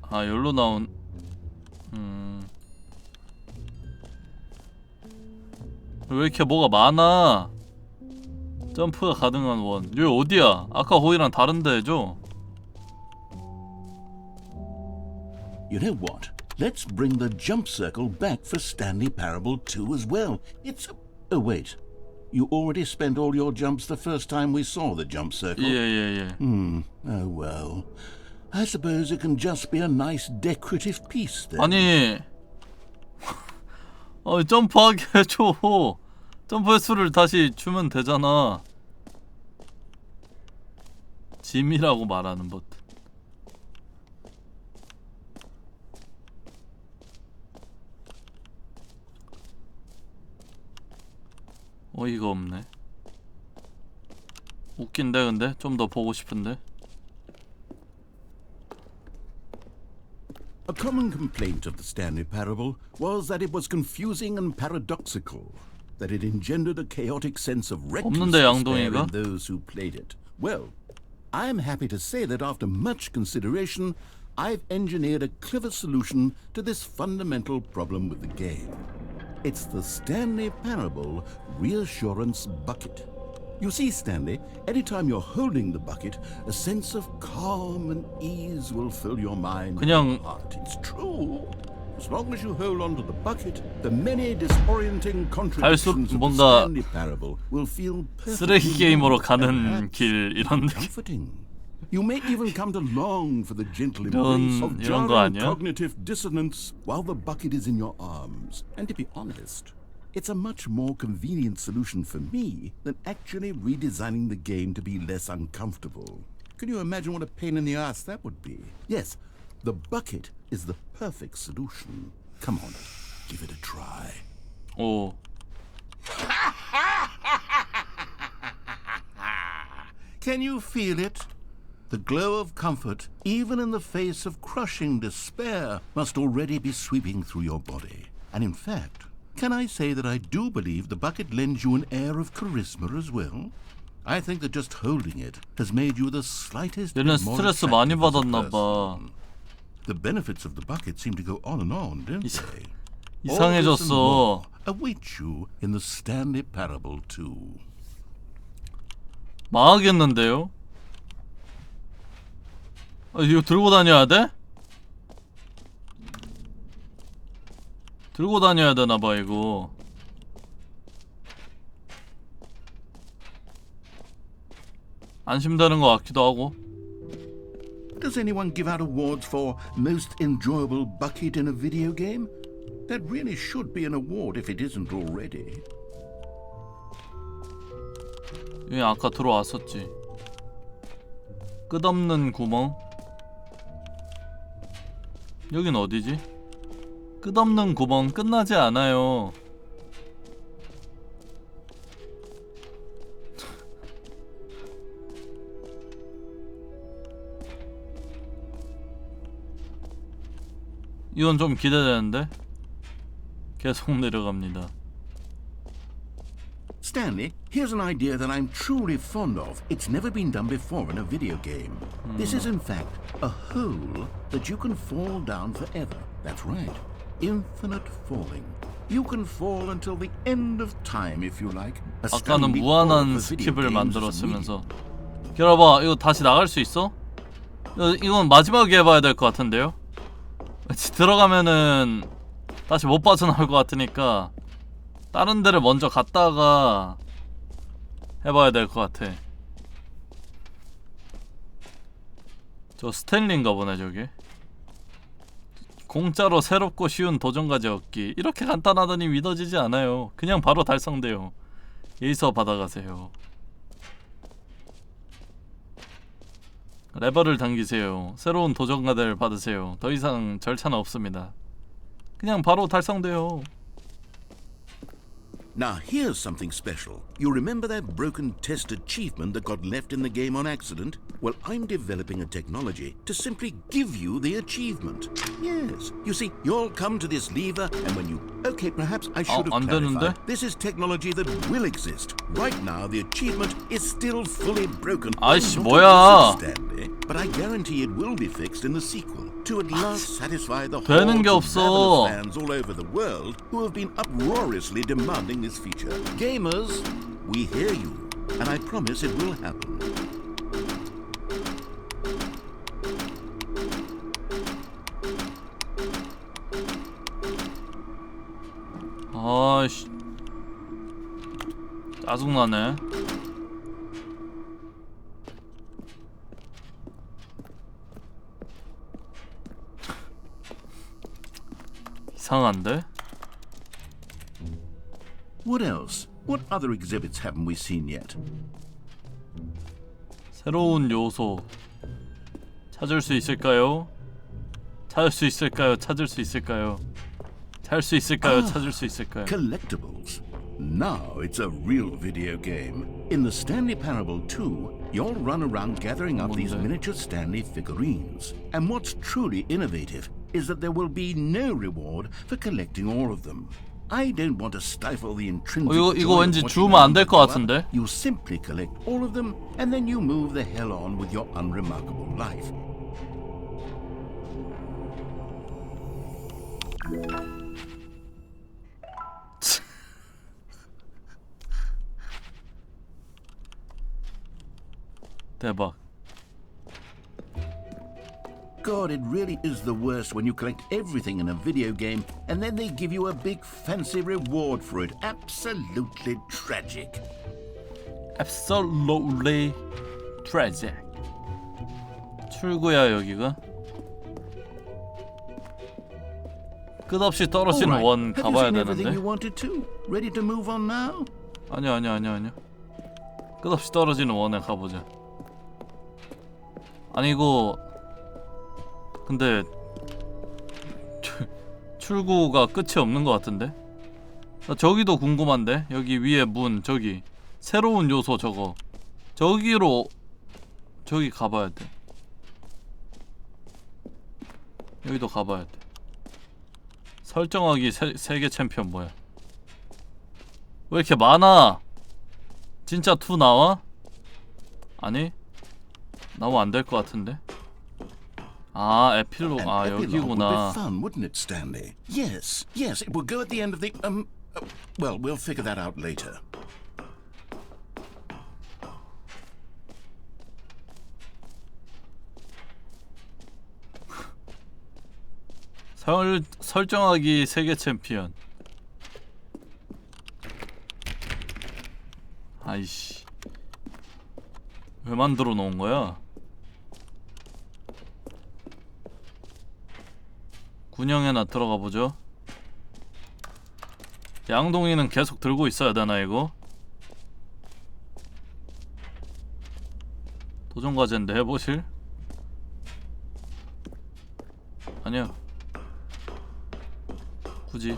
아 여기로 나온 왜 이렇게 뭐가 많아? 점프가 가능한 원. 여기 어디야? 아까 거기랑 다른데 해줘. You know what? Let's bring the jump circle back for Stanley Parable 2 as well. It's... Oh, wait. You already spent all your jumps the first time we saw the jump circle. 예예예. Oh, well. I suppose it can just be a nice decorative piece then. 아니 점프하게 해줘. 점프 횟수를 다시 주면 되잖아. 짐이라고 말하는 것. 어이가 없네. 웃긴데 근데 좀 더 보고 싶은데. A common complaint of the Stanley Parable was that it was confusing and paradoxical, that it engendered a chaotic sense of reckless 없는데, despair 양동이가? in those who played it. Well, I'm happy to say that after much consideration, I've engineered a clever solution to this fundamental problem with the game. It's the Stanley Parable Reassurance Bucket. You see, Stanley, anytime you're holding the bucket, a sense of calm and ease will fill your mind 그냥- and heart. It's true. As long as you hold on to the bucket, the many disorienting contradictions of the 뭔가 Stanley Parable will feel 쓰레기 perfectly 게임으로 normal 가는 and 길 perhaps 이런 느낌. comforting. You may even come to long for the gentle 이런- embrace of 이런 거 jarring 아니야? cognitive dissonance while the bucket is in your arms. And to be honest, it's a much more convenient solution for me than actually redesigning the game to be less uncomfortable. Can you imagine what a pain in the ass that would be? Yes, the bucket is the perfect solution. Come on, give it a try. 오. Can you feel it? The glow of comfort, even in the face of crushing despair, must already be sweeping through your body. And in fact, can I say that I do believe the bucket lends you an air of charisma as well? I think that just holding it has made you the slightest 얘는 bit more 스트레스 많이 attractive as a 받았나 봐. person. The benefits of the bucket seem to go on and on, don't 이상- they? 이상해졌어. Await you in the Stanley Parable 2. 망하겠는데요? 아, 이거 들고 다녀야 돼? 들고 다녀야 되나봐 이거. 안심되는 것 같기도 하고. Does anyone give out awards for most enjoyable bucket in a video game? That really should be an award if it isn't already. 여기 아까 들어왔었지. 끝없는 구멍. 여긴 어디지? 끝없는 구멍 끝나지 않아요. 이건 좀 기대되는데? 계속 내려갑니다. Stanley, here's an idea that I'm truly fond of. It's never been done before in a video game. This is in fact a hole that you can fall down forever. That's right. Infinite falling. You can fall until the end of time if you like. A 아까는 stunning leap 무한한 forward for video 스킵을 games 만들었으면서. 기다려봐, 이거 다시 나갈 수 있어? 이건 마지막에 해봐야 될 것 같은데요? 들어가면은 다시 못 빠져나올 것 같으니까 다른 데를 먼저 갔다가 해봐야 될 것 같아. 저 스탠리인가 보네 저기. 공짜로 새롭고 쉬운 도전과제 얻기. 이렇게 간단하더니 믿어지지 않아요. 그냥 바로 달성돼요. 여기서 받아가세요. 레버를 당기세요. 새로운 도전과제를 받으세요. 더 이상 절차는 없습니다. 그냥 바로 달성돼요. Now here's something special. You remember that broken test achievement that got left in the game on accident? Well, I'm developing a technology to simply give you the achievement. Yes. You see, you'll come to this lever and when you... Okay, perhaps I should have 안 clarified. 되는데? This is technology that will exist. Right now, the achievement is still fully broken. 아이씨, I'm not 뭐야. convinced, Stanley, but I guarantee it will be fixed in the sequel. To at last satisfy the 되는 게 hordes of 없어. ravenous fans all over the world who have been uproariously demanding this feature. Gamers, we hear you, and I promise it will happen. 아이씨, 짜증나네. 이상한데? What else? What other exhibits haven't we seen yet? 새로운 요소 찾을 수 있을까요? 찾을 수 있을까요? 찾을 수 있을까요? 찾을 수 있을까요? 찾을 수 있을까요? Collectibles. Now it's a real video game. In the Stanley Parable 2, you'll run around gathering up these 뭔데? miniature Stanley figurines. And what's truly innovative is that there will be no reward for collecting all of them. I don't want to stifle the intrinsic 이거 joy of 왠지 watching 주우면 안 them 될 것 grow up. 같은데? You simply collect all of them and then you move the hell on with your unremarkable life. 대박. God, it really is the worst when you collect everything in a video game and then they give you a big fancy reward for it. Absolutely tragic. Absolutely tragic. 출구야 여기가? 끝없이 떨어지는 Alright, 원 have you 가봐야 seen everything 되는데. you wanted to? Ready to move on now? 아니야. 끝없이 떨어지는 원에 가보자. 아니 이거 근데 출구가 끝이 없는 것 같은데? 나 저기도 궁금한데? 여기 위에 문 저기 새로운 요소 저거 저기로 저기 가봐야 돼. 여기도 가봐야 돼. 설정하기 세계 챔피언 뭐야? 왜 이렇게 많아? 진짜 2 나와? 아니? 나오면 안 될 것 같은데? 아, 에필로. An 아, epilogue would be 여기구나. fun, wouldn't it, Stanley? Yes, yes, it will go at the end of the, well, we'll figure that out later. 설정하기 세계 챔피언. 아이씨. 왜 만들어 놓은 거야? 군영에나 들어가 보죠. 양동이는 계속 들고 있어야 되나 이거? 도전 과제인데 해보실? 아니야. 굳이.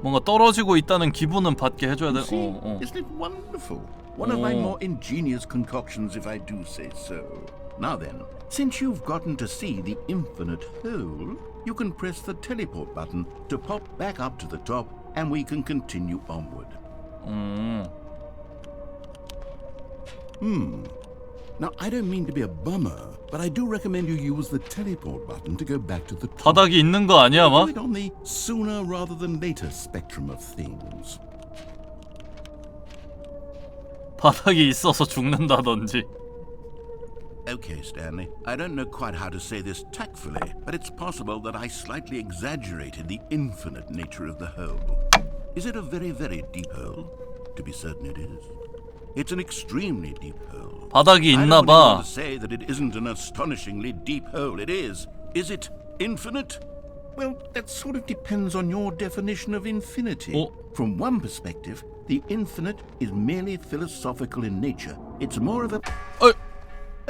뭔가 떨어지고 있다는 기분은 받게 해줘야 돼. See, isn't it wonderful? One of my more ingenious concoctions, if I do say so. Now then, since you've gotten to see the infinite hole, you can press the teleport button to pop back up to the top, and we can continue onward. Now, I don't mean to be a bummer, but I do recommend you use the teleport button to go back to the top. 바닥이 있는 거 아니야, Do 막? it on the sooner rather than later spectrum of things. 바닥이 있어서 죽는다든지. Okay, Stanley, I don't know quite how to say this tactfully, but it's possible that I slightly exaggerated the infinite nature of the hole. Is it a very, very deep hole? To be certain it is. It's an extremely deep hole. 바닥이 I 있나 don't really want 봐. to say that it isn't an astonishingly deep hole. It is. Is it infinite? Well, that sort of depends on your definition of infinity. Oh. From one perspective, the infinite is merely philosophical in nature. It's more of a... 어,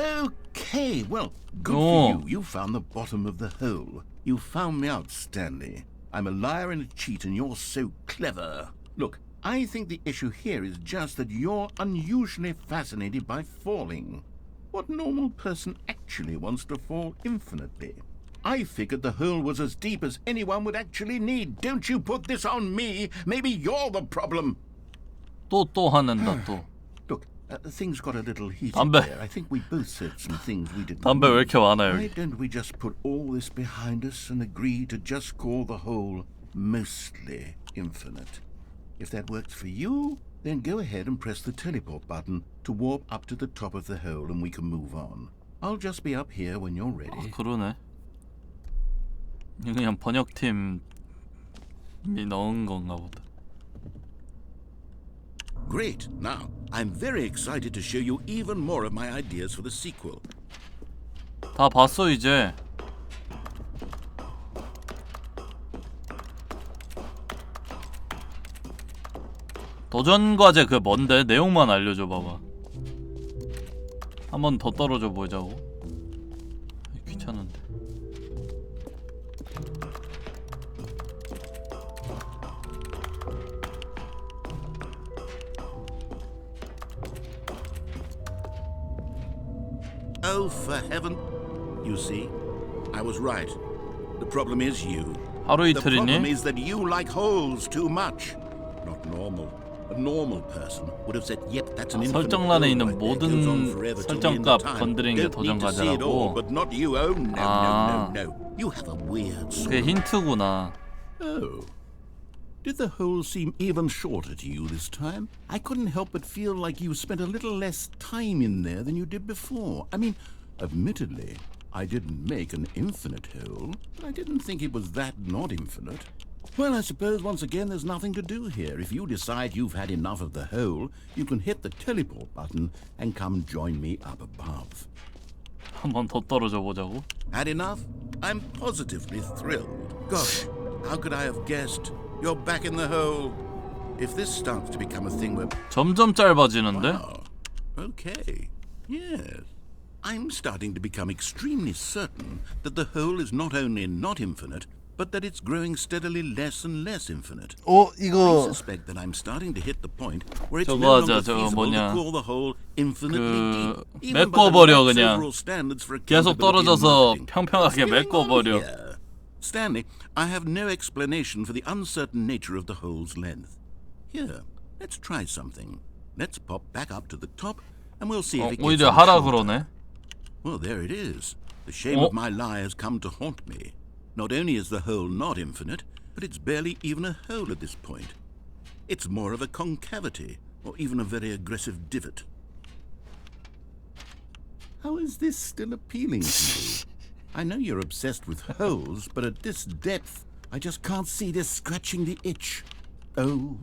Okay, well, good Oh. for you. You found the bottom of the hole. You found me out, Stanley. I'm a liar and a cheat, and you're so clever. Look, I think the issue here is just that you're unusually fascinated by falling. What normal person actually wants to fall infinitely? I figured the hole was as deep as anyone would actually need. Don't you put this on me. Maybe you're the problem. 또 하는다 또. Look, things got a little heated 담배. there. I think we both said some things we didn't 담배 왜 이렇게 많아 Why 여기? don't we just put all this behind us and agree to just call the whole mostly infinite? If that works for you, then go ahead and press the teleport button to warp up to the top of the hole and we can move on. I'll just be up here when you're ready. 그러네. 이거 그냥 번역팀이 넣은 건가 보다. Great. Now, I'm very excited to show you even more of my ideas for the sequel. 다 봤어 이제. 도전 과제 그 뭔데? 내용만 알려줘 봐봐. 한 번 더 떨어져 보자고. 귀찮은데. Oh, for heaven. You see, I was right. The problem is you. 하루 The problem 이틀이니? is that you like holes too much. Not normal. A normal person would have said, "Yep, that's an infinite 설정란에 hole 있는 right there. 모든 Goes on forever till the end 설정값 of time. 건드리는 게 Don't 도전 need to see it all, 과제라고. but not you. Oh no, 아. no. You have a weird sort 그게 of... 힌트구나. Oh. Did the hole seem even shorter to you this time? I couldn't help but feel like you spent a little less time in there than you did before. I mean, admittedly, I didn't make an infinite hole, but I didn't think it was that not infinite. Well, I suppose once again there's nothing to do here. If you decide you've had enough of the hole, you can hit the teleport button and come join me up above. 한 번 더 떨어져 보자고. Had enough? I'm positively thrilled. Gosh, how could I have guessed? You're back in the hole. If this starts to become a thing where... 점점 짧아지는데? Wow. Okay. Yes. I'm starting to become extremely certain that the hole is not only not infinite, but that it's growing steadily less and less infinite. 어 I 이거 suspect that I'm starting to hit the point where it's 저거 no 하자, longer 저거 feasible to 뭐냐. call the whole infinitely deep. even by the 메꿔버려, lax 그냥. overall standards for 계속 accountability and 떨어져서 marketing. 평평하게 What's going on 메꿔버려. here? Stanley, I have no explanation for the uncertain nature of the hole's length. Here, let's try something. Let's pop back up to the top, and we'll see if it gets 오히려 any 하라 shorter. 그러네. Well, there it is. The shame of my lie has come to haunt me. Not only is the hole not infinite, but it's barely even a hole at this point. It's more of a concavity, or even a very aggressive divot. How is this still appealing to you? I know you're obsessed with holes, but at this depth, I just can't see this scratching the itch. Oh,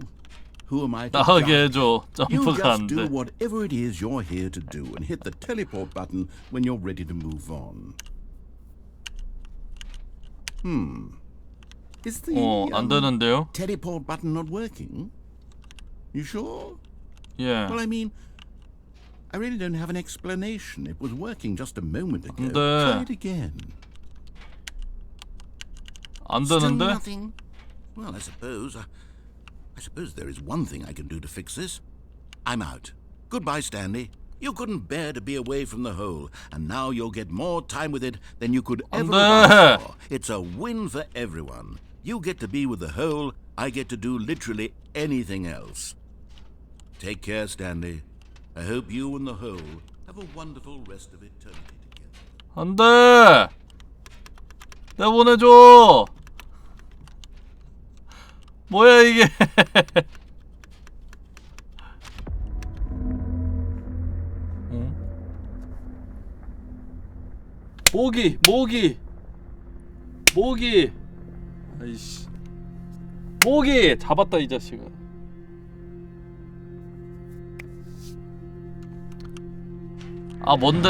who am I to 나가게 judge? 해줘. You 점프가 just 안 do 돼. whatever it is you're here to do and hit the teleport button when you're ready to move on. Is the 안 되는데요? teleport button not working? You sure? 예. Well, I mean, I really don't have an explanation. It was working just a moment ago. 안 돼. Try it again. 안 Still 되는데? nothing? Well, I suppose there is one thing I can do to fix this. I'm out. Goodbye, Stanley. You couldn't bear to be away from the hole, and now you'll get more time with it than you could ever have asked for. It's a win for everyone. You get to be with the hole, I get to do literally anything else. Take care, Stanley. I hope you and the hole have a wonderful rest of eternity together. 안 돼! 내보내줘! 뭐야 이게? 모기 아이씨 모기 잡았다 이 자식아. 아 뭔데?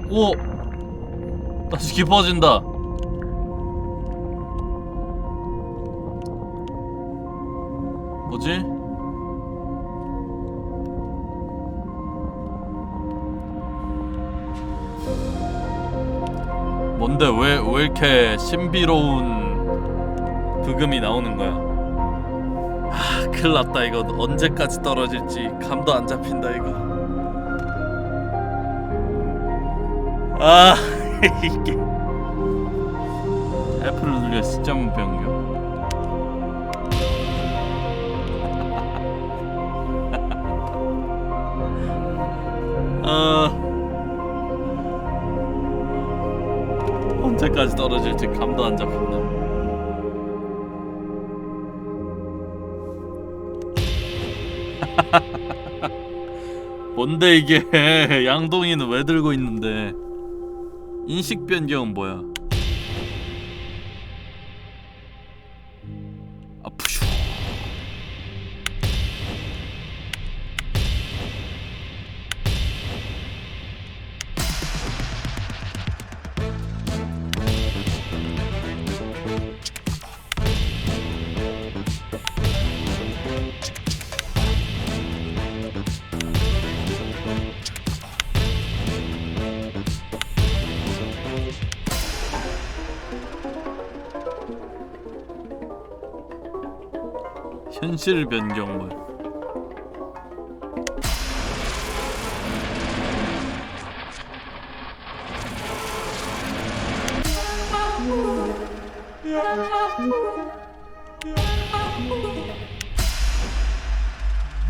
오 다시 깊어진다. 뭐지? 뭔데 왜 이렇게 신비로운 부금이 나오는 거야? 아 큰일 났다 이거. 언제까지 떨어질지 감도 안 잡힌다 이거. 아 이게 F를 눌려 시점 변경. 언제까지 떨어질지 감도 안 잡힌다. 뭔데 이게? 양동이는 왜 들고 있는데? 인식 변경은 뭐야? 아푸슈. 현실 변경 뭐야?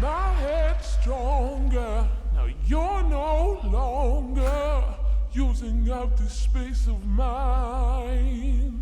My head's stronger. Now you're no longer using up this space of mine.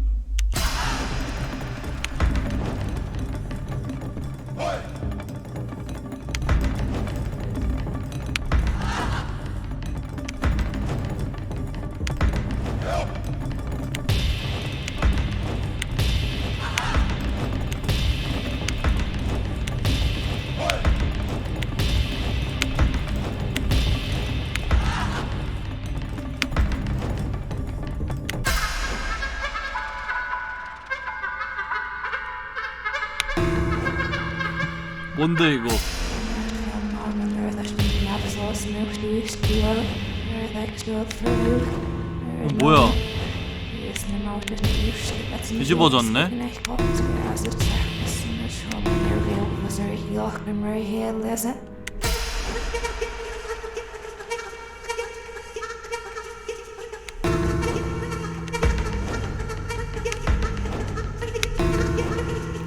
뭔데 이거? 뭐야? 뒤집어졌네.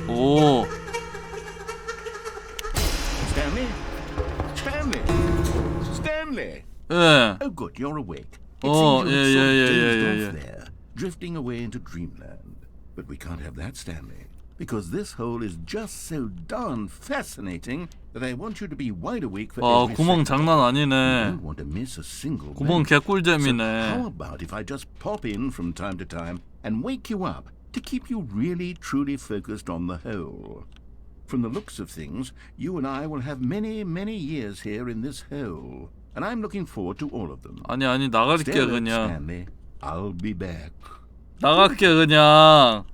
오. Stanley? Stanley? Stanley? 예. Oh, good, you're awake. It Oh, seems you had sort of dozed yeah. off there, drifting away into dreamland. But we can't have that, Stanley, because this hole is just so darn fascinating that I want you to be wide awake for 아, every 구멍 second. 장난 I 아니네. don't want to miss a single 구멍 minute. So 개꿀잼이네. how about if I just pop in from time to time and wake you up to keep you really, truly focused on the hole? From the looks of things, you and I will have many, many years here in this hole, and I'm looking forward to all of them. 아니 나갈게 Stay alert, 그냥. Stanley. I'll be back. 나갈게 그냥.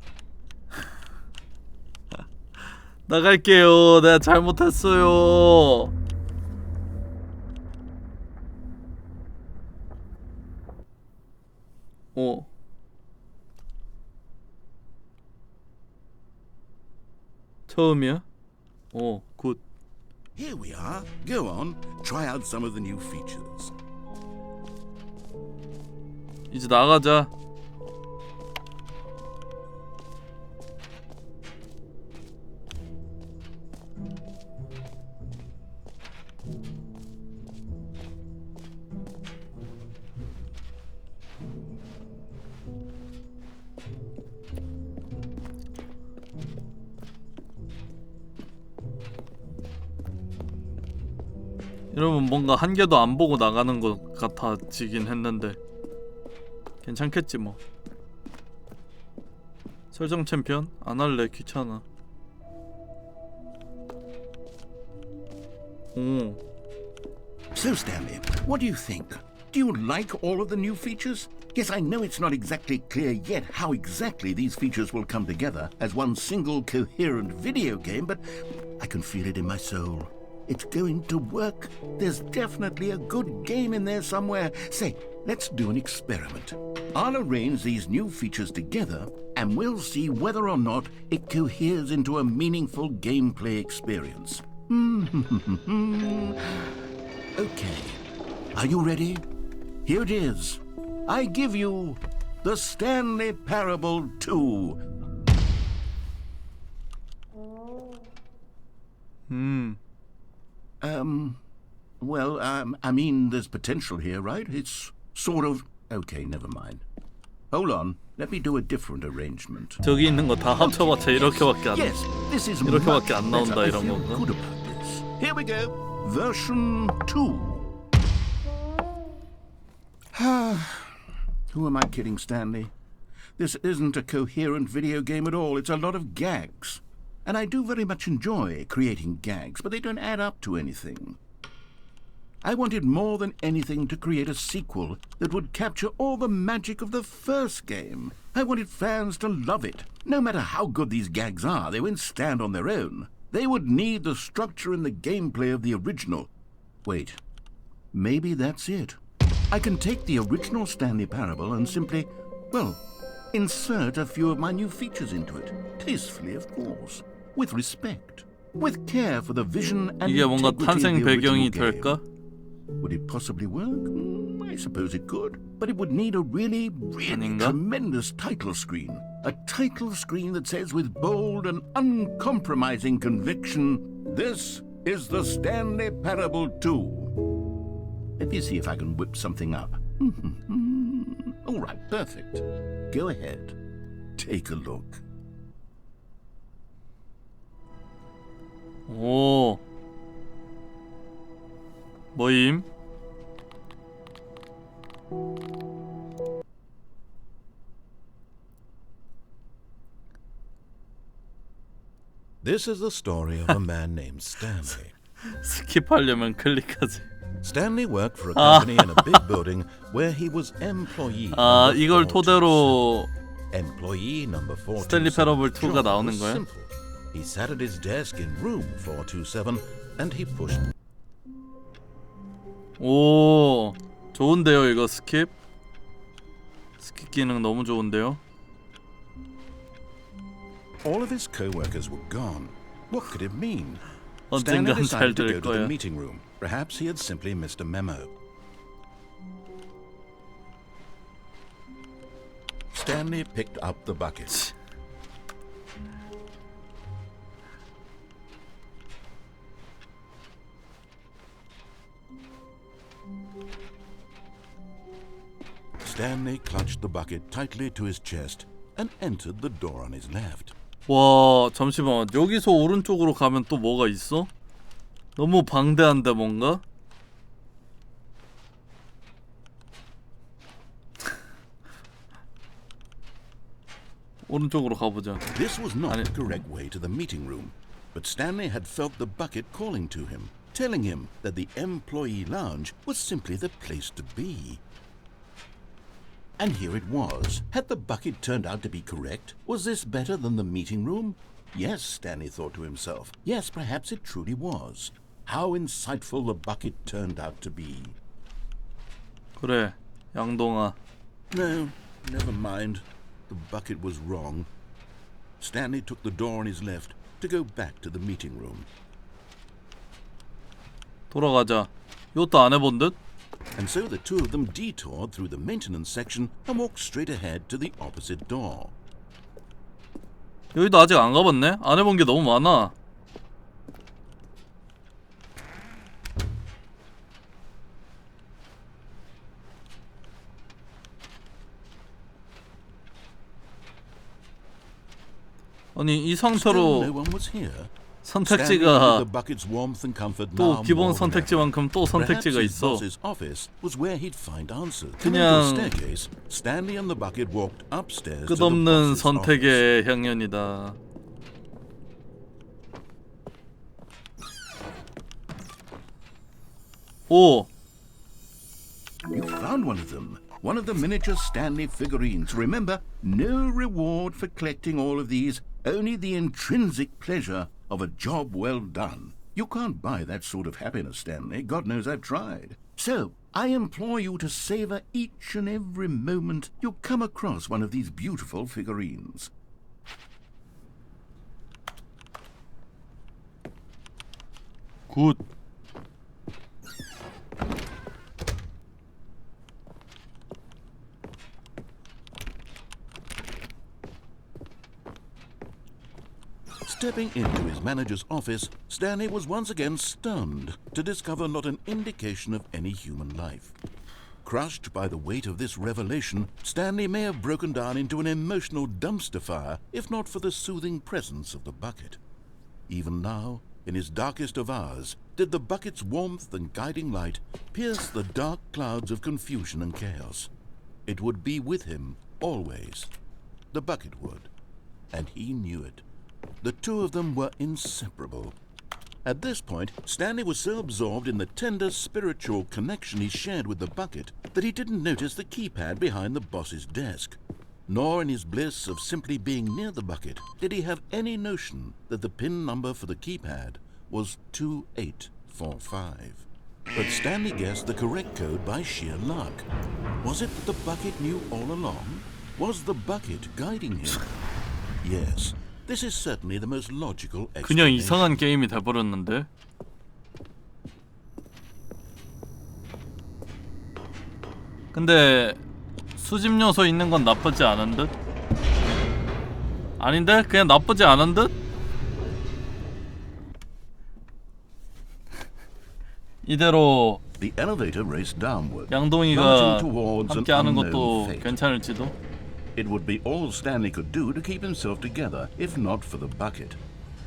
나갈게요. 내가 잘못했어요. 오. 처음이야? 오, 굿. Here we are. Go on. Try out some of the new features. 이제 나가자. 여러분 뭔가 한 개도 안 보고 나가는 것 같아지긴 했는데 괜찮겠지 뭐. 설정 챔피언? 안 할래 귀찮아. 오. So, Stanley, what do you think? Do you like all of the new features? Yes, I know it's not exactly clear yet how exactly these features will come together as one single coherent video game, but I can feel it in my soul. It's going to work. There's definitely a good game in there somewhere. Say, let's do an experiment. I'll arrange these new features together, and we'll see whether or not it coheres into a meaningful gameplay experience. Okay. Are you ready? Here it is. I give you the Stanley Parable 2. I mean, there's potential here, right? It's sort of... Okay, never mind. Hold on. Let me do a different arrangement. 저기 있는 거 다 합쳐봤자 이렇게밖에 안 나. Yes, this is 이렇게밖에 much 안 나온다, better. I 이런 feel 건가? good about this. Here we go. Version 2. Who am I kidding, Stanley? This isn't a coherent video game at all. It's a lot of gags. And I do very much enjoy creating gags, but they don't add up to anything. I wanted more than anything to create a sequel that would capture all the magic of the first game. I wanted fans to love it. No matter how good these gags are, they won't stand on their own. They would need the structure and the gameplay of the original. Wait, maybe that's it. I can take the original Stanley Parable and simply, well, insert a few of my new features into it. Tastefully, of course. With respect. With care for the vision and 이게 뭔가 integrity 탄생 of the 배경이 original 될까? game. Would it possibly work? I suppose it could. But it would need a really 아닌가? tremendous title screen. A title screen that says with bold and uncompromising conviction, "This is the Stanley Parable 2." Let me see if I can whip something up. All right, perfect. Go ahead. Take a look. 오. 뭐임? This is the story of a man named Stanley. 스킵하려면 클릭하지. Stanley worked for a company in a big building where he was employee. 아, number 이걸 427. 토대로 Employee number 427. 스탠리 패러블 2가 나오는 was 거야? simple. He sat at his desk in room 427 and he pushed. 오, 좋은데요 이거 스킵? 스킵 기능 너무 좋은데요? All of his co-workers were gone. What could it mean? Stanley 언젠간 잘 decided to 될 go to the 거야. meeting room. Perhaps he had simply missed a memo. Stanley picked up the bucket. Stanley clutched the bucket tightly to his chest and entered the door on his left. 와, 잠시만. 여기서 오른쪽으로 가면 또 뭐가 있어? 너무 방대한데 뭔가? 오른쪽으로 가보자. This was not the correct way to the meeting room, but Stanley had felt the bucket calling to him, telling him that the employee lounge was simply the place to be. And here it was. Had the bucket turned out to be correct? Was this better than the meeting room? Yes, Stanley thought to himself. Yes, perhaps it truly was. How insightful the bucket turned out to be. 그래, 양동아. No, never mind. The bucket was wrong. Stanley took the door on his left to go back to the meeting room. 돌아가자. 이것도 안 해본 듯? And so the two of them detoured through the maintenance section and walked straight ahead to the opposite door. 여기도 아직 안 가봤네? 안 해본 게 너무 많아. 아니 이 Still 상태로 no one was here. 선택지가 The bucket's warmth and comfort 또 now 기본 more than ever. 선택지만큼 또 Perhaps 선택지가 his 있어. boss's office was where he'd find answers. 그냥 Coming to the staircase, Stanley and the bucket walked upstairs to the 끝없는 boss's office. 선택의 향연이다. 오! You found one of them. One of the miniature Stanley figurines. Remember, no reward for collecting all of these, only the intrinsic pleasure of a job well done. You can't buy that sort of happiness, Stanley. God knows I've tried. So, I implore you to savor each and every moment you come across one of these beautiful figurines. 굿. Stepping into his manager's office, Stanley was once again stunned to discover not an indication of any human life. Crushed by the weight of this revelation, Stanley may have broken down into an emotional dumpster fire if not for the soothing presence of the bucket. Even now, in his darkest of hours, did the bucket's warmth and guiding light pierce the dark clouds of confusion and chaos. It would be with him always. The bucket would, and he knew it. The two of them were inseparable. At this point, Stanley was so absorbed in the tender spiritual connection he shared with the bucket that he didn't notice the keypad behind the boss's desk. Nor in his bliss of simply being near the bucket did he have any notion that the PIN number for the keypad was 2845. But Stanley guessed the correct code by sheer luck. Was it that the bucket knew all along? Was the bucket guiding him? Yes. This is certainly the most logical 그냥 explanation. 이상한 게임이 돼버렸는데. 근데 수집 요소 있는 건 나쁘지 않은 듯? 아닌데? 그냥 나쁘지 않은 듯? 이대로 The elevator raced downward, 양동이가 plunging towards an 함께 하는 unknown 것도 fate. 괜찮을지도? It would be all Stanley could do to keep himself together, if not for the bucket.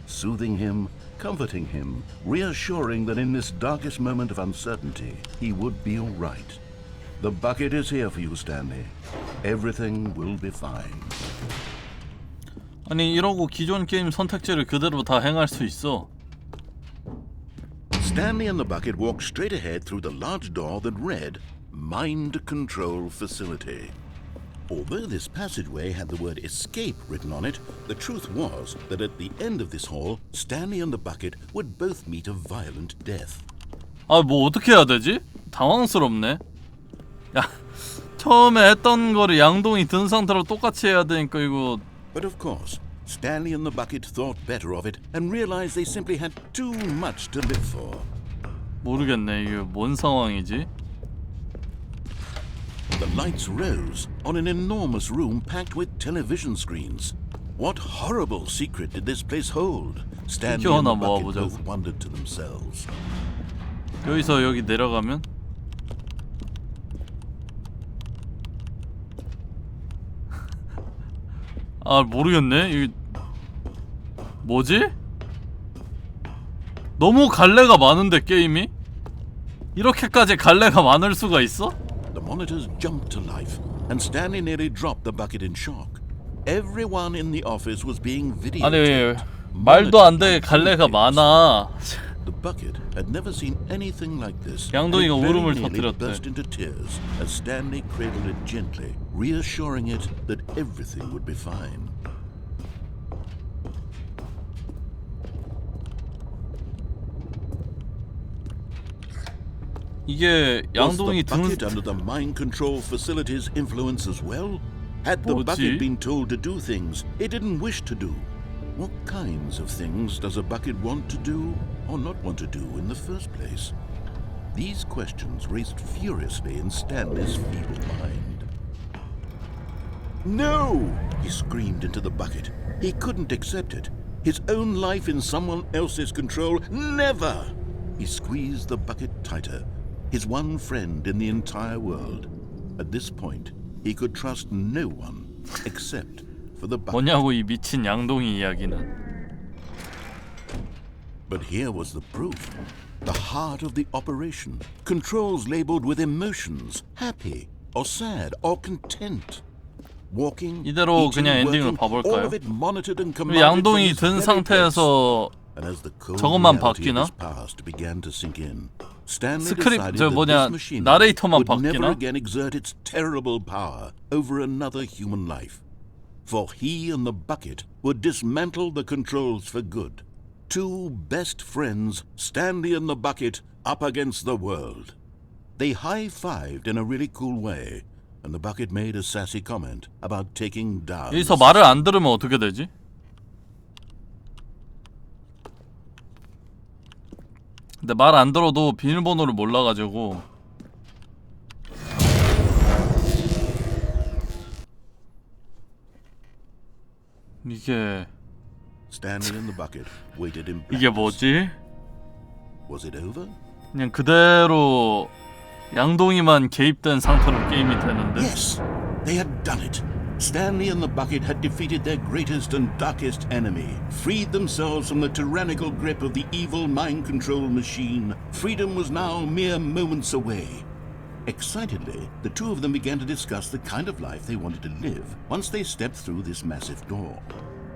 Soothing him, comforting him, reassuring that in this darkest moment of uncertainty, he would be all right. The bucket is here for you, Stanley. Everything will be fine. 아니 이러고 기존 게임 선택지를 그대로 다 행할 수 있어. Stanley and the bucket walked straight ahead through the large door that read, Mind Control Facility. Although this passageway had the word escape written on it, the truth was that at the end of this hall, Stanley and the bucket would both meet a violent death. 아, 뭐 어떻게 해야 되지? 당황스럽네. 야, 처음에 했던 거를 양동이 든 상태로 똑같이 해야 되니까 이거 But of course, Stanley and the bucket thought better of it and realized they simply had too much to live for. 모르겠네. 이게 뭔 상황이지? The lights rose on an enormous room packed with television screens. What horrible secret did this place hold? Stanley and the bucket both wondered to themselves. 여기서 여기 내려가면 아 모르겠네. 이게 뭐지? 너무 갈래가 많은데 게임이? 이렇게까지 갈래가 많을 수가 있어? The monitors jumped to life, and Stanley nearly dropped the bucket in shock. Everyone in the office was being videotaped. 아니 말도 안 되게 갈래가 많아. The bucket had never seen anything like this. 양동이가 울음을 nearly 터뜨렸대. burst into tears as Stanley cradled it gently, reassuring it that everything would be fine. 이게 양동이 Was the 든 bucket under the mind control facility's influence as well? Had the bucket been told to do things it didn't wish to do? What kinds of things does a bucket want to do or not want to do in the first place? These questions raced furiously in Stanley's feeble mind. No! He screamed into the bucket. He couldn't accept it. His own life in someone else's control. Never! He squeezed the bucket tighter. His one friend in the entire world. At this point, he could trust no one except for the bucket. 뭐냐고 이 미친 양동이 이야기는. But here was the proof. The heart of the operation. Controls labeled with emotions. Happy or sad or content. Walking, 이대로 eating, 그냥 엔딩을 working, 봐볼까요? all of it monitored and commanded from 양동이 his 든 very 상태에서 And as the cold 저것만 reality of 바뀌나? his past began to sink in, Stanley 스크립 decided 저 that 뭐냐 this machine 나레이터만 would never 바뀌나? again exert its terrible power over another human life. For he and the bucket would dismantle the controls for good. Two best friends, Stanley and the bucket, up against the world. They high-fived in a really cool way, and the bucket made a sassy comment about taking down. 여기서 말을 안 들으면 어떻게 되지? 근데 말 안 들어도 비밀번호를 몰라가지고 이게 Stanley and the bucket waited in 이게 blackness. 뭐지? Was it over? 그냥 그대로 양동이만 개입된 상태로 게임이 되는데 Yes, they had done it. Stanley and the bucket had defeated their greatest and darkest enemy, freed themselves from the tyrannical grip of the evil mind control machine. Freedom was now mere moments away. Excitedly, the two of them began to discuss the kind of life they wanted to live once they stepped through this massive door.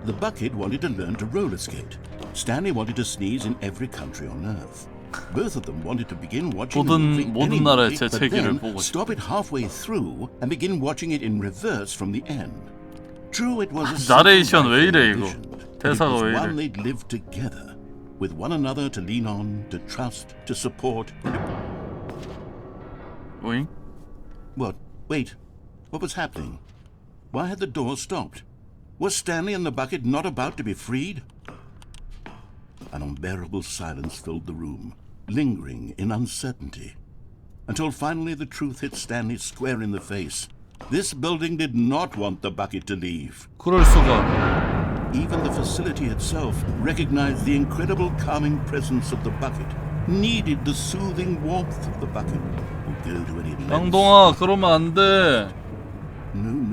The bucket wanted to learn to roller skate. Stanley wanted to sneeze in every country on Earth. Both of them wanted to begin watching the movie 모든 나라의 anyway, but 재채기를 then 보고 stop it halfway through and begin watching it in reverse from the end. True, it was a 나레이션 왜 simple life 이래 they 이거 envisioned, but it 대사가 was 왜 one 이래 they'd lived together, with one another to lean on, to trust, to support. 오잉? What? Wait. What was happening? Why had the door stopped? Was Stanley and the bucket not about to be freed? An unbearable silence filled the room, lingering in uncertainty, until finally the truth hit Stanley square in the face. This building did not want the bucket to leave. 그럴 수가. Even the facility itself recognized the incredible calming presence of the bucket, needed the soothing warmth of the bucket, would go to any lengths. 양동아 그러면 안 돼. No.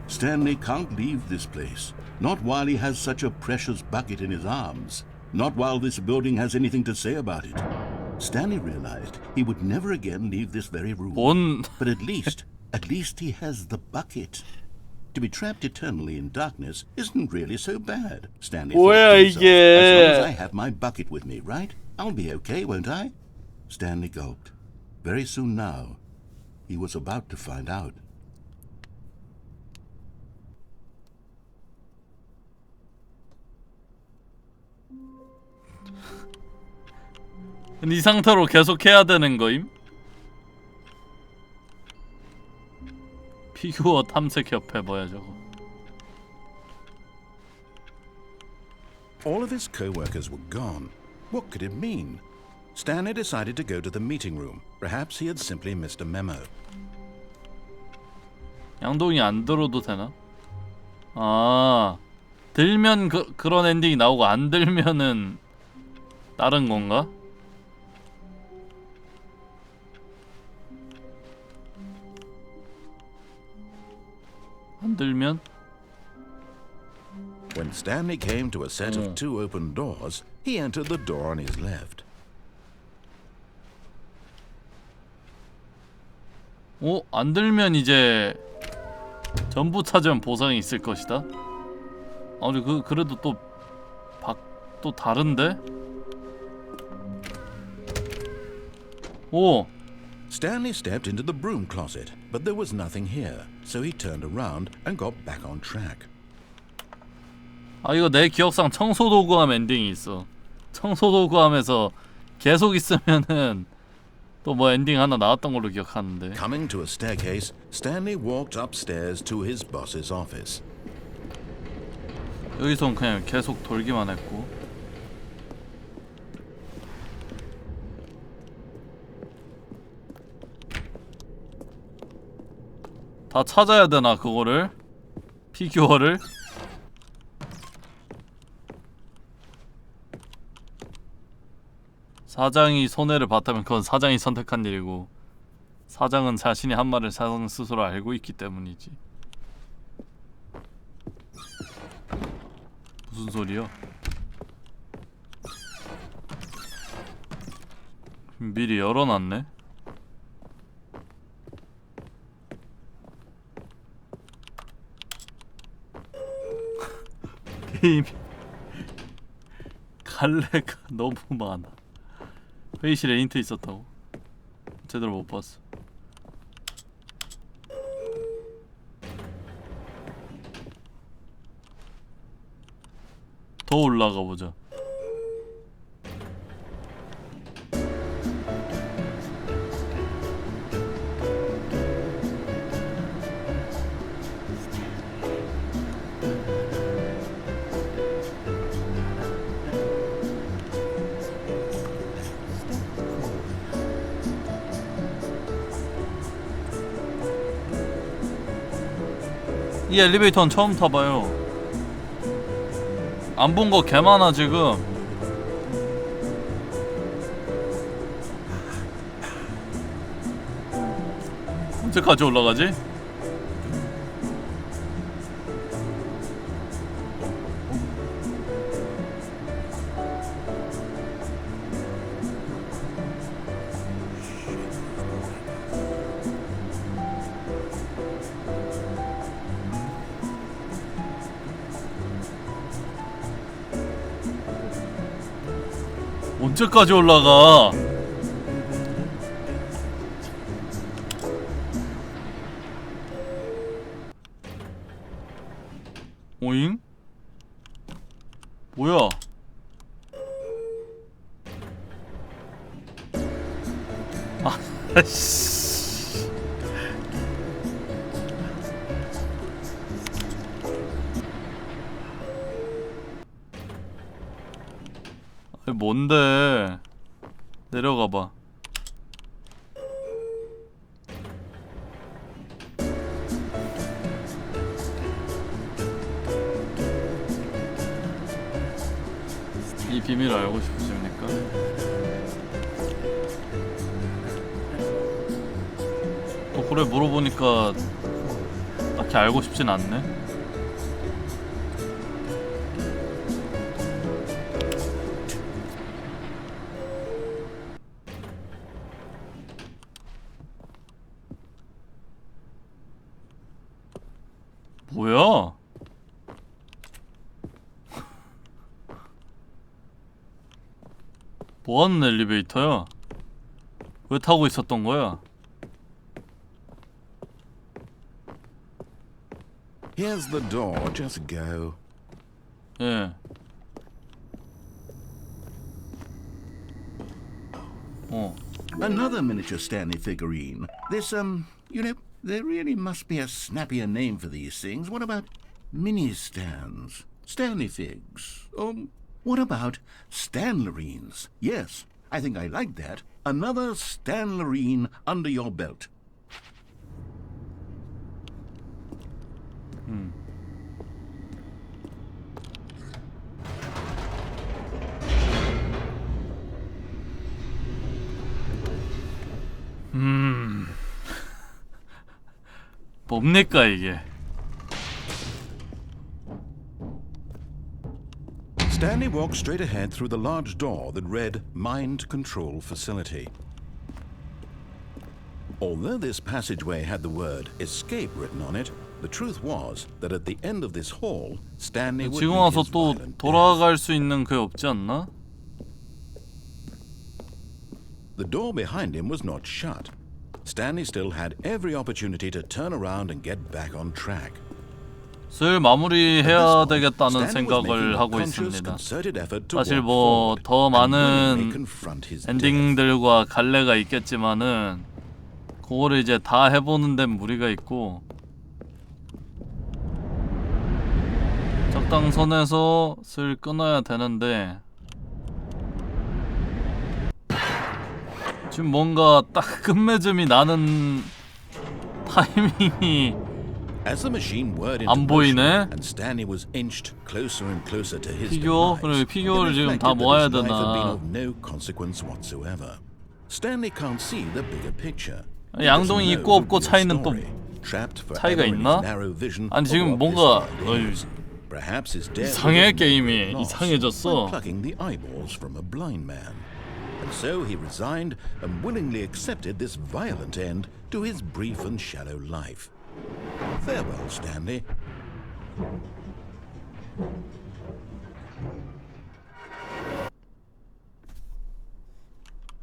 Stanley can't leave this place. Not while he has such a precious bucket in his arms. Not while this building has anything to say about it. Stanley realized he would never again leave this very room. But at least he has the bucket. To be trapped eternally in darkness isn't really so bad, Stanley thought to himself. As long as I have my bucket with me, right? I'll be okay, won't I? Stanley gulped. Very soon now, he was about to find out. 이 상태로 계속 해야 되는 거임? 피규어 탐색 협회 뭐야 저거? All of his co-workers were gone. What could it mean? Stanley decided to go to the meeting room. Perhaps he had simply missed a memo. 양동이 안 들어도 되나? 아, 들면 그런 엔딩이 나오고 안 들면은 다른 건가? 안 들면? When Stanley came to a set of 2 open doors, he entered the door on his left. 오, 안 들면 이제 전부 찾으면 보상이 있을 것이다. 아니 그래도 또 다른데? 오, Stanley stepped into the broom closet, but there was nothing here, so he turned around and got back on track. 아 이거 내 기억상 청소도구함 엔딩이 있어. 청소도구함에서 계속 있으면은 또 뭐 엔딩 하나 나왔던 걸로 기억하는데. Coming to a staircase, Stanley walked upstairs to his boss's office. 여기선 그냥 계속 돌기만 했고. 다 찾아야 되나 그거를? 피규어를? 사장이 손해를 봤다면 그건 사장이 선택한 일이고 사장은 자신이 한 말을 사장 스스로 알고 있기 때문이지. 무슨 소리야? 미리 열어놨네? 게임이 갈래가 너무 많아. 회의실에 힌트 있었다고? 제대로 못 봤어. 더 올라가 보자. 이 엘리베이터는 처음 타봐요. 안 본 거 개 많아 지금. 언제까지 올라가지? 언제까지 올라가? 오잉? 뭐야? 아, 씨. 아니, 뭔데? 내려가봐. 이 비밀을 알고 싶으십니까? 또 그래 물어보니까 딱히 알고 싶진 않네. 뭐야? 뭐하는 엘리베이터야? 왜 타고 있었던 거야? Here's the door, just go. 예. Another miniature Stanley figurine. This, you know, there really must be a snappier name for these things. What about mini stands? Stanley figs? Or What about Stanlerines? Yes, I think I like that. Another Stanlerine under your belt. 뭡니까 이게? Stanley walked straight ahead through the large door that read Mind Control Facility. Although this passageway had the word escape written on it, the truth was that at the end of this hall, Stanley would 지금 meet 와서 his 또 violent death. 돌아갈 수 있는 그게 없지 않나? The door behind him was not shut. Stanley still had every opportunity to turn around and get back on track. 슬 마무리해야 At this point, 되겠다는 Stanley was making 생각을 a 하고 conscious, 있습니다. concerted effort to 사실 walk 뭐 forward 더 and willingly 많은 confront his death. 엔딩들과 갈래가 있겠지만은 그거를 이제 다 해보는 데는 무리가 있고 적당선에서 슬 끊어야 되는데 지금 뭔가 딱 끝맺음이 나는 타이밍이 As the machine whirred into 안 motion 보이네? and Stanley was inched closer and closer to his 피규어? demise, 그래, 피규어를 it 지금 다 reflected 모아야 that his life had been 되나. of no consequence whatsoever. Stanley can't see the bigger picture. He 양동이 doesn't 있고 know 없고 the real 차이는 또 story, trapped 차이가 forever in 있나? his narrow vision 아니 of 지금 what 뭔가 this world is. Perhaps his death 이상해, was a 게임이. loss 이상해졌어. by plucking the eyeballs from a blind man. And so he resigned and willingly accepted this violent end to his brief and shallow life. Farewell, Stanley.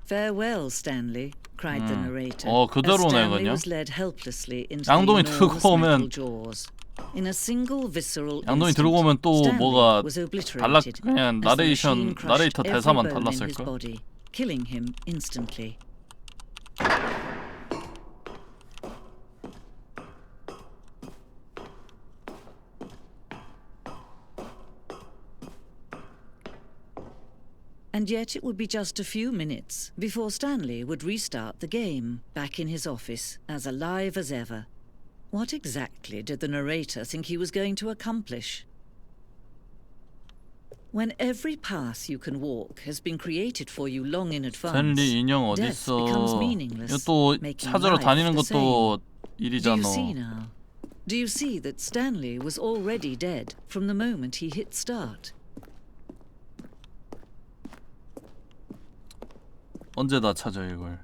Farewell, Stanley, cried the narrator. 그대로네, as Stanley 그냥. was led helplessly into 양동이 the 들고 enormous 오면 metal jaws. In a single visceral 양동이 instant, 들고 오면 또 Stanley 뭐가 was 달라 obliterated 그냥 as the machine 나레이션 crushed 나레이터 every 대사만 bone in his 달랐을걸? body, killing him instantly. And yet it would be just a few minutes before Stanley would restart the game, back in his office, as alive as ever. What exactly did the narrator think he was going to accomplish? When every path you can walk has been created for you long in advance, 스탠리 인형 death becomes 어딨어? meaningless, 이거 또 making 찾으러 life 다니는 the 것도 Do 일이잖아. you see now? Do you see that Stanley was already dead from the moment he hit start? 언제 다 찾아 이걸?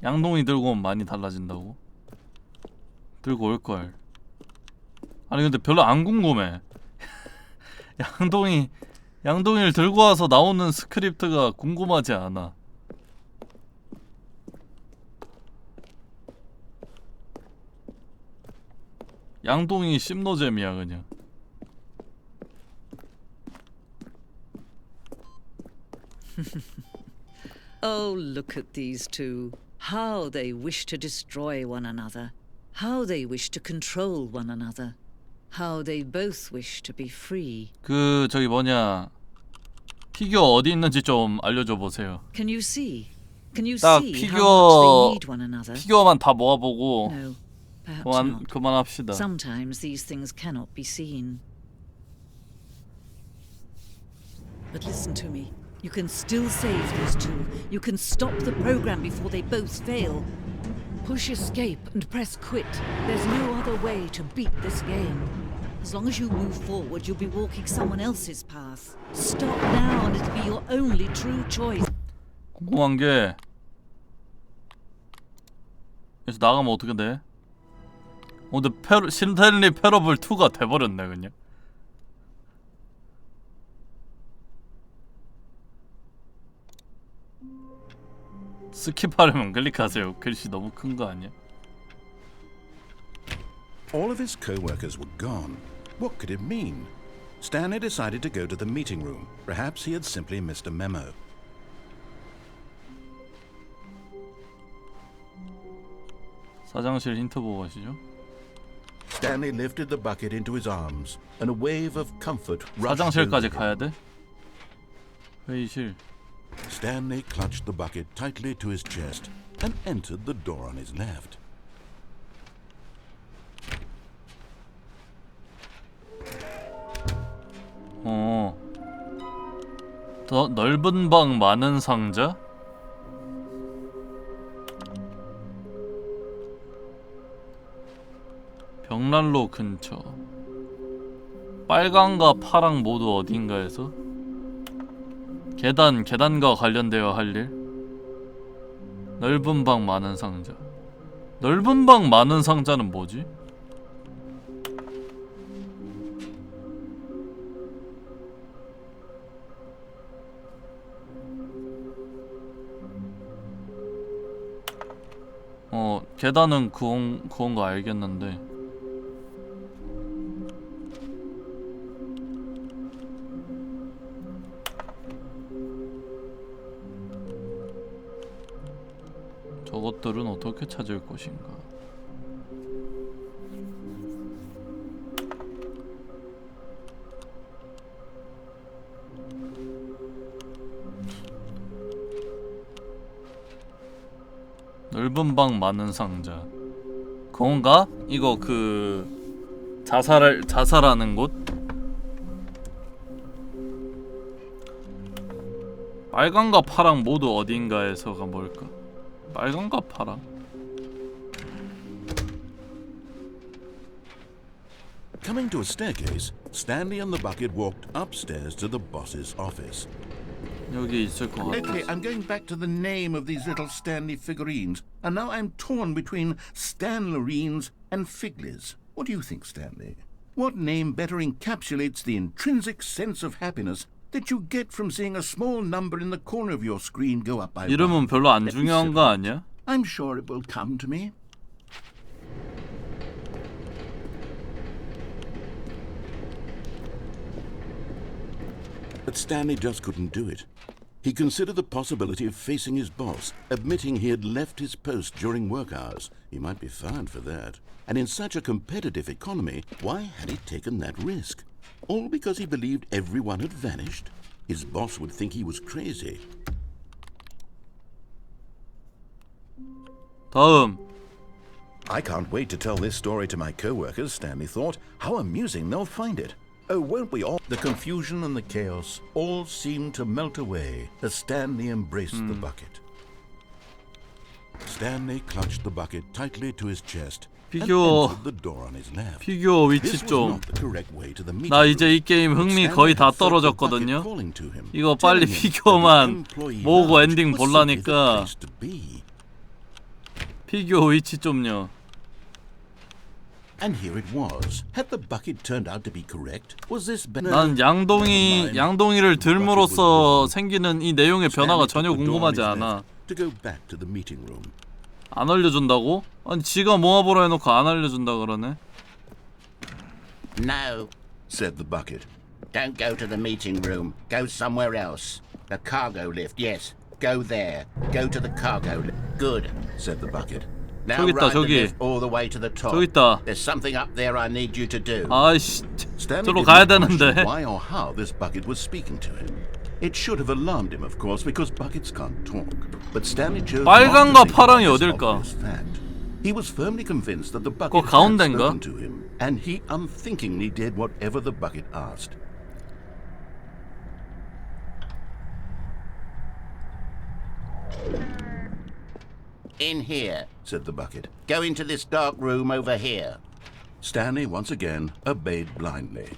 양동이 들고 오면 많이 달라진다고? 들고 올걸. 아니 근데 별로 안 궁금해. 양동이를 들고 와서 나오는 스크립트가 궁금하지 않아. 양동이 심노잼이야 그냥. Oh, look at these two. How they wish to destroy one another. How they wish to control one another. How they both wish to be free. 그 저기 뭐냐 피규어 어디 있는지 좀 알려줘 보세요. Can you see? Can you 딱 see how much they 피규어 need one another? 피규어만 다 모아보고 No, perhaps not. 그만합시다. Sometimes these things cannot be seen. But listen to me. You can still save these two. You can stop the program before they both fail. Push escape and press quit. There's no other way to beat this game. As long as you move forward, you'll be walking someone else's path. Stop now and it'll be your only true choice. 궁금한 게 여기서 나가면 어떻게 돼? 근데 스탠리 패러블 2가 돼버렸네 그냥. 스킵하려면 클릭하세요. 글씨 너무 큰 거 아니야? All of his co-workers were gone. What could it mean? Stanley decided to go to the meeting room. Perhaps he had simply missed a memo. 사장실 힌트 보고 가시죠. Stanley lifted the bucket into his arms, and a wave of comfort rushed over 사장실까지 him. 가야 돼? 회의실. Stanley clutched the bucket tightly to his chest and entered the door on his left. 더 넓은 방 많은 상자? 벽난로 근처. 빨강과 파랑 모두 어딘가에서? 계단과 관련되어 할 일? 넓은 방 많은 상자. 넓은 방 많은 상자는 뭐지? 계단은 그건 거 알겠는데. 저것들은 어떻게 찾을 것인가? 넓은 방 많은 상자. 그건가? 이거 그 자살하는 곳? 빨강과 파랑 모두 어딘가에서가 뭘까? 빨강과 파랑. Coming to a staircase, Stanley and the bucket walked upstairs to the boss's office. 여기 있을 것 같아. Okay, I'm going back to the name of these little Stanley figurines, and now I'm torn between Stanlerines and Figlies. What do you think, Stanley? What name better encapsulates the intrinsic sense of happiness that you get from seeing a small number in the corner of your screen go up by 이름은 one? 별로 안 Let me 중요한 sit 거 on it. 아니야? I'm sure it will come to me. But Stanley just couldn't do it. He considered the possibility of facing his boss, admitting he had left his post during work hours. He might be fired for that. And in such a competitive economy, why had he taken that risk? All because he believed everyone had vanished? His boss would think he was crazy. 다음. I can't wait to tell this story to my co-workers, Stanley thought. How amusing they'll find it. Oh, won't we all? The confusion and the chaos all seemed to melt away as Stanley embraced the bucket. Stanley clutched the bucket tightly to his chest and 피규어 entered the door on his left. 피규어 위치 This was 좀. not the correct way to the meeting 나 room. 이제 이 게임 흥미 Stanley 거의 다 had felt the bucket 떨어졌거든요. calling to him, 이거 빨리 telling him that the 피규어만 employee 모으고 lounge 엔딩 was simply the 볼라니까 place to be. 피규어 위치 좀요. And here it was. Had the bucket turned out to be correct? Was this better? 난 양동이를 들므로써 생기는 이 내용의 변화가 전혀 궁금하지 않아. To go back to the meeting room. 안 알려준다고? 아니 지가 모아보라 해놓고 안 알려준다 그러네. No, Said the bucket. don't go to the meeting room. Go somewhere else. The cargo lift, yes. Go there. Go to the cargo lift. Good. Said the bucket. Now 저기 있다, ride the 저기. lift all the way to the top. 저기 있다. There's something up there I need you to do. 아이씨, Stanley 저로 didn't 가야 question 되는데. why or how this bucket was speaking to him. It should have alarmed him, of course, because buckets can't talk. But Stanley chose 빨강과 not to think 파랑이 about this 어딜까? obvious fact. He was firmly convinced that the bucket 그거 had 가운데인가? spoken to him, and he unthinkingly did whatever the bucket asked. In here. Said the bucket. Go into this dark room over here. Stanley once again obeyed blindly.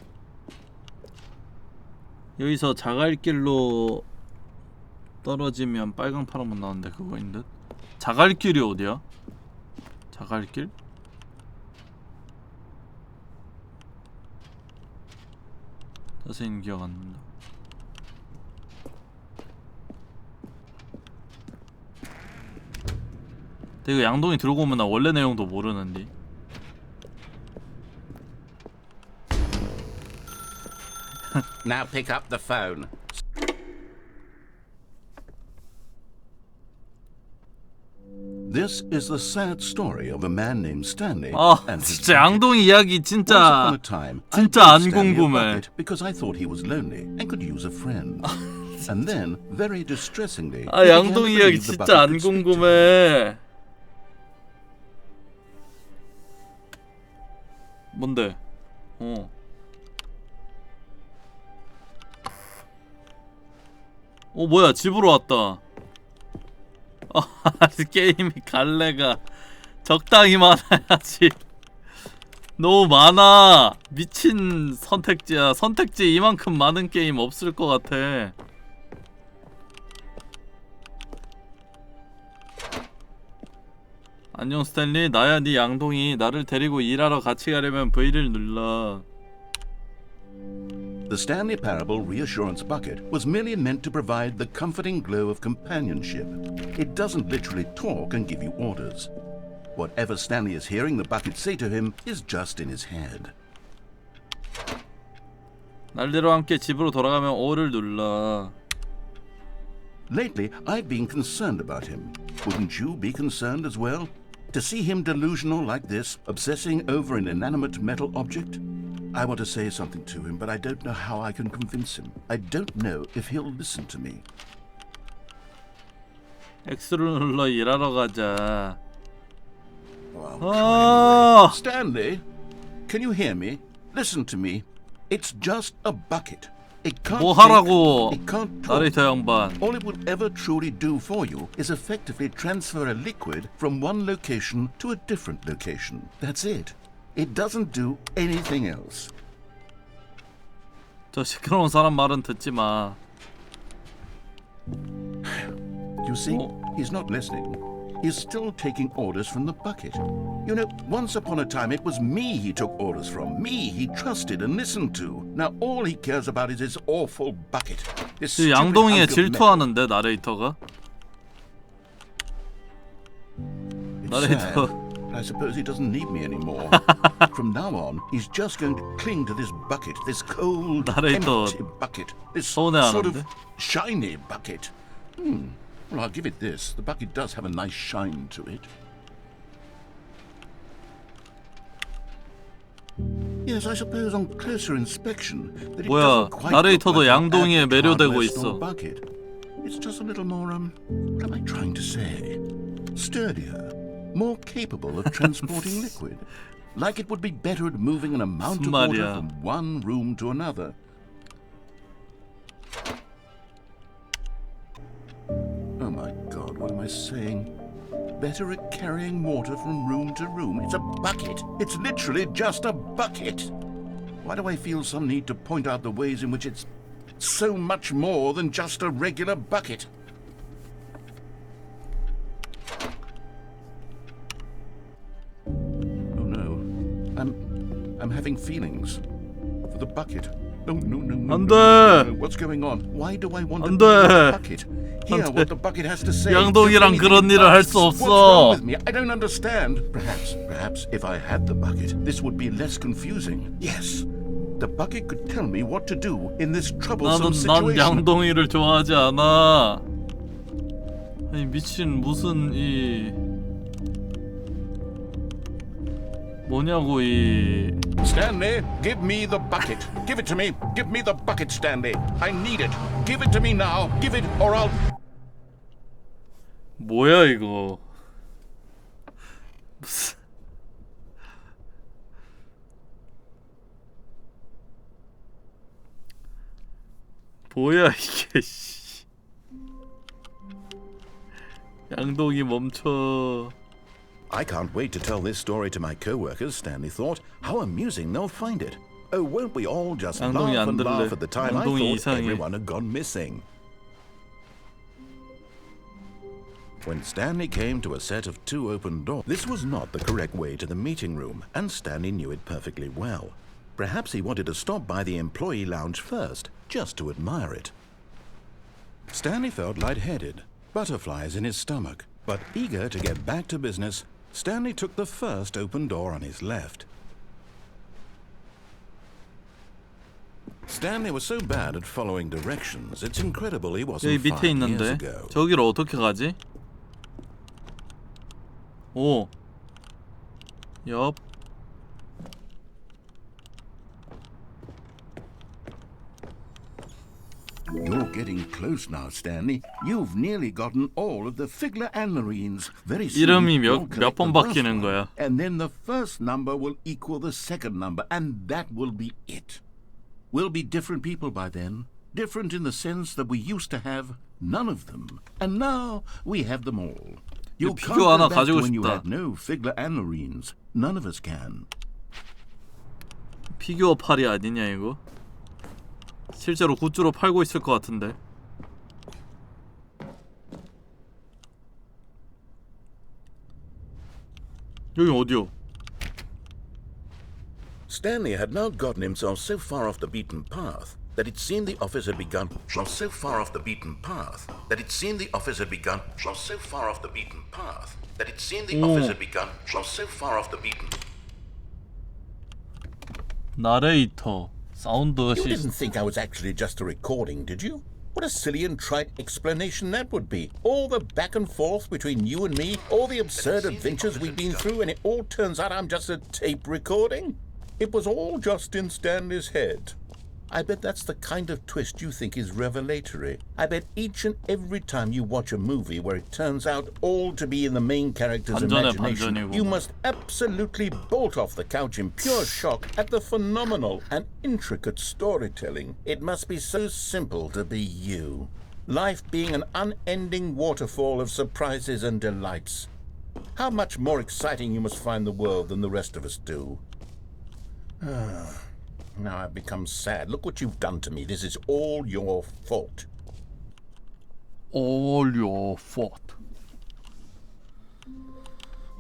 여기서 자갈길로 떨어지면 빨강 파랑만 나오는데 그거인 듯. 자갈길이 어디야? 자갈길? 자세히는 기억 안 난다. 근데 이거 양동이 들고 오면 나 원래 내용도 모르는데. Now pick up the phone. This is the sad story of a man named Stanley 아 and his 진짜 bucket. 양동이 이야기 Once upon 진짜 a time, I 진짜 gave 안 Stanley a 궁금해. bucket because I thought he was lonely and could use a friend. And then, very distressingly, 아, he began 양동 to 이야기 believe the 진짜 bucket 안 could speak to him. 궁금해. 뭔데? 뭐야, 집으로 왔다. 게임이 갈래가 적당히 많아야지. 너무 많아. 미친 선택지야. 선택지 이만큼 많은 게임 없을 것 같아. 안녕 스탠리. 나야 네 양동이. 나를 데리고 일하러 같이 가려면 V를 눌러. The Stanley Parable Reassurance Bucket was merely meant to provide the comforting glow of companionship. It doesn't literally talk and give you orders. Whatever Stanley is hearing the bucket say to him is just in his head. 날대로 함께 집으로 돌아가면 O를 눌러. Lately, I've been concerned about him. Wouldn't you be concerned as well? To see him delusional like this, obsessing over an inanimate metal object? I want to say something to him, but I don't know how I can convince him. I don't know if he'll listen to me. X를 눌러 일하러 가자. Oh, Stanley, can you hear me? Listen to me. It's just a bucket. It can't 뭐 think, 하라고, it can't talk. 나레이터 양반. All it will ever truly do for you is effectively transfer a liquid from one location to a different location. That's it. It doesn't do anything else. 저 시끄러운 사람 말은 듣지 마. You see, he's not listening. He's still taking orders from the bucket. You know, once upon a time it was me he took orders from. Me he trusted and listened to. Now all he cares about is his awful bucket. This stupid 양동이에 hunk of metal. 질투하는데 나레이터가? It's 나레이터. sad. I suppose he doesn't need me anymore. From now on, he's just going to cling to this bucket, this cold, 나레이터 empty bucket, this 서운해하는데? sort of shiny bucket. Well, I'll give it this. The bucket does have a nice shine to it. Yes, I suppose on closer inspection that it 뭐야, doesn't quite look 나레이터도 like an 양동이에 average 매료되고 hardware store 있어. bucket. It's just a little more, what am I trying to say? Sturdier, more capable of transporting liquid. Like it would be better at moving an amount of water 말이야. from one room to another. Oh my God, what am I saying? Better at carrying water from room to room. It's a bucket. It's literally just a bucket. Why do I feel some need to point out the ways in which it's so much more than just a regular bucket? Oh no. I'm having feelings for the bucket. No. 안 돼. What's going on? Why do I want 안 to 돼. the bucket? Hear what the bucket has to say. 양동이랑 그런 일을 할 수 What's wrong 없어. with me? I don't understand. Perhaps if I had the bucket, this would be less confusing. Yes. The bucket could tell me what to do in this troublesome 난 situation. 양동이를 좋아하지 않아. 아니 미친 무슨 이 뭐냐고 이 Stanley, give me the bucket. Give it to me. Give me the bucket, Stanley. I need it. Give it to me now. Give it or I'll... 뭐야 이거 무슨 뭐야 이게 씨. 양동이 멈춰. I can't wait to tell this story to my co-workers, Stanley thought. How amusing they'll find it. Oh, won't we all just laugh 양동이 안 and 들래. laugh at the time I 양동이 thought 이상해. everyone had gone missing. When Stanley came to a set of 2 open doors, this was not the correct way to the meeting room, and Stanley knew it perfectly well. Perhaps he wanted to stop by the employee lounge first, just to admire it. Stanley felt lightheaded, butterflies in his stomach, but eager to get back to business, Stanley took the first open door on his left. Stanley was so bad at following directions, it's incredible he wasn't 여기 5 밑에 years 있는데 ago. 저기로 어떻게 가지? 오. 옆. You're getting close now, Stanley. You've nearly gotten all of the Figler and Marines. Very soon, 이름이 you'll 몇 collect 번 the last 바뀌는 one, 거야. and then the first number will equal the second number, and that will be it. We'll be different people by then. Different in the sense that we used to have none of them, and now we have them all. You can't 피규어 하나 go back to 가지고 when you 싶다. had no Figler and Marines. None of us can. 피규어 팔이 아니냐 이거? 실제로 굿즈로 팔고 있을 것 같은데. 여기 어디요? Stanley had now gotten himself so far off the beaten path that it seemed the office had begun. So far off the beaten path that it seemed the office had begun. So far off the beaten path that it seemed the office had begun. So far off the beaten. 나레이터 사운드 You 시. didn't think I was actually just a recording, did you? What a silly and trite explanation that would be. All the back and forth between you and me, all the absurd adventures we've been through, and it all turns out I'm just a tape recording? It was all just in Stanley's head. I bet that's the kind of twist you think is revelatory. I bet each and every time you watch a movie where it turns out all to be in the main character's imagination, 반전이고. you must absolutely bolt off the couch in pure shock at the phenomenal and intricate storytelling. It must be so simple to be you. Life being an unending waterfall of surprises and delights. How much more exciting you must find the world than the rest of us do. Now I've become sad. Look what you've done to me. This is all your fault. All your fault.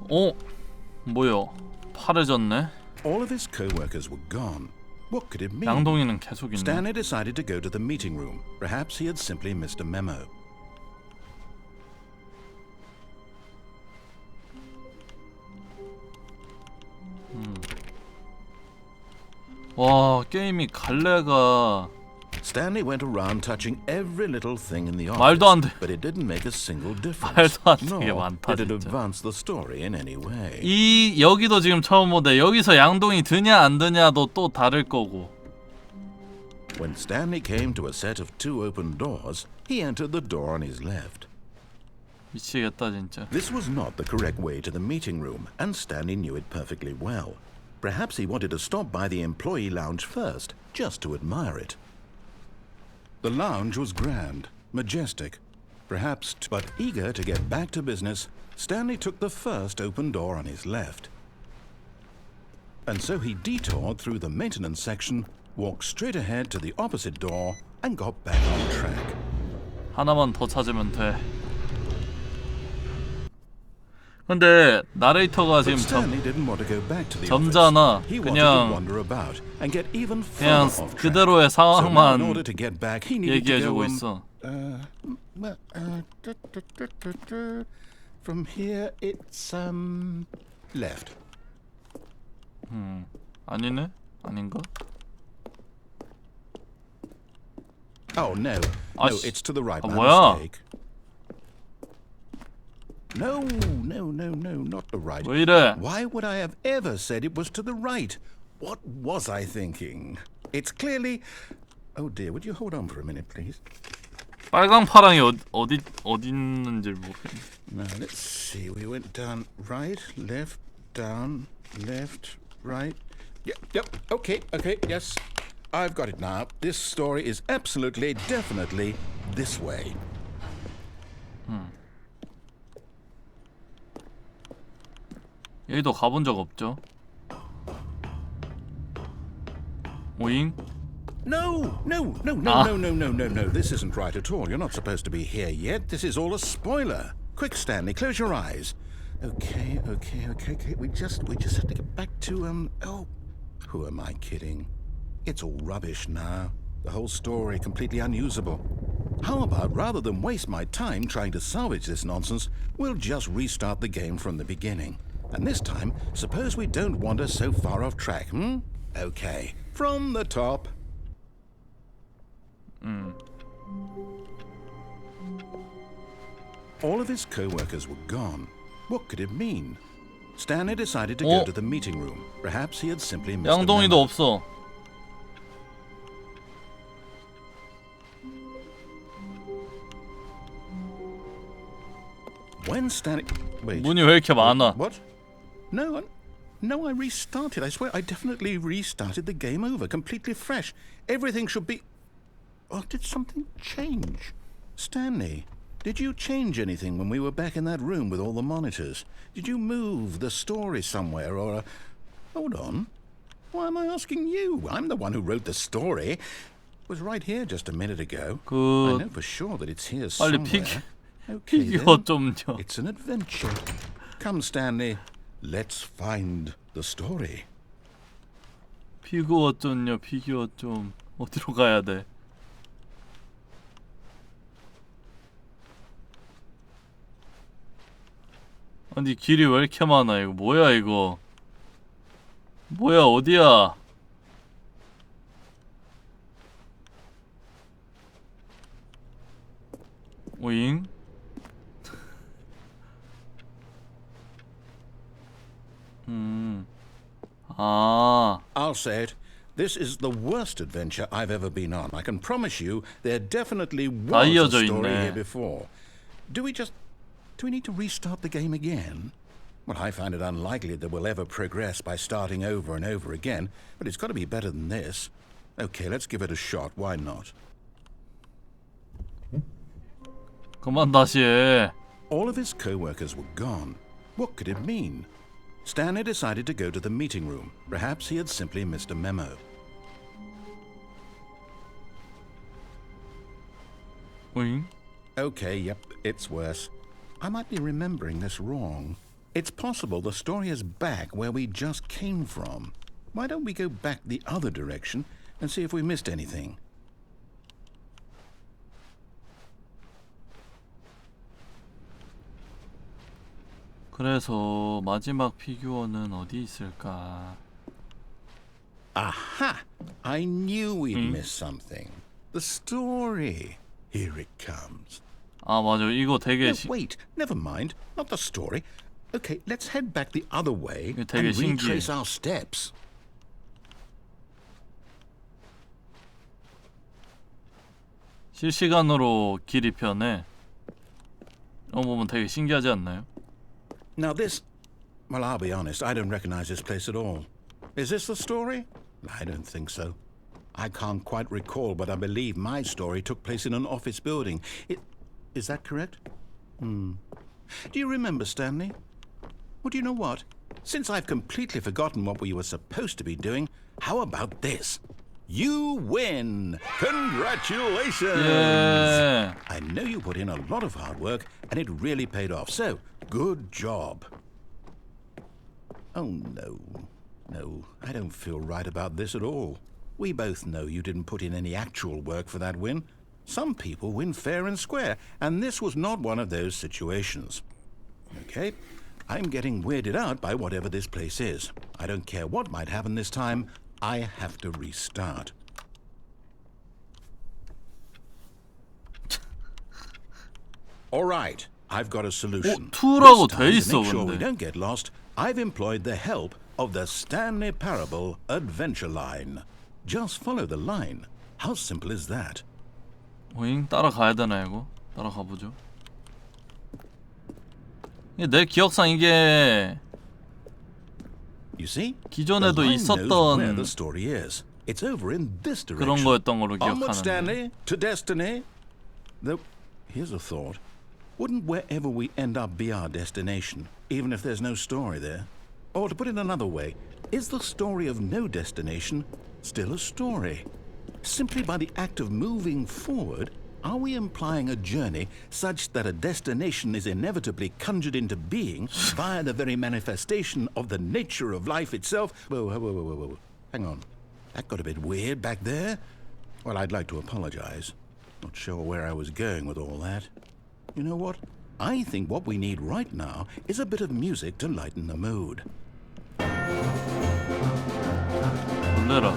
뭐야? 파래졌네. All of his co-workers were gone. What could it mean? 양동이는 계속 있네. Stanley decided to go to the meeting room. Perhaps he had simply missed a memo. 와, 게임이 갈래가 Stanley went around touching every little thing in the office, 말도 안 돼. but it didn't make a single difference. 말도 안 되게 Nor 많다, did it 진짜. advance the story in any way. 이 여기도 지금 처음 보는데 여기서 양동이 드냐 안 드냐도 또 다를 거고. When Stanley came to a set of two open doors, he entered the door on his left. 미치겠다 진짜. This was not the correct way to the meeting room, and Stanley knew it perfectly well. Perhaps he wanted to stop by the employee lounge first, just to admire it. The lounge was grand, majestic, but eager to get back to business, Stanley took the first open door on his left. And so he detoured through the maintenance section, walked straight ahead to the opposite door, and got back on track. 하나만 더 찾으면 돼. 근데 나레이터가 But 지금 Stanley didn't want to go back to the 점잖아. office. He wanted to 그냥 wander about and get even 그냥 further off track. 그대로의 So now in 상황만 order to get back, he needed to 얘기해주고 go 있어. From here it's left. 아니네? 아닌가? Oh no, 아, no, 씨. it's to the right. 아, My 뭐야? mistake. No, not the right. 왜 이래? Why would I have ever said it was to the right? What was I thinking? It's clearly. Oh dear, would you hold on for a minute, please? 빨강 파랑이 어디 있는지 모르겠네. Now let's see. We went down right, left, down, left, right. Yep. Okay. Yes, I've got it now. This story is absolutely, definitely this way. 여기도 가본 적 없죠? 오잉? No. This isn't right at all. You're not supposed to be here yet. This is all a spoiler. Quick, Stanley, close your eyes. Okay. We just have to get back to Oh, who am I kidding? It's all rubbish now. The whole story completely unusable. How about rather than waste my time trying to salvage this nonsense, we'll just restart the game from the beginning. And this time, suppose we don't wander so far off track, Okay, from the top. All of his co-workers were gone. What could it mean? Stanley decided to go to the meeting room. Perhaps he had simply missed a 양동이도 memo. 없어. When Stanley... Wait. 문이 왜 이렇게 많아? What? No, I restarted. I swear I definitely restarted the game over, completely fresh. Everything should be... Oh, did something change? Stanley, did you change anything when we were back in that room with all the monitors? Did you move the story somewhere or... Hold on. Why am I asking you? I'm the one who wrote the story. It was right here just a minute ago. I know for sure that it's here 빨리 somewhere. Okay, 피규어 then. 좀요. It's an adventure. Come, Stanley. Let's find the story. 피규어 좀요. 피규어 좀 어디로 가야 돼? 아니 길이 왜 이렇게 많아? 이거 뭐야 이거? 뭐야 어디야? 오잉? 아. I'll say it. This is the worst adventure I've ever been on. I can promise you there definitely was a 이어져 story 있네. here before. Do we need to restart the game again? Well, I find it unlikely that we'll ever progress by starting over and over again, but it's got to be better than this. Okay, let's give it a shot. Why not? 그만 다시 해. All of his co-workers were gone. What could it mean? Stanley decided to go to the meeting room. Perhaps he had simply missed a memo. 오잉? Okay, yep, it's worse. I might be remembering this wrong. It's possible the story is back where we just came from. Why don't we go back the other direction and see if we missed anything? 그래서 마지막 피규어는 어디 있을까? Aha! I knew we'd missed something. The story. Here it comes. 아 맞아 이거 되게 No, wait, never mind. Not the story. Okay, let's head back the other way 이거 and 되게 신기해. retrace our steps. 실시간으로 길이 편해. 이거 보면 되게 신기하지 않나요? Now this... Well, I'll be honest, I don't recognize this place at all. Is this the story? I don't think so. I can't quite recall, but I believe my story took place in an office building. Is that correct? Do you remember, Stanley? Well, do you know what? Since I've completely forgotten what we were supposed to be doing, how about this? You win! Congratulations! 예. I know you put in a lot of hard work, and it really paid off, so good job. Oh, no. No, I don't feel right about this at all. We both know you didn't put in any actual work for that win. Some people win fair and square, and this was not one of those situations. Okay, I'm getting weirded out by whatever this place is. I don't care what might happen this time. I have to restart. All right, I've got a solution. 투라고 This 돼 time, to 있어 make sure we 근데. don't get lost, I've employed the help of the 스탠리패러블 adventure line. Just follow the line. How simple is that? 오잉 따라가야 되나 이거? 따라가 보죠. 내 기억상 이게 You see? 기존에도 The line knows where 있었던 the story is. It's over in this 그런 direction. 거였던 걸로 Onward, 기억하는데. Stanley, to destiny. Though, here's a thought. Wouldn't wherever we end up be our destination, even if there's no story there? Or to put it another way, is the story of no destination still a story? Simply by the act of moving forward, are we implying a journey such that a destination is inevitably conjured into being via the very manifestation of the nature of life itself? Whoa. Hang on. That got a bit weird back there. Well, I'd like to apologize. Not sure where I was going with all that. You know what? I think what we need right now is a bit of music to lighten the mood. 놀래라.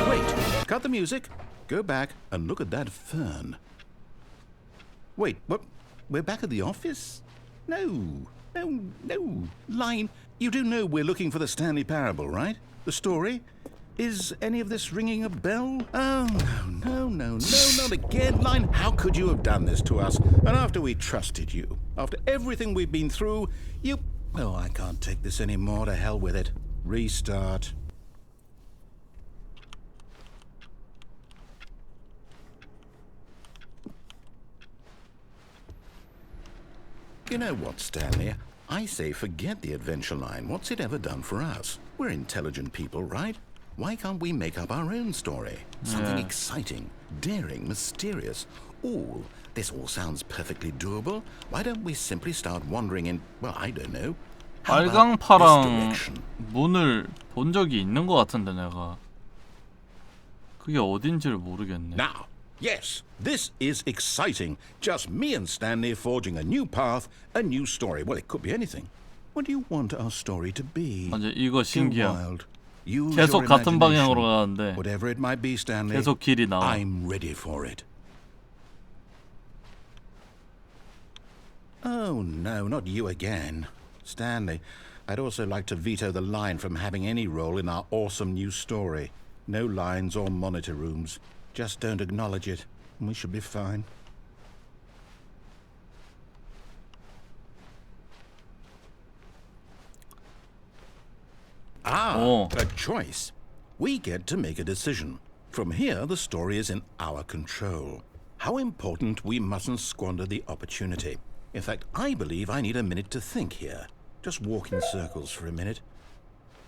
Wait, cut the music. Go back and look at that fern. Wait, what? We're back at the office? No. Line, you do know we're looking for the Stanley Parable, right? The story? Is any of this ringing a bell? Oh, no, not again. Line, how could you have done this to us? And after we trusted you, after everything we've been through, you... Oh, I can't take this anymore. To hell with it. Restart. You know what, Stanley? I say forget the adventure line. What's it ever done for us? We're intelligent people, right? Why can't we make up our own story? Something exciting, daring, mysterious. Ooh, this all sounds perfectly doable. Why don't we simply start wandering in, well, I don't know. How about this 빨강파랑 direction? 문을 본 적이 있는 것 같은데 내가 그게 어딘지를 모르겠네. Now, yes, this is exciting. Just me and Stanley forging a new path, a new story. Well, it could be anything. What do you want our story to be? 맞아, 이거 Go 신기함. wild. Use 계속 your 같은 imagination. 방향으로 가는데 Whatever it might be, Stanley, 계속 길이 나와. I'm ready for it. Oh, no, not you again. Stanley, I'd also like to veto the line from having any role in our awesome new story. No lines or monitor rooms. Just don't acknowledge it, and we should be fine. Oh. A choice. We get to make a decision. From here, the story is in our control. How important we mustn't squander the opportunity. In fact, I believe I need a minute to think here. Just walk in circles for a minute.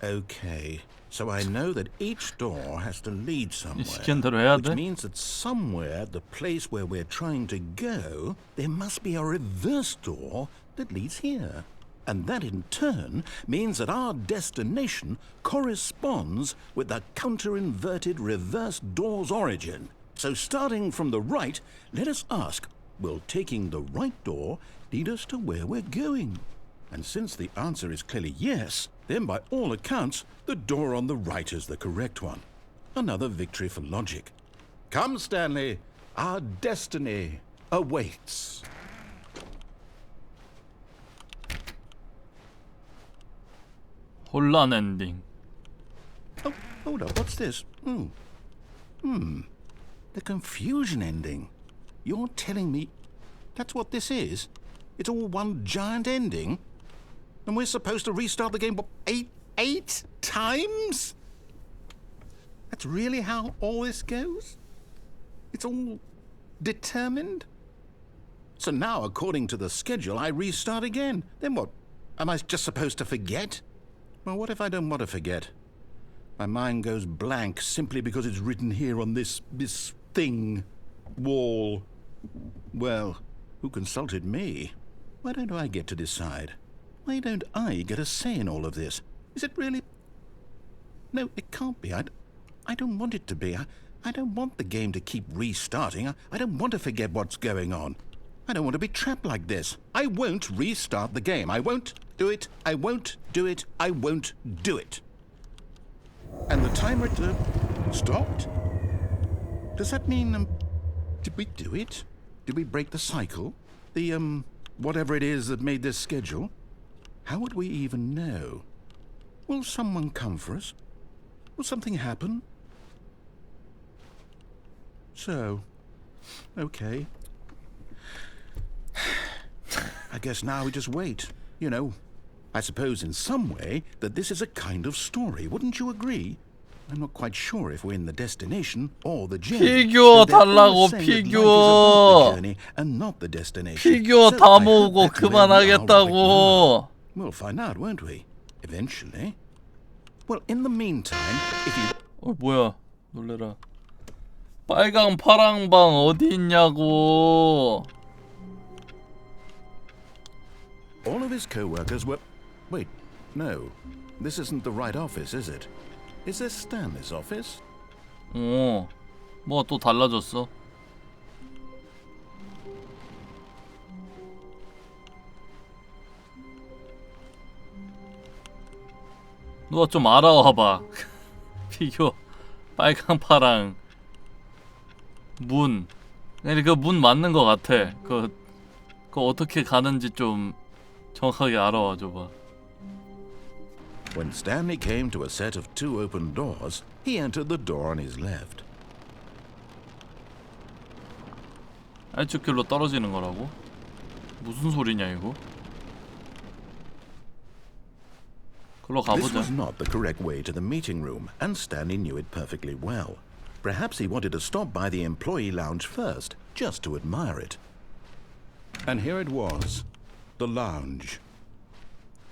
Okay, so I know that each door has to lead somewhere, 시키는 대로 해야 which 돼? means that somewhere, the place where we're trying to go, there must be a reverse door that leads here. And that in turn means that our destination corresponds with the counter-inverted reverse door's origin. So starting from the right, let us ask, will taking the right door lead us to where we're going? And since the answer is clearly yes, then by all accounts, the door on the right is the correct one. Another victory for logic. Come, Stanley, our destiny awaits. 혼란 엔딩. Oh, hold up, what's this? The confusion ending. You're telling me that's what this is? It's all one giant ending? And we're supposed to restart the game, what, eight times? That's really how all this goes? It's all determined? So now, according to the schedule, I restart again. Then what? Am I just supposed to forget? Well, what if I don't want to forget? My mind goes blank simply because it's written here on this thing, wall. Well, who consulted me? Why don't I get to decide? Why don't I get a say in all of this? Is it really? No, it can't be. I don't want it to be. I don't want the game to keep restarting. I don't want to forget what's going on. I don't want to be trapped like this. I won't restart the game. I won't do it. I won't do it. I won't do it. And the timer stopped? Does that mean, did we do it? Did we break the cycle? The, whatever it is that made this schedule? How would we even know? Will someone come for us? Will something happen? So, okay. I guess now we just wait. You know, I suppose in some way that this is a kind of story. Wouldn't you agree? I'm not quite sure if we're in the destination or the journey. 피규어 So they're all 달라고, saying that life is about 피규어. the journey and not the destination. 피규어 So 다 I hope 모으고 that's where we are right now. 그만하겠다고. We'll find out, won't we? Eventually. Well, in the meantime, if you... 뭐야? 놀래라. 빨강 파랑 방 어디 있냐고. All of his co-workers were... Wait, no. This isn't the right office, is it? Is this Stanley's office? 뭐가 또 달라졌어? 누가 좀 알아와봐. 피규어 빨강 파랑 문. 그 문 맞는 것 같아. 그 어떻게 가는지 좀 정확하게 알아와 줘봐. When Stanley came to a set of 2 open doors, he entered the door on his left. H길로 떨어지는 거라고? 무슨 소리냐 이거? 글로 This 가보자. was not the correct way to the meeting room, and Stanley knew it perfectly well. Perhaps he wanted to stop by the employee lounge first, just to admire it. And here it was, the lounge.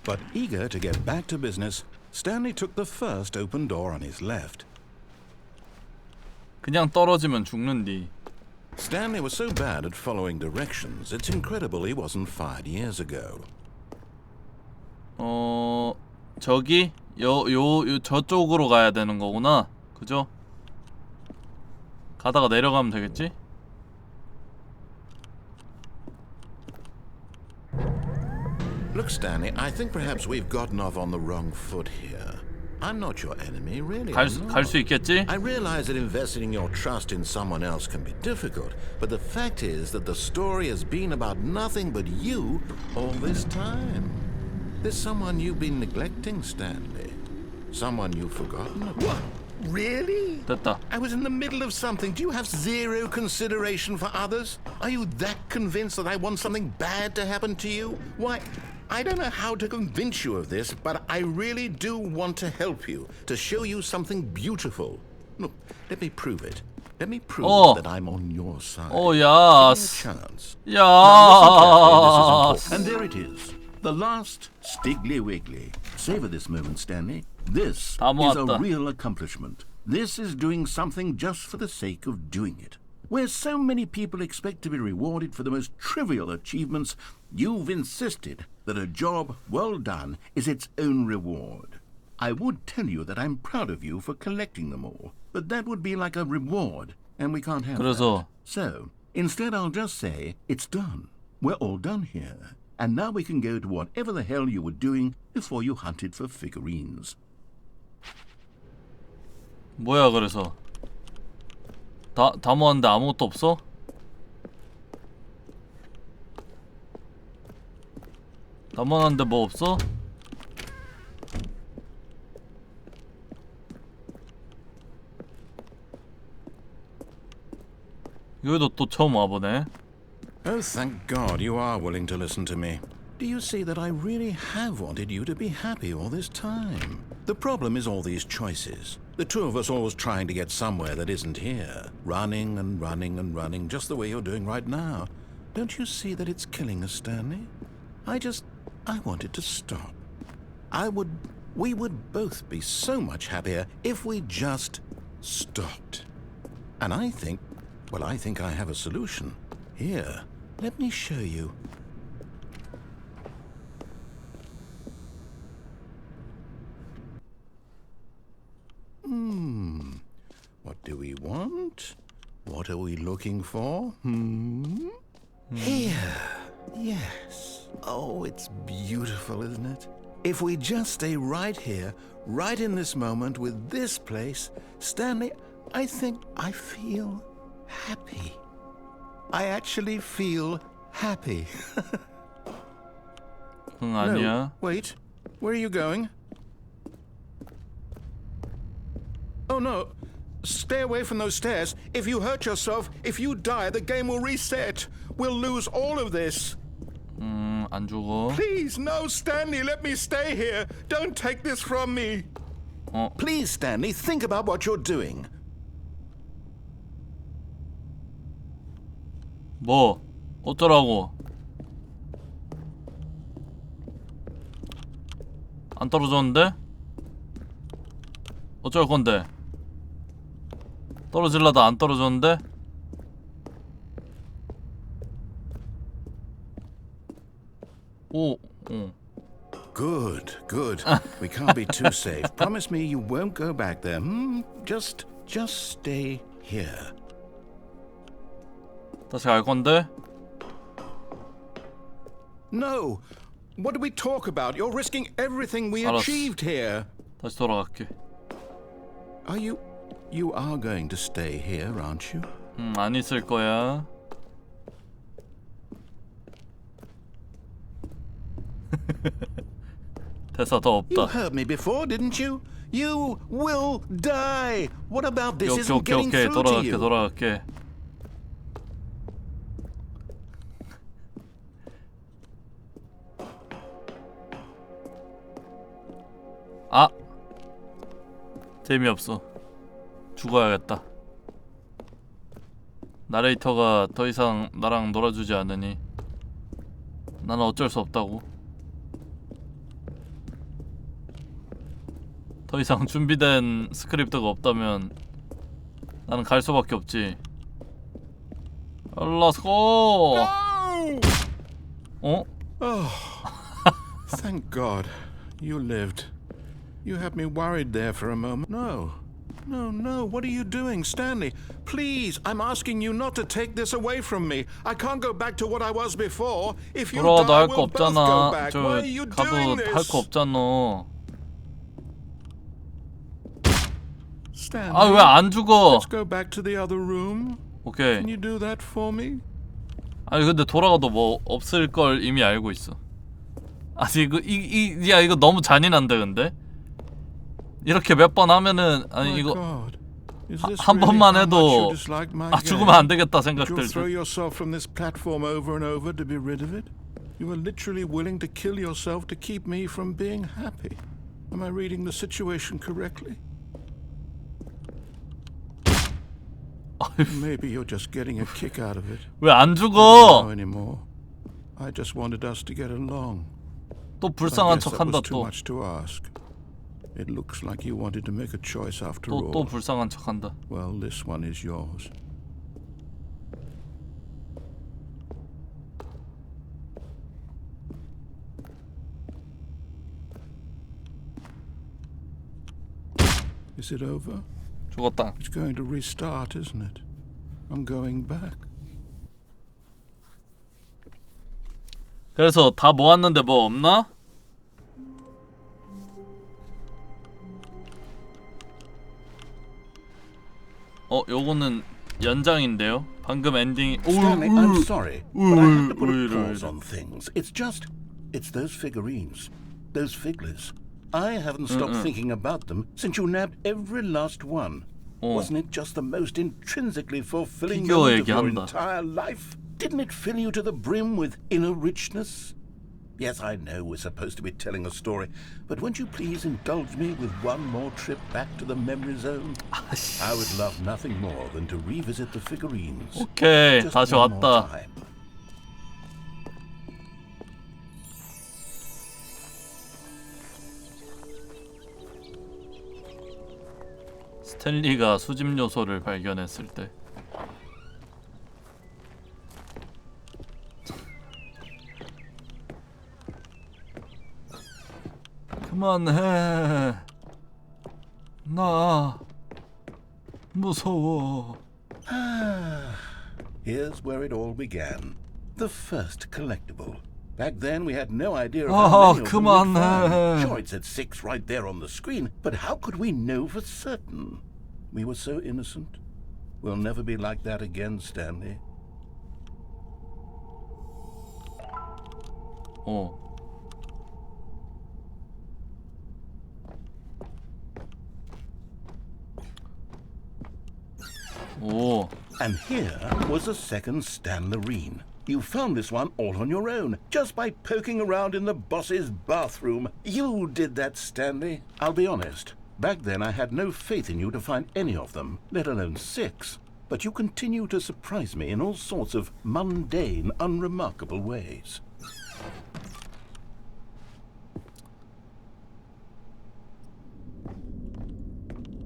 But eager to get back to business, Stanley took the first open door on his left. 그냥 떨어지면 죽는디. Stanley was so bad at following directions, it's incredible he wasn't fired years ago. 저기 저쪽으로 가야 되는 거구나. 그죠? 가다가 내려가면 되겠지? Look, Stanley, I think perhaps we've gotten off on the wrong foot here. I'm not your enemy, really. 갈 수 있겠지? I realize that investing your trust in someone else can be difficult, but the fact is that the story has been about nothing but you all this time. There's someone you've been neglecting, Stanley. Someone you've forgotten about. What? Really? 됐다. I was in the middle of something. Do you have zero consideration for others? Are you that convinced that I want something bad to happen to you? Why, I don't know how to convince you of this, but I really do want to help you, to show you something beautiful. Look, let me prove it. Let me prove that I'm on your side. 야스. Chance. 야스. And there it is. The last Stiggly Wiggly. Savor this moment, Stanley. This 다 is a 모았다. real accomplishment. This is doing something just for the sake of doing it. Where so many people expect to be rewarded for the most trivial achievements, you've insisted that a job well done is its own reward. I would tell you that I'm proud of you for collecting them all, but that would be like a reward, and we can't have 그래서 that. So, instead I'll just say, it's done. We're all done here. And now we can go to whatever the hell you were doing before you hunted for figurines. 뭐야 그래서 다 모았는데 아무것도 없어? 다 모았는데 뭐 없어? 여기도 또 처음 와보네. Oh, thank God you are willing to listen to me. Do you see that I really have wanted you to be happy all this time? The problem is all these choices. The two of us always trying to get somewhere that isn't here. Running and running and running, just the way you're doing right now. Don't you see that it's killing us, Stanley? I want it to stop. We would both be so much happier if we just stopped. And I think I have a solution. Here, let me show you. What do we want? What are we looking for? Here. Yes. Oh, it's beautiful, isn't it? If we just stay right here, right in this moment with this place, Stanley, I think I feel happy. I actually feel happy. 응 아니야. No, wait. Where are you going? Oh no. Stay away from those stairs. If you hurt yourself, if you die, the game will reset. We'll lose all of this. 안 죽어. Please, no, Stanley, let me stay here. Don't take this from me. Please, Stanley, think about what you're doing. 뭐 어쩌라고? 안 떨어졌는데? 어쩔 건데? 떨어질라다 안 떨어졌는데? 오, Good, good. We can't be too safe. Promise me you won't go back there. Just stay here. 다시 갈 건데? No. What do we talk about? You're risking everything we 알았어. achieved here. 다시 돌아갈게. You are going to stay here, aren't you? 안 있을 거야. 대사 더 You 없다. heard me before, didn't you? You will die. What about this 오케이 isn't 오케이 getting 오케이 through to 돌아갈게 you? 돌아갈게. 아 재미없어. 죽어야겠다. 나레이터가 더 이상 나랑 놀아주지 않으니 나는 어쩔 수 없다고. 더 이상 준비된 스크립트가 없다면 나는 갈 수밖에 없지. 렛츠고. 어? Thank God. You lived. You had me worried there for a moment. No. No. What are you doing, Stanley? Please, I'm asking you not to take this away from me. I can't go back to what I was before. If you 돌아와도 die, 할 거 we'll both go 없잖아. back. 저 Why are you 가도 doing 할 this? 거 없잖아. Stanley, 아 왜 안 죽어? let's go back to the other room. 오케이. Can you do that for me? 아니 근데 돌아가도 뭐 없을 걸 이미 알고 있어. 아니 야 이거 너무 잔인한데 근데 이렇게 몇 번 하면은 아니 My 이거 God. Is this 한 really 번만 how much you 해도 dislike my 아 game? 죽으면 안 되겠다 You'll 생각 throw 들죠. yourself from this platform over and over to be rid of it? You are literally willing to kill yourself to keep me from being happy. Am I reading the situation correctly? Maybe you're just getting a kick out of it. 왜 안 I don't know 죽어? anymore. I just wanted us to get along. 또 I 불쌍한 guess that 척한다 was too 또. much to ask. It looks like you wanted to make a choice after 또 all. 불쌍한 척한다. Well, this one is yours. Is it over? 죽었다. It's going to restart, isn't it? I'm going back. 그래서 다 모았는데 뭐 없나? 요거는 연장인데요. 방금 엔딩이 Stanley, I'm sorry, but I have to put a wait. pause on things. It's those figurines, those figglers. I haven't stopped thinking about them since you nabbed every last one. Wasn't it just the most intrinsically fulfilling 피규어 moment of your 얘기한다. entire life? Didn't it fill you to the brim with inner richness? Yes, I know we're supposed to be telling a story, but won't you please indulge me with one more trip back to the memory zone? I would love nothing more than to revisit the figurines. 오케이 Just 다시 one more 왔다. time. 스탠리가 수집 요소를 발견했을 때 그만해. 나 무서워. Here's where it all began. The first collectible. Back then, we had no idea of Ah, how many of them we'd 그만해. find. Sure, it said 6 right there on the screen, but how could we know for certain? We were so innocent. We'll never be like that again, Stanley. 오. And here was a second Stanlerine. You found this one all on your own, just by poking around in the boss's bathroom. You did that, Stanley. I'll be honest. Back then, I had no faith in you to find any of them, let alone 6. But you continue to surprise me in all sorts of mundane, unremarkable ways.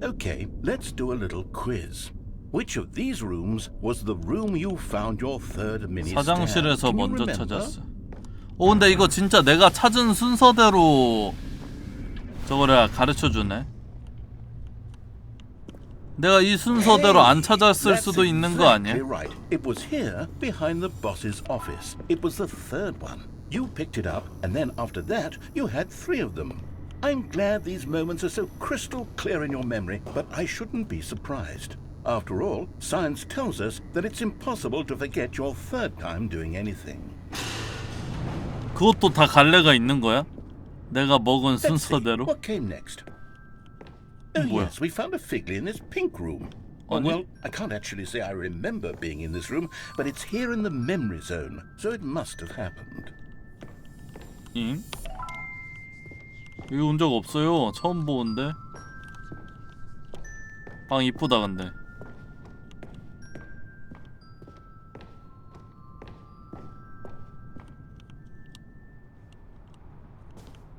Okay, let's do a little quiz. Which of these rooms was the room you found your third mini stand? 사장실에서 Can you 먼저 remember? 찾았어. 근데 이거 진짜 내가 찾은 순서대로 저거를 가르쳐주네. 내가 이 순서대로 안 찾았을 수도 있는 거 아니야? Exactly right. It was here, behind the boss's office. It was the third one. You picked it up, and then after that, you had 3 of them. I'm glad these moments are so crystal clear in your memory, but I shouldn't be surprised. After all, science tells us that it's impossible to forget your third time doing anything. 그것도 다 갈래가 있는 거야? 내가 먹은 Let's see, 순서대로? what came next? Oh 뭐야? yes, we found a figly in this pink room. Oh, 아니? well, I can't actually say I remember being in this room, but it's here in the memory zone, so it must have happened. 잉? 여기 온 적 없어요. 처음 보는데. 방 이쁘다 근데.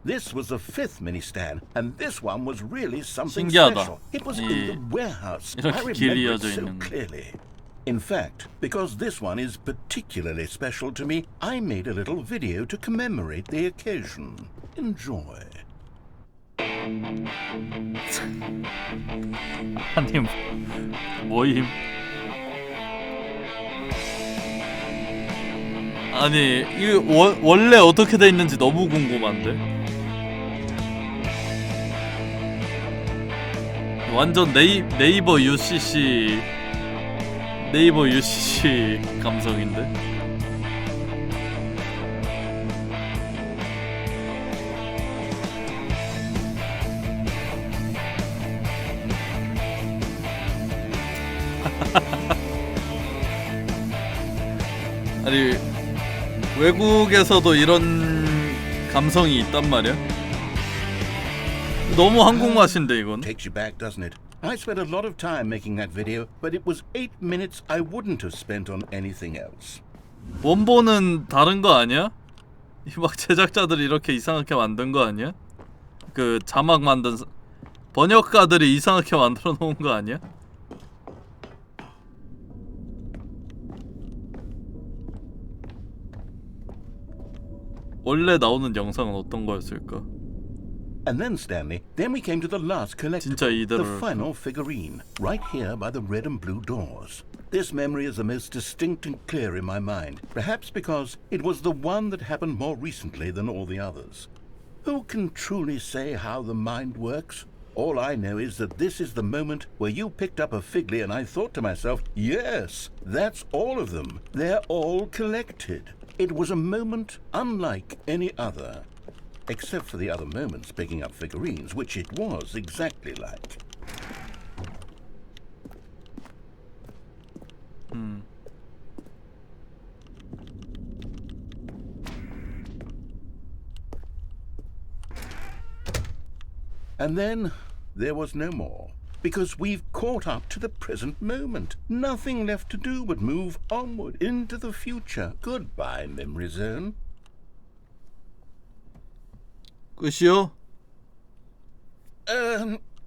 This was the fifth mini stand, and this one was really something 신기하다. special. It was in the warehouse. I 이렇게 길이 remember it 이어져 so 있는 거. clearly. In fact, because this one is particularly special to me, I made a little video to commemorate the occasion. Enjoy. 아니 뭐임? 아니 이거 원래 어떻게 돼 있는지 너무 궁금한데. 완전 네이버 UCC 감성인데. 아니 외국에서도 이런 감성이 있단 말이야? 너무 한국 맛인데 이건. Takes you back, doesn't it? I spent a lot of time making that video, but it was 8 minutes I wouldn't have spent on anything else. 원본은 다른 거 아니야? 막 제작자들이 이렇게 이상하게 만든 거 아니야? 그 자막 만든 번역가들이 이상하게 만들어 놓은 거 아니야? 원래 나오는 영상은 어떤 거였을까? And then, Stanley, then we came to the last collectible, 진짜 이대로 the final figurine, right here by the red and blue doors. This memory is the most distinct and clear in my mind, perhaps because it was the one that happened more recently than all the others. Who can truly say how the mind works? All I know is that this is the moment where you picked up a figly and I thought to myself, yes, that's all of them. They're all collected. It was a moment unlike any other. Except for the other moments picking up figurines, which it was exactly like. And then there was no more, because we've caught up to the present moment. Nothing left to do but move onward into the future. Goodbye, memory zone. 끝이요?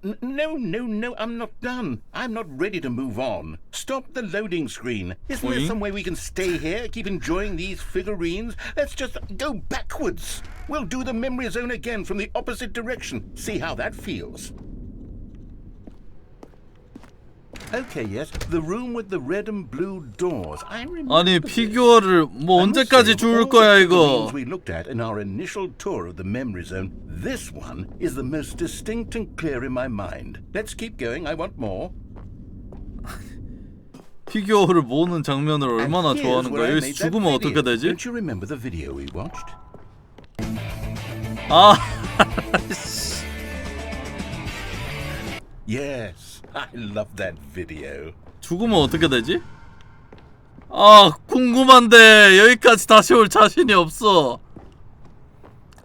No, I'm not done. I'm not ready to move on. Stop the loading screen. Isn't there Oink. some way we can stay here, keep enjoying these figurines? Let's just go backwards. We'll do the memory zone again from the opposite direction. See how that feels. Okay, yes, the room with the red and blue doors. I remember 아니 this. 피규어를 뭐 I must 언제까지 say, 줄 of all 거야 the 이거? figurines we looked at in our initial tour of the memory zone, this one is the most distinct and clear in my mind. Let's keep going. I want more. 피규어를 모으는 장면을 얼마나 And here's 좋아하는 where 거야? I 여기서 made that 죽으면 video. 어떻게 되지? Don't you remember the video we watched? 아 Yes, I love that video. 죽으면 어떻게 되지? 아 궁금한데 여기까지 다시 올 자신이 없어.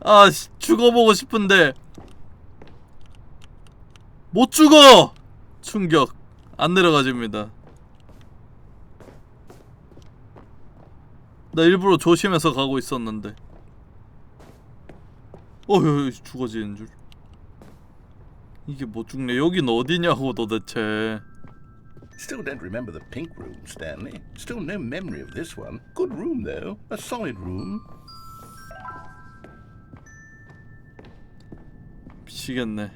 아 죽어보고 싶은데 못 죽어. 충격. 안 내려가집니다. 나 일부러 조심해서 가고 있었는데. 죽어지는 줄. 이게 못 죽네. 여긴 어디냐고 도대체. Still don't remember the pink room, Stanley. Still no memory of this one. Good room, though. A solid room. 미치겠네.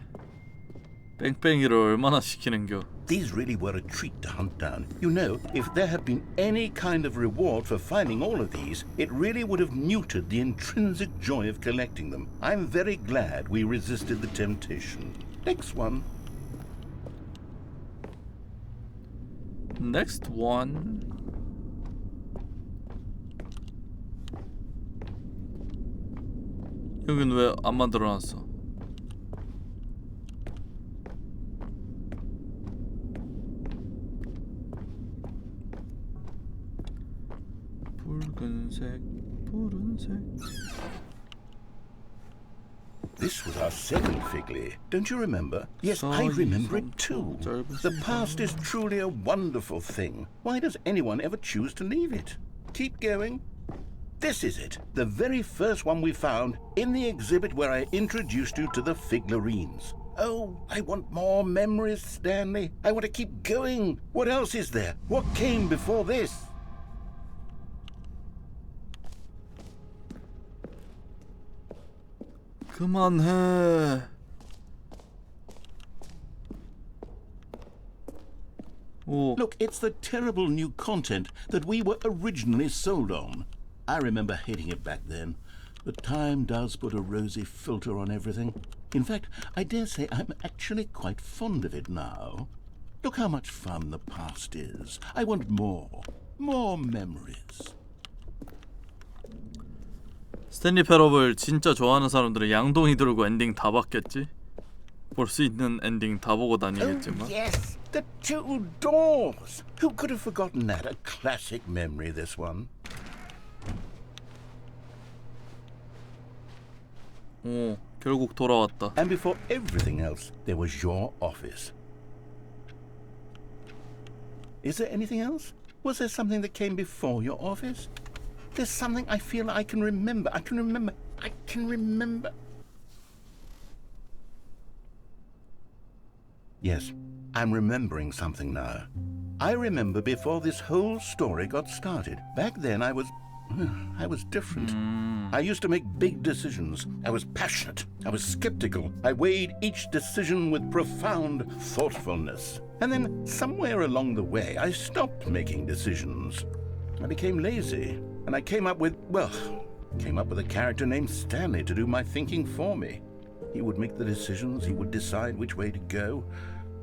뺑뺑이를 얼마나 시키는겨. These really were a treat to hunt down. You know, if there had been any kind of reward for finding all of these, it really would have neutered the intrinsic joy of collecting them. I'm very glad we resisted the temptation. Next one. Next one. 여긴 왜 안 만들어놨어? 붉은색, 푸른색. This was our second Figley. Don't you remember? Yes, I remember it too. The past is truly a wonderful thing. Why does anyone ever choose to leave it? Keep going. This is it. The very first one we found in the exhibit where I introduced you to the figlarines. Oh, I want more memories, Stanley. I want to keep going. What else is there? What came before this? 그만해. 오, Look, it's the terrible new content that we were originally sold on. I remember hating it back then, but time does put a rosy filter on everything. In fact, I dare say I'm actually quite fond of it now. Look how much fun the past is. I want more memories. 스탠리 패러블 진짜 좋아하는 사람들은 양동이 들고 엔딩 다 봤겠지? 볼 수 있는 엔딩 다 보고 다니겠지만. Oh, yes, the two doors. Who could have forgotten that? A classic memory, this one. 오, 결국 돌아왔다. And before everything else, there was your office. Is there anything else? Was there something that came before your office? There's something I feel I can remember. I can remember. Yes, I'm remembering something now. I remember before this whole story got started. Back then I was different. I used to make big decisions. I was passionate. I was skeptical. I weighed each decision with profound thoughtfulness. And then somewhere along the way, I stopped making decisions. I became lazy. And I came up with a character named Stanley to do my thinking for me. He would make the decisions. He would decide which way to go.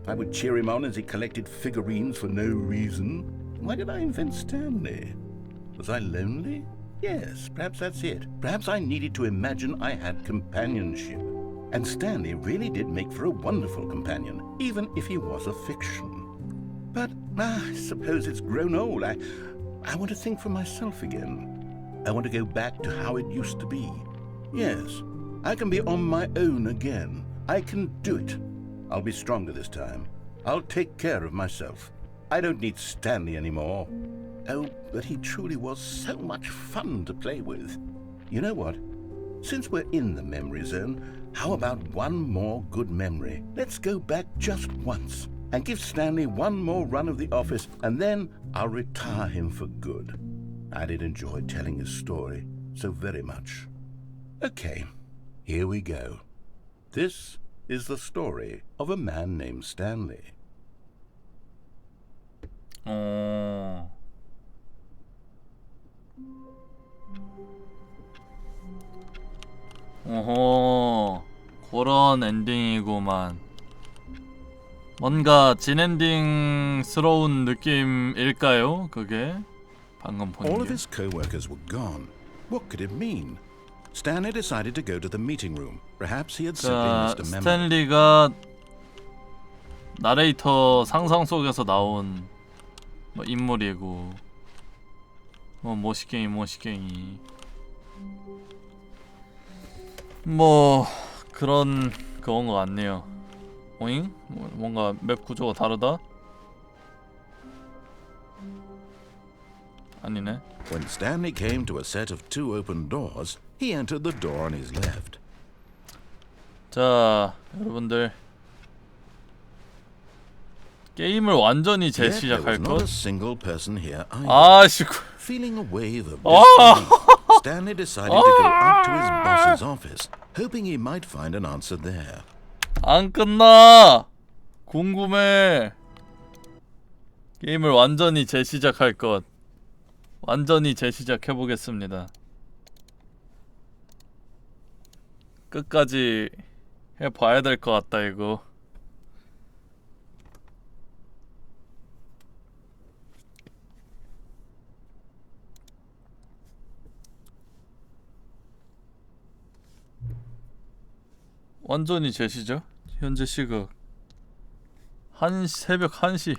I would cheer him on as he collected figurines for no reason. Why did I invent Stanley? Was I lonely? Yes, perhaps that's it. Perhaps I needed to imagine I had companionship. And Stanley really did make for a wonderful companion, even if he was a fiction. But I suppose it's grown old. I want to think for myself again. I want to go back to how it used to be. Yes, I can be on my own again. I can do it. I'll be stronger this time. I'll take care of myself. I don't need Stanley anymore. Oh, but he truly was so much fun to play with. You know what? Since we're in the memory zone, how about one more good memory? Let's go back just once and give Stanley one more run of the office, and then I'll retire him for good. I did enjoy telling his story so very much. Okay, here we go. This is the story of a man named Stanley. 어허, 그런 엔딩이구만. 뭔가 진엔딩스러운 느낌일까요? 그게 방금 본 All of 게. his co-workers were gone. What could it mean? Stanley decided to go to the meeting room. Perhaps he had simply 자, missed a memo. 스탠리가 나레이터 상상 속에서 나온 뭐 인물이고, 뭐 모시갱이 뭐 그런 그건 것 같네요. 오잉? 뭔가 맵 구조가 다르다? 아니네. When Stanley came to a set of two open doors, he entered the door on his left. 자, 여러분들 게임을 완전히 Yet there was 재시작할 not 것. a single person here either. 아씨, Feeling a wave of Ah! disbelief, Stanley decided to go up to his boss's office, hoping he might find an answer there. 안 끝나. 궁금해. 게임을 완전히 재시작할 것. 완전히 재시작해 보겠습니다. 끝까지 해 봐야 될 것 같다 이거. 완전히 제 시죠? 현재 시각 새벽 1시.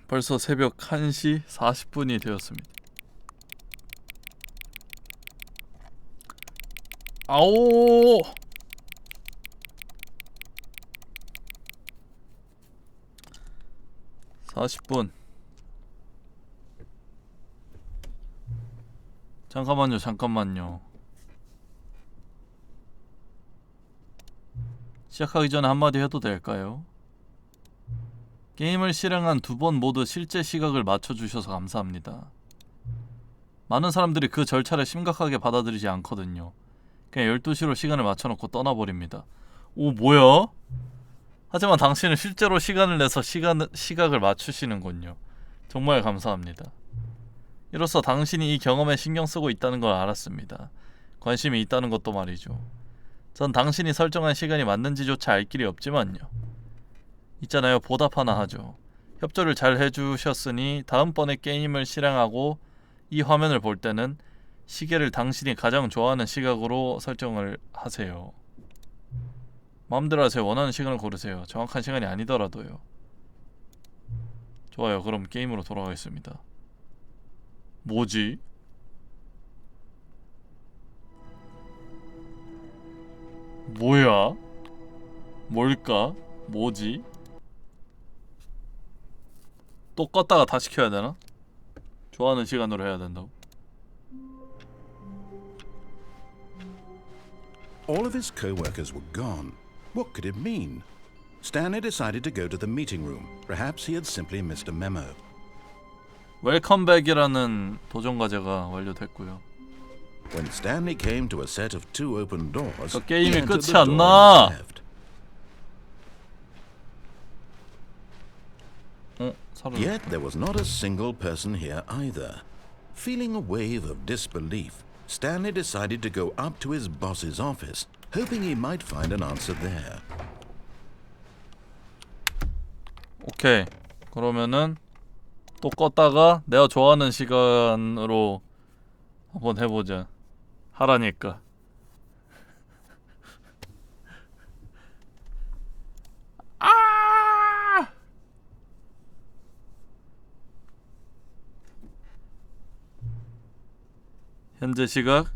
벌써 새벽 1시 40분이 되었습니다. 아오! (40분) 잠깐만요. 시작하기 전에 한마디 해도 될까요? 게임을 실행한 2번 모두 실제 시각을 맞춰주셔서 감사합니다. 많은 사람들이 그 절차를 심각하게 받아들이지 않거든요. 그냥 12시로 시간을 맞춰놓고 떠나버립니다. 오, 뭐야? 하지만 당신은 실제로 시간을 내서 시각을 맞추시는군요. 정말 감사합니다. 이로써 당신이 이 경험에 신경쓰고 있다는 걸 알았습니다. 관심이 있다는 것도 말이죠. 전 당신이 설정한 시간이 맞는지조차 알 길이 없지만요. 있잖아요, 보답 하나 하죠. 협조를 잘 해주셨으니 다음번에 게임을 실행하고 이 화면을 볼 때는 시계를 당신이 가장 좋아하는 시각으로 설정을 하세요. 마음대로 하세요. 원하는 시간을 고르세요. 정확한 시간이 아니더라도요. 좋아요. 그럼 게임으로 돌아가겠습니다. 뭐지? 뭐야? 뭘까? 뭐지? 또 껐다가 다시 켜야 되나? 좋아하는 시간으로 해야 된다고? All of his co-workers were gone. What could it mean? Stanley decided to go to the meeting room. Perhaps he had simply missed a memo. 웰컴백이라는 도전 과제가 완료됐고요. When Stanley came to a set of 2 open doors, 그 he 게임이 entered 끝이 the 안 door 나. on his left. 사라졌다. Yet there was not a single person here either. Feeling a wave of disbelief, Stanley decided to go up to his boss's office, hoping he might find an answer there. 오케이. 그러면은 또 껐다가 내가 좋아하는 시간으로 한번 해보자. 하라니까. 아! 현재 시각?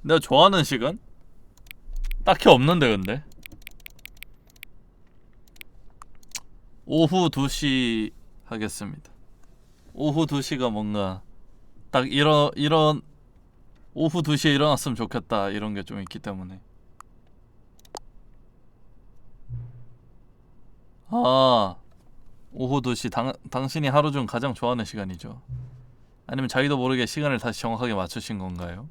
내가 좋아하는 시간? 딱히 없는데 근데. 오후 2시 하겠습니다. 오후 2시가 뭔가 딱 이런 오후 2시에 일어났으면 좋겠다 이런 게 좀 있기 때문에. 아, 오후 2시 당신이 하루 중 가장 좋아하는 시간이죠. 아니면 자기도 모르게 시간을 다시 정확하게 맞추신 건가요?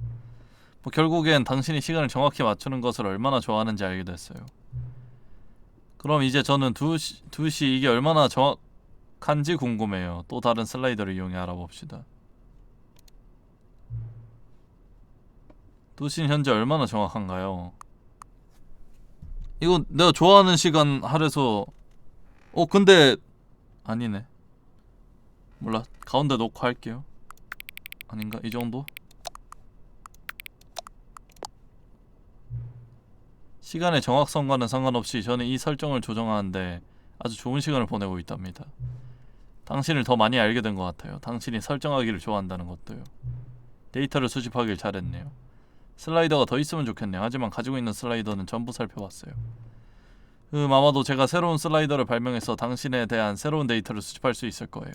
뭐 결국엔 당신이 시간을 정확히 맞추는 것을 얼마나 좋아하는지 알게 됐어요. 그럼 이제 저는 2시 이게 얼마나 정확한지 궁금해요. 또 다른 슬라이더를 이용해 알아봅시다. 2시는 현재 얼마나 정확한가요? 이거 내가 좋아하는 시간 하래서 근데 아니네. 몰라. 가운데 놓고 할게요. 아닌가? 이 정도? 시간의 정확성과는 상관없이 저는 이 설정을 조정하는데 아주 좋은 시간을 보내고 있답니다. 당신을 더 많이 알게 된 것 같아요. 당신이 설정하기를 좋아한다는 것도요. 데이터를 수집하길 잘했네요. 슬라이더가 더 있으면 좋겠네요. 하지만 가지고 있는 슬라이더는 전부 살펴봤어요. 아마도 제가 새로운 슬라이더를 발명해서 당신에 대한 새로운 데이터를 수집할 수 있을 거예요.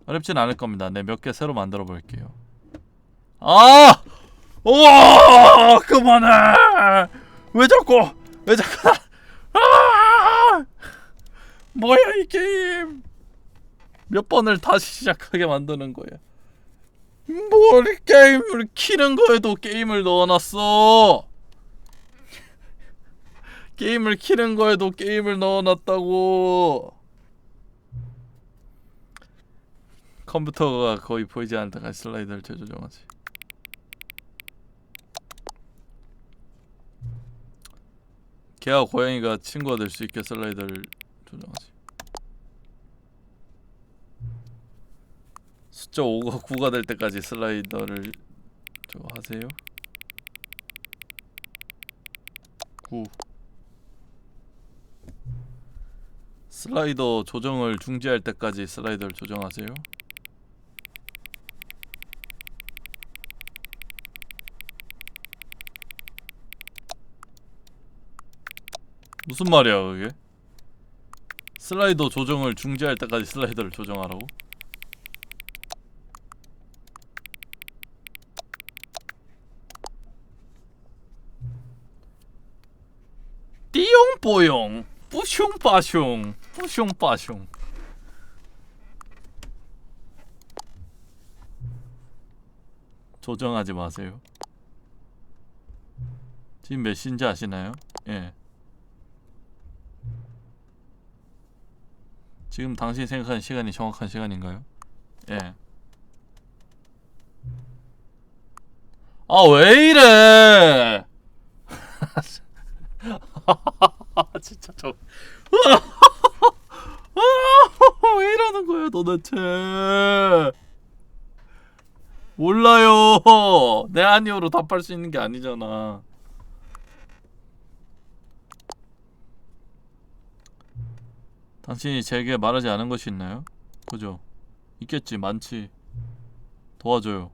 어렵진 않을 겁니다. 네, 몇 개 새로 만들어 볼게요. 아! 우와! 그만해! 왜 자꾸 뭐야 이 게임? 몇 번을 다시 시작하게 만드는 거야. 뭘 게임을 키는 거에도 게임을 넣어놨어. 게임을 키는 거에도 게임을 넣어놨다고. 컴퓨터가 거의 보이지 않을 때까지 슬라이드를 재조정하지. 개와 고양이가 친구가 될 수 있게 슬라이드를 조정하지. 숫자 5가 9가 될 때까지 슬라이더를 하세요. 후. 슬라이더 조정을 중지할 때까지 슬라이더를 조정하세요. 무슨 말이야 그게? 슬라이더 조정을 중지할 때까지 슬라이더를 조정하라고? 띠용뽀용 뿌숑빠숑 뿌숑빠숑. 조정하지 마세요. 지금 몇 시인지 아시나요? 예. 지금 당신이 생각하는 시간이 정확한 시간인가요? 예. 아, 왜 이래! 진짜 왜 이러는 거야 도대체? 몰라요. 네 아니오로 답할 수 있는 게 아니잖아. 당신이 제게 말하지 않은 것이 있나요? 그죠? 있겠지. 많지. 도와줘요.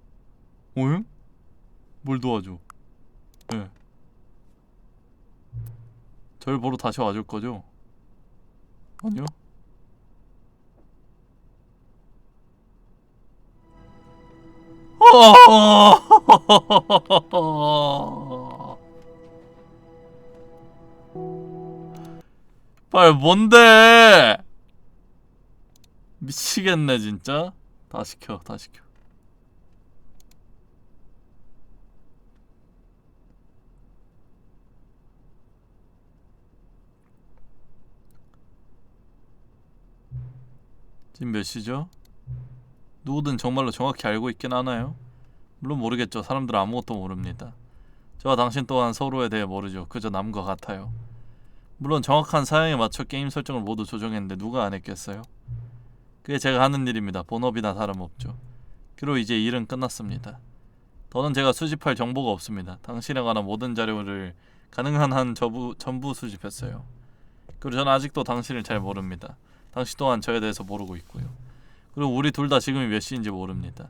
응? 뭘 도와줘? 예. 절 보러 다시 와줄 거죠? 아니요? 빨리 뭔데? 미치겠네 진짜. 다 시켜, 다 시켜. 지금 몇 시죠? 누구든 정말로 정확히 알고 있긴 하나요? 물론 모르겠죠. 사람들은 아무것도 모릅니다. 저와 당신 또한 서로에 대해 모르죠. 그저 남과 같아요. 물론 정확한 사양에 맞춰 게임 설정을 모두 조정했는데 누가 안 했겠어요? 그게 제가 하는 일입니다. 본업이나 다름없죠. 그리고 이제 일은 끝났습니다. 더는 제가 수집할 정보가 없습니다. 당신에 관한 모든 자료를 가능한 한 전부 수집했어요. 그리고 저는 아직도 당신을 잘 모릅니다. 당신 또한 저에 대해서 모르고 있고요. 그리고 우리 둘 다 지금이 몇 시인지 모릅니다.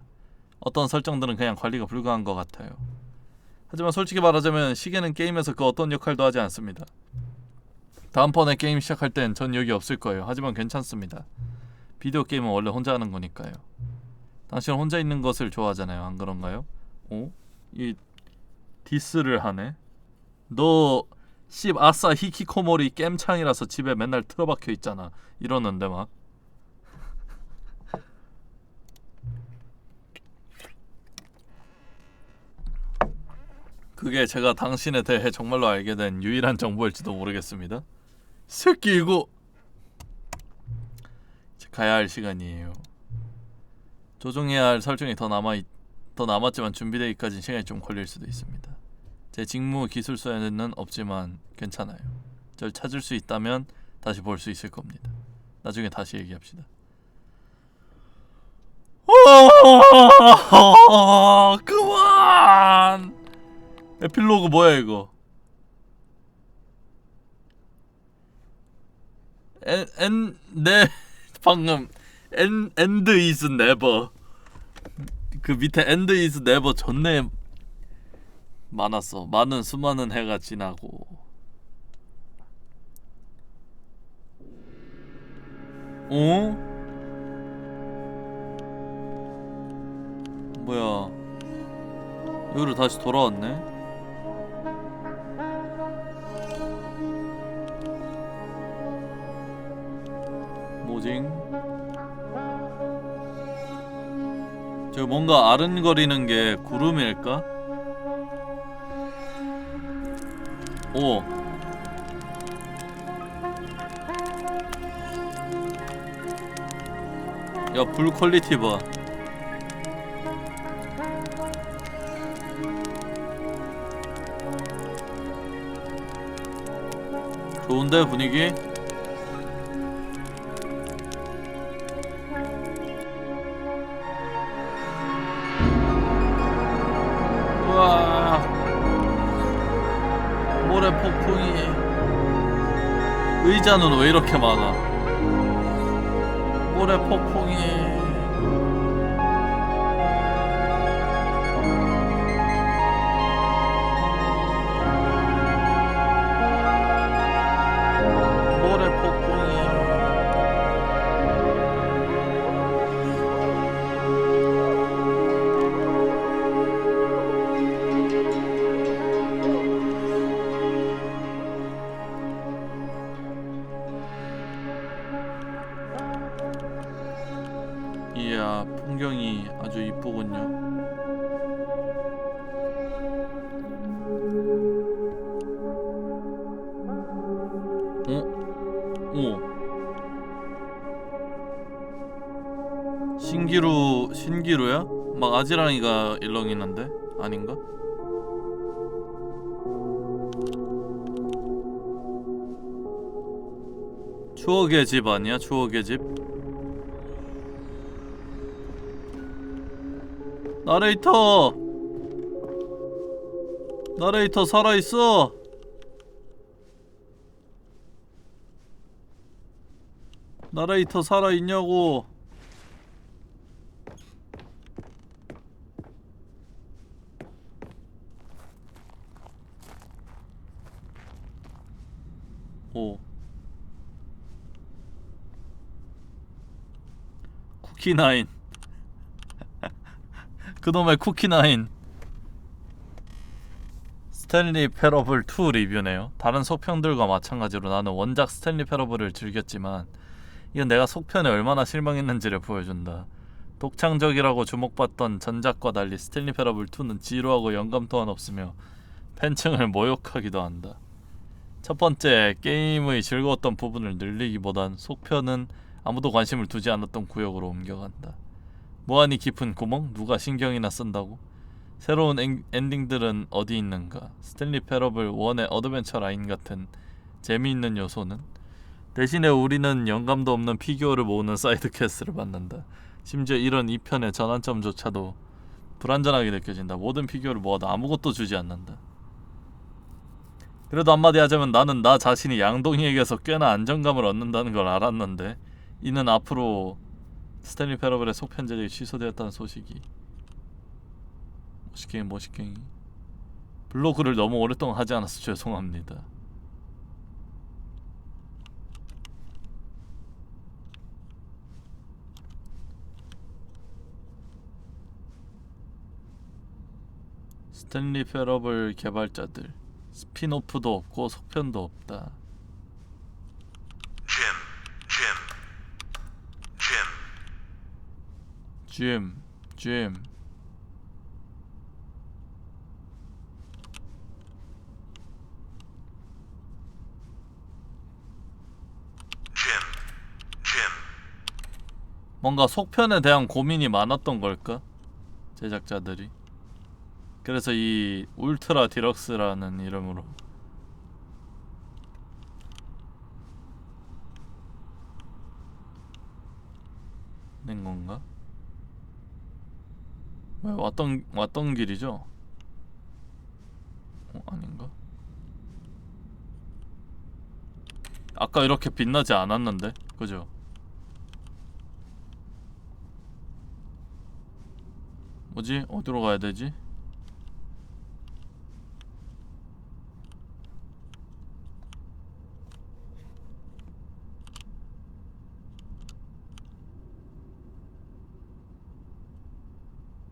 어떤 설정들은 그냥 관리가 불가한 것 같아요. 하지만 솔직히 말하자면 시계는 게임에서 그 어떤 역할도 하지 않습니다. 다음번에 게임 시작할 땐 전 여기 없을 거예요. 하지만 괜찮습니다. 비디오 게임은 원래 혼자 하는 거니까요. 당신은 혼자 있는 것을 좋아하잖아요. 안 그런가요? 어? 이 디스를 하네? 너 씹 아싸 히키코모리 겜창이라서 집에 맨날 틀어박혀 있잖아. 이러는데 막. 그게 제가 당신에 대해 정말로 알게 된 유일한 정보일지도 모르겠습니다. 새끼 이거 이제 가야 할 시간이에요. 조정해야 할 설정이 더 남았지만 준비되기까지는 시간이 좀 걸릴 수도 있습니다. 제 직무 기술서에는 없지만 괜찮아요. 절 찾을 수 있다면 다시 볼 수 있을 겁니다. 나중에 다시 얘기합시다. 그만! 에필로그 뭐야 이거? 방금 end is never. 그 밑에 end is never 존내 많았어. 많은 수많은 해가 지나고. 어? 뭐야? 여기로 다시 돌아왔네. 뭐징? 저 뭔가 아른거리는 게 구름일까? 오. 야, 불 퀄리티 봐. 좋은데 분위기? 우와. 모래 폭풍이 의자는 왜 이렇게 많아? 모래 폭풍이. 모래 폭풍이. 이야, 풍경이 아주 이쁘군요. 오, 신기루야? 막 아지랑이가 일렁이는데? 아닌가? 추억의 집 아니야? 추억의 집? 나레이터 살아있어. 나레이터 살아있냐고. 오, 쿠키나인. 그놈의 쿠키나인. 스탠리 패러블 2 리뷰네요. 다른 속편들과 마찬가지로 나는 원작 스탠리 패러블을 즐겼지만 이건 내가 속편에 얼마나 실망했는지를 보여준다. 독창적이라고 주목받던 전작과 달리 스탠리 패러블 2는 지루하고 영감 또한 없으며 팬층을 모욕하기도 한다. 첫 번째, 게임의 즐거웠던 부분을 늘리기보단 속편은 아무도 관심을 두지 않았던 구역으로 옮겨간다. 무한히 깊은 구멍? 누가 신경이나 쓴다고? 새로운 엔딩들은 어디 있는가? 스탠리 패러블 1의 어드벤처 라인 같은 재미있는 요소는? 대신에 우리는 영감도 없는 피규어를 모으는 사이드 퀘스트를 받는다. 심지어 이런 2편의 전환점조차도 불완전하게 느껴진다. 모든 피규어를 모아도 아무것도 주지 않는다. 그래도 한마디 하자면 나는 나 자신이 양동이에게서 꽤나 안정감을 얻는다는 걸 알았는데 이는 앞으로 스탠리 패러블의 속편 제작이 취소되었다는 소식이. 모시갱이 블로그를 너무 오랫동안 하지 않아서 죄송합니다. 스탠리 패러블 개발자들 스핀오프도 없고 속편도 없다. Jim. 뭔가 속편에 대한 고민이 많았던 걸까? 제작자들이. 그래서 이 울트라 디럭스라는 이름으로 낸 건가? 왜 왔던 길이죠? 아닌가? 아까 이렇게 빛나지 않았는데, 그죠? 뭐지? 어디로 가야 되지?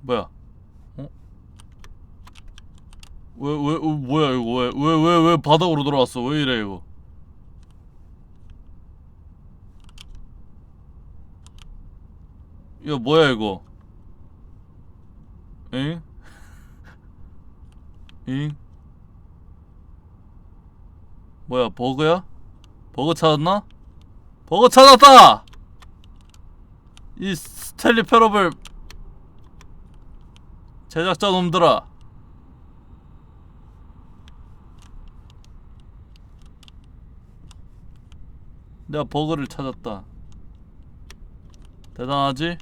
뭐야? 뭐야 이거? 왜 바닥으로 돌아왔어? 왜 이래 이거? 이거 뭐야 이거? 엥? 잉? 뭐야, 버그야? 버그 찾았나? 버그 찾았다! 이 스탠리 패러블 제작자 놈들아. 내가 버그를 찾았다. 대단하지?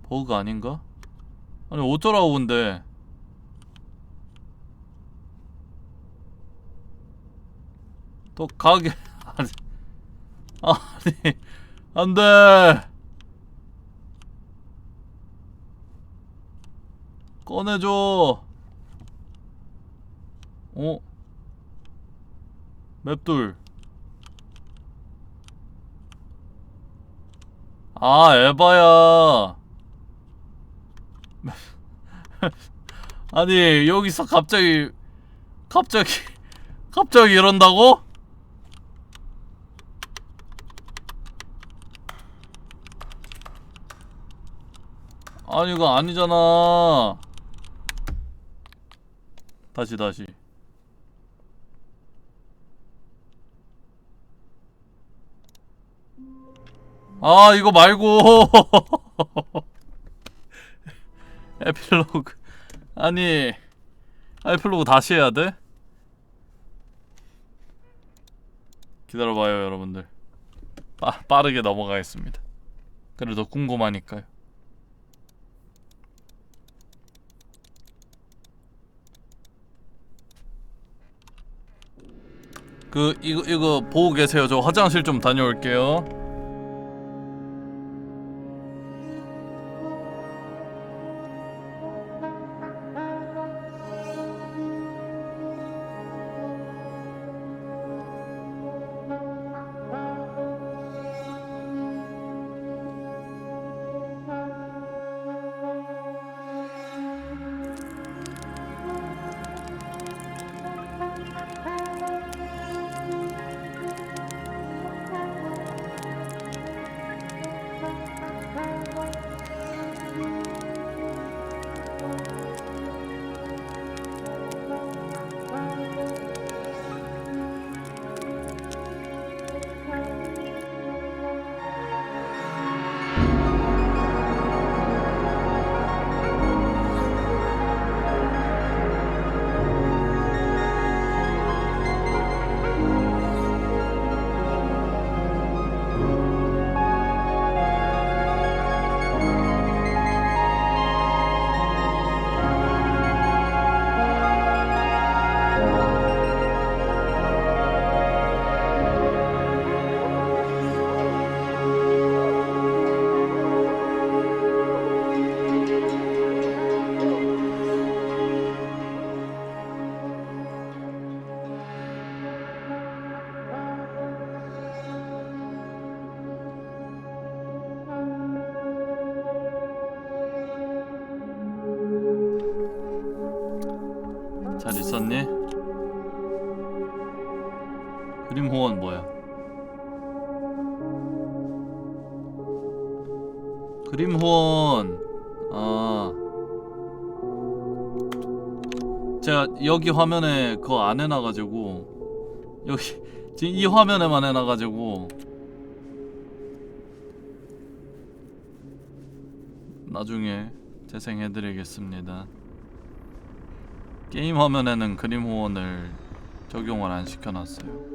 버그 아닌가? 아니 어쩌라고 근데. 또 가게. 아니 안돼. 꺼내줘. 맵돌. 아 에바야. 아니 여기서 갑자기 이런다고? 아니 이거 아니잖아. 다시 아 이거 말고. 에필로그. 아니 에필로그 다시 해야 돼? 기다려봐요 여러분들. 빠르게 넘어가겠습니다. 그래도 궁금하니까요. 이거 보고 계세요. 저 화장실 좀 다녀올게요. 잘 있었니? 그림 호원 뭐야? 그림 호원. 제가 여기 화면에 그거 안 해놔가지고, 여기 지금 이 화면에만 해놔가지고 나중에 재생해드리겠습니다. 게임 화면에는 그림 호원을 적용을 안 시켜놨어요.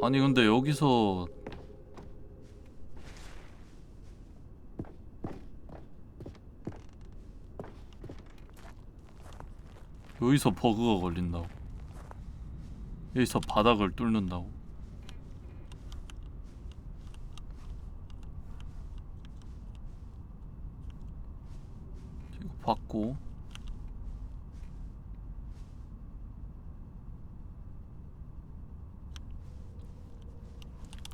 아니 근데 여기서 버그가 걸린다고. 여기서 바닥을 뚫는다고. 이거 받고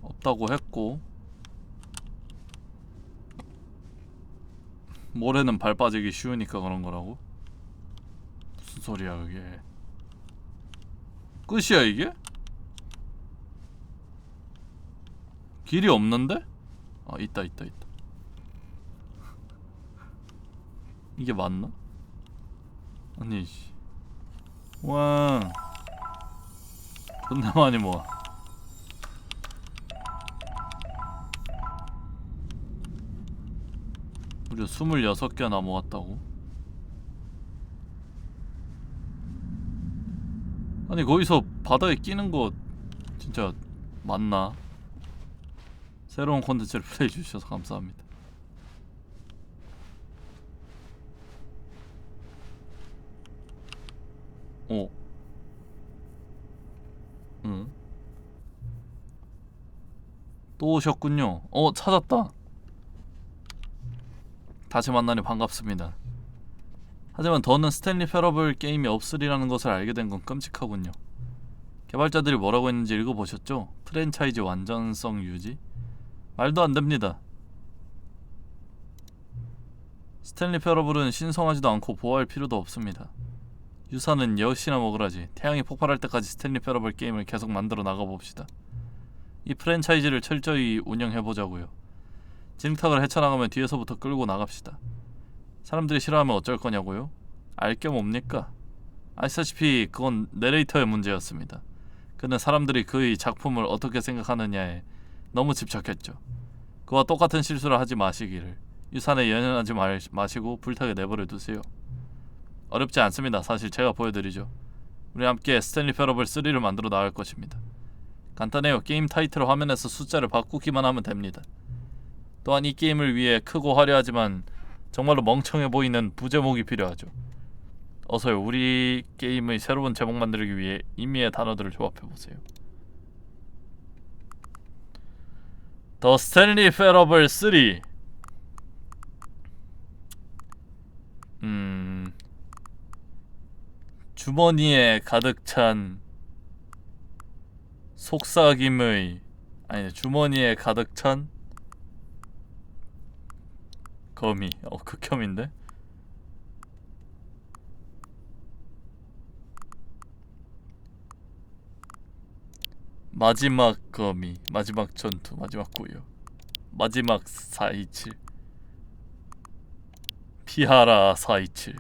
없다고 했고, 모래는 발 빠지기 쉬우니까 그런 거라고? 무슨 소리야 그게? 끝이야 이게? 길이 없는데? 아 있다. 이게 맞나? 아니 씨. 와 존나 많이 모아. 무려 26개나 모았다고? 아니 거기서 바닥에 끼는 거 진짜 맞나? 새로운 콘텐츠를 플레이 주셔서 감사합니다. 오. 또 오셨군요. 찾았다. 다시 만나니 반갑습니다. 하지만 더는 스탠리 패러블 게임이 없으리라는 것을 알게 된 건 끔찍하군요. 개발자들이 뭐라고 했는지 읽어보셨죠? 프랜차이즈 완전성 유지? 말도 안 됩니다. 스탠리 패러블은 신성하지도 않고 보호할 필요도 없습니다. 유산은 여시나 먹으라지. 태양이 폭발할 때까지 스탠리 패러블 게임을 계속 만들어 나가봅시다. 이 프랜차이즈를 철저히 운영해보자고요. 진흙탕을 헤쳐나가면 뒤에서부터 끌고 나갑시다. 사람들이 싫어하면 어쩔 거냐고요? 알 게 뭡니까? 아시다시피 그건 내레이터의 문제였습니다. 그는 사람들이 그의 작품을 어떻게 생각하느냐에 너무 집착했죠. 그와 똑같은 실수를 하지 마시기를. 유산에 연연하지 마시고 불타게 내버려 두세요. 어렵지 않습니다. 사실 제가 보여드리죠. 우리 함께 스탠리 패러블 3를 만들어 나갈 것입니다. 간단해요. 게임 타이틀 화면에서 숫자를 바꾸기만 하면 됩니다. 또한 이 게임을 위해 크고 화려하지만 정말로 멍청해 보이는 부제목이 필요하죠. 어서요. 우리 게임의 새로운 제목 만들기 위해 임의의 단어들을 조합해보세요. 더 스탠리 패러블 3. 주머니에 가득 찬 속삭임의 주머니에 가득 찬 거미. 극혐인데? 마지막 거미, 마지막 전투, 마지막 구역, 마지막 427 피하라 427.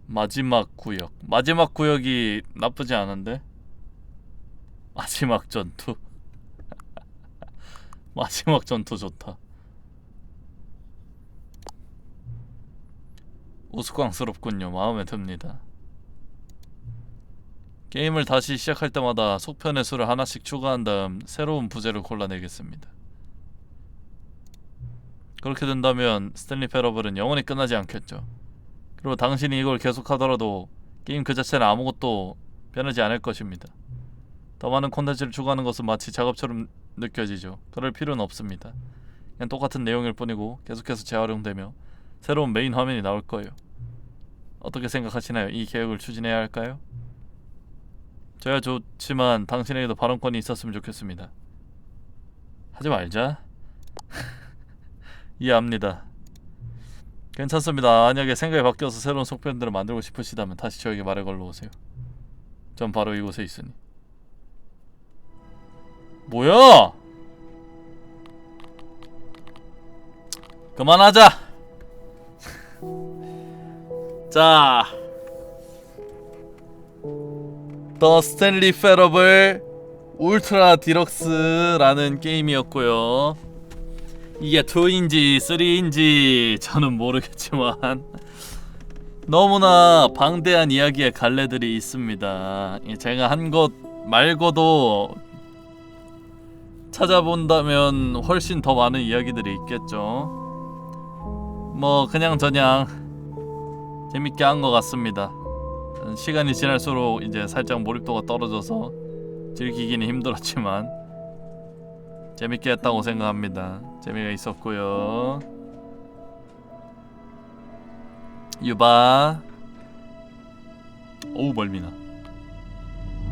마지막 구역. 마지막 구역이 나쁘지 않은데? 마지막 전투. 마지막 전투 좋다. 우스꽝스럽군요. 마음에 듭니다. 게임을 다시 시작할 때마다 속편의 수를 하나씩 추가한 다음 새로운 부제를 골라내겠습니다. 그렇게 된다면 스탠리 패러블은 영원히 끝나지 않겠죠. 그리고 당신이 이걸 계속하더라도 게임 그 자체는 아무것도 변하지 않을 것입니다. 더 많은 콘텐츠를 추가하는 것은 마치 작업처럼 느껴지죠. 그럴 필요는 없습니다. 그냥 똑같은 내용일 뿐이고 계속해서 재활용되며 새로운 메인 화면이 나올 거예요. 어떻게 생각하시나요? 이 계획을 추진해야 할까요? 저야 좋지만 당신에게도 발언권이 있었으면 좋겠습니다. 하지 말자. 이해합니다. 괜찮습니다. 만약에 생각이 바뀌어서 새로운 속편들을 만들고 싶으시다면 다시 저에게 말을 걸러오세요. 전 바로 이곳에 있으니. 뭐야? 그만하자. 자, 더 스탠리 패러블 울트라 디럭스라는 게임이었고요. 이게 2인지 3인지 저는 모르겠지만 너무나 방대한 이야기의 갈래들이 있습니다. 제가 한 것 말고도 찾아본다면 훨씬 더 많은 이야기들이 있겠죠. 뭐 그냥 재밌게 한 것 같습니다. 시간이 지날수록 이제 살짝 몰입도가 떨어져서 즐기기는 힘들었지만 재밌게 했다고 생각합니다. 재미가 있었고요. 유바. 오우 멀미나.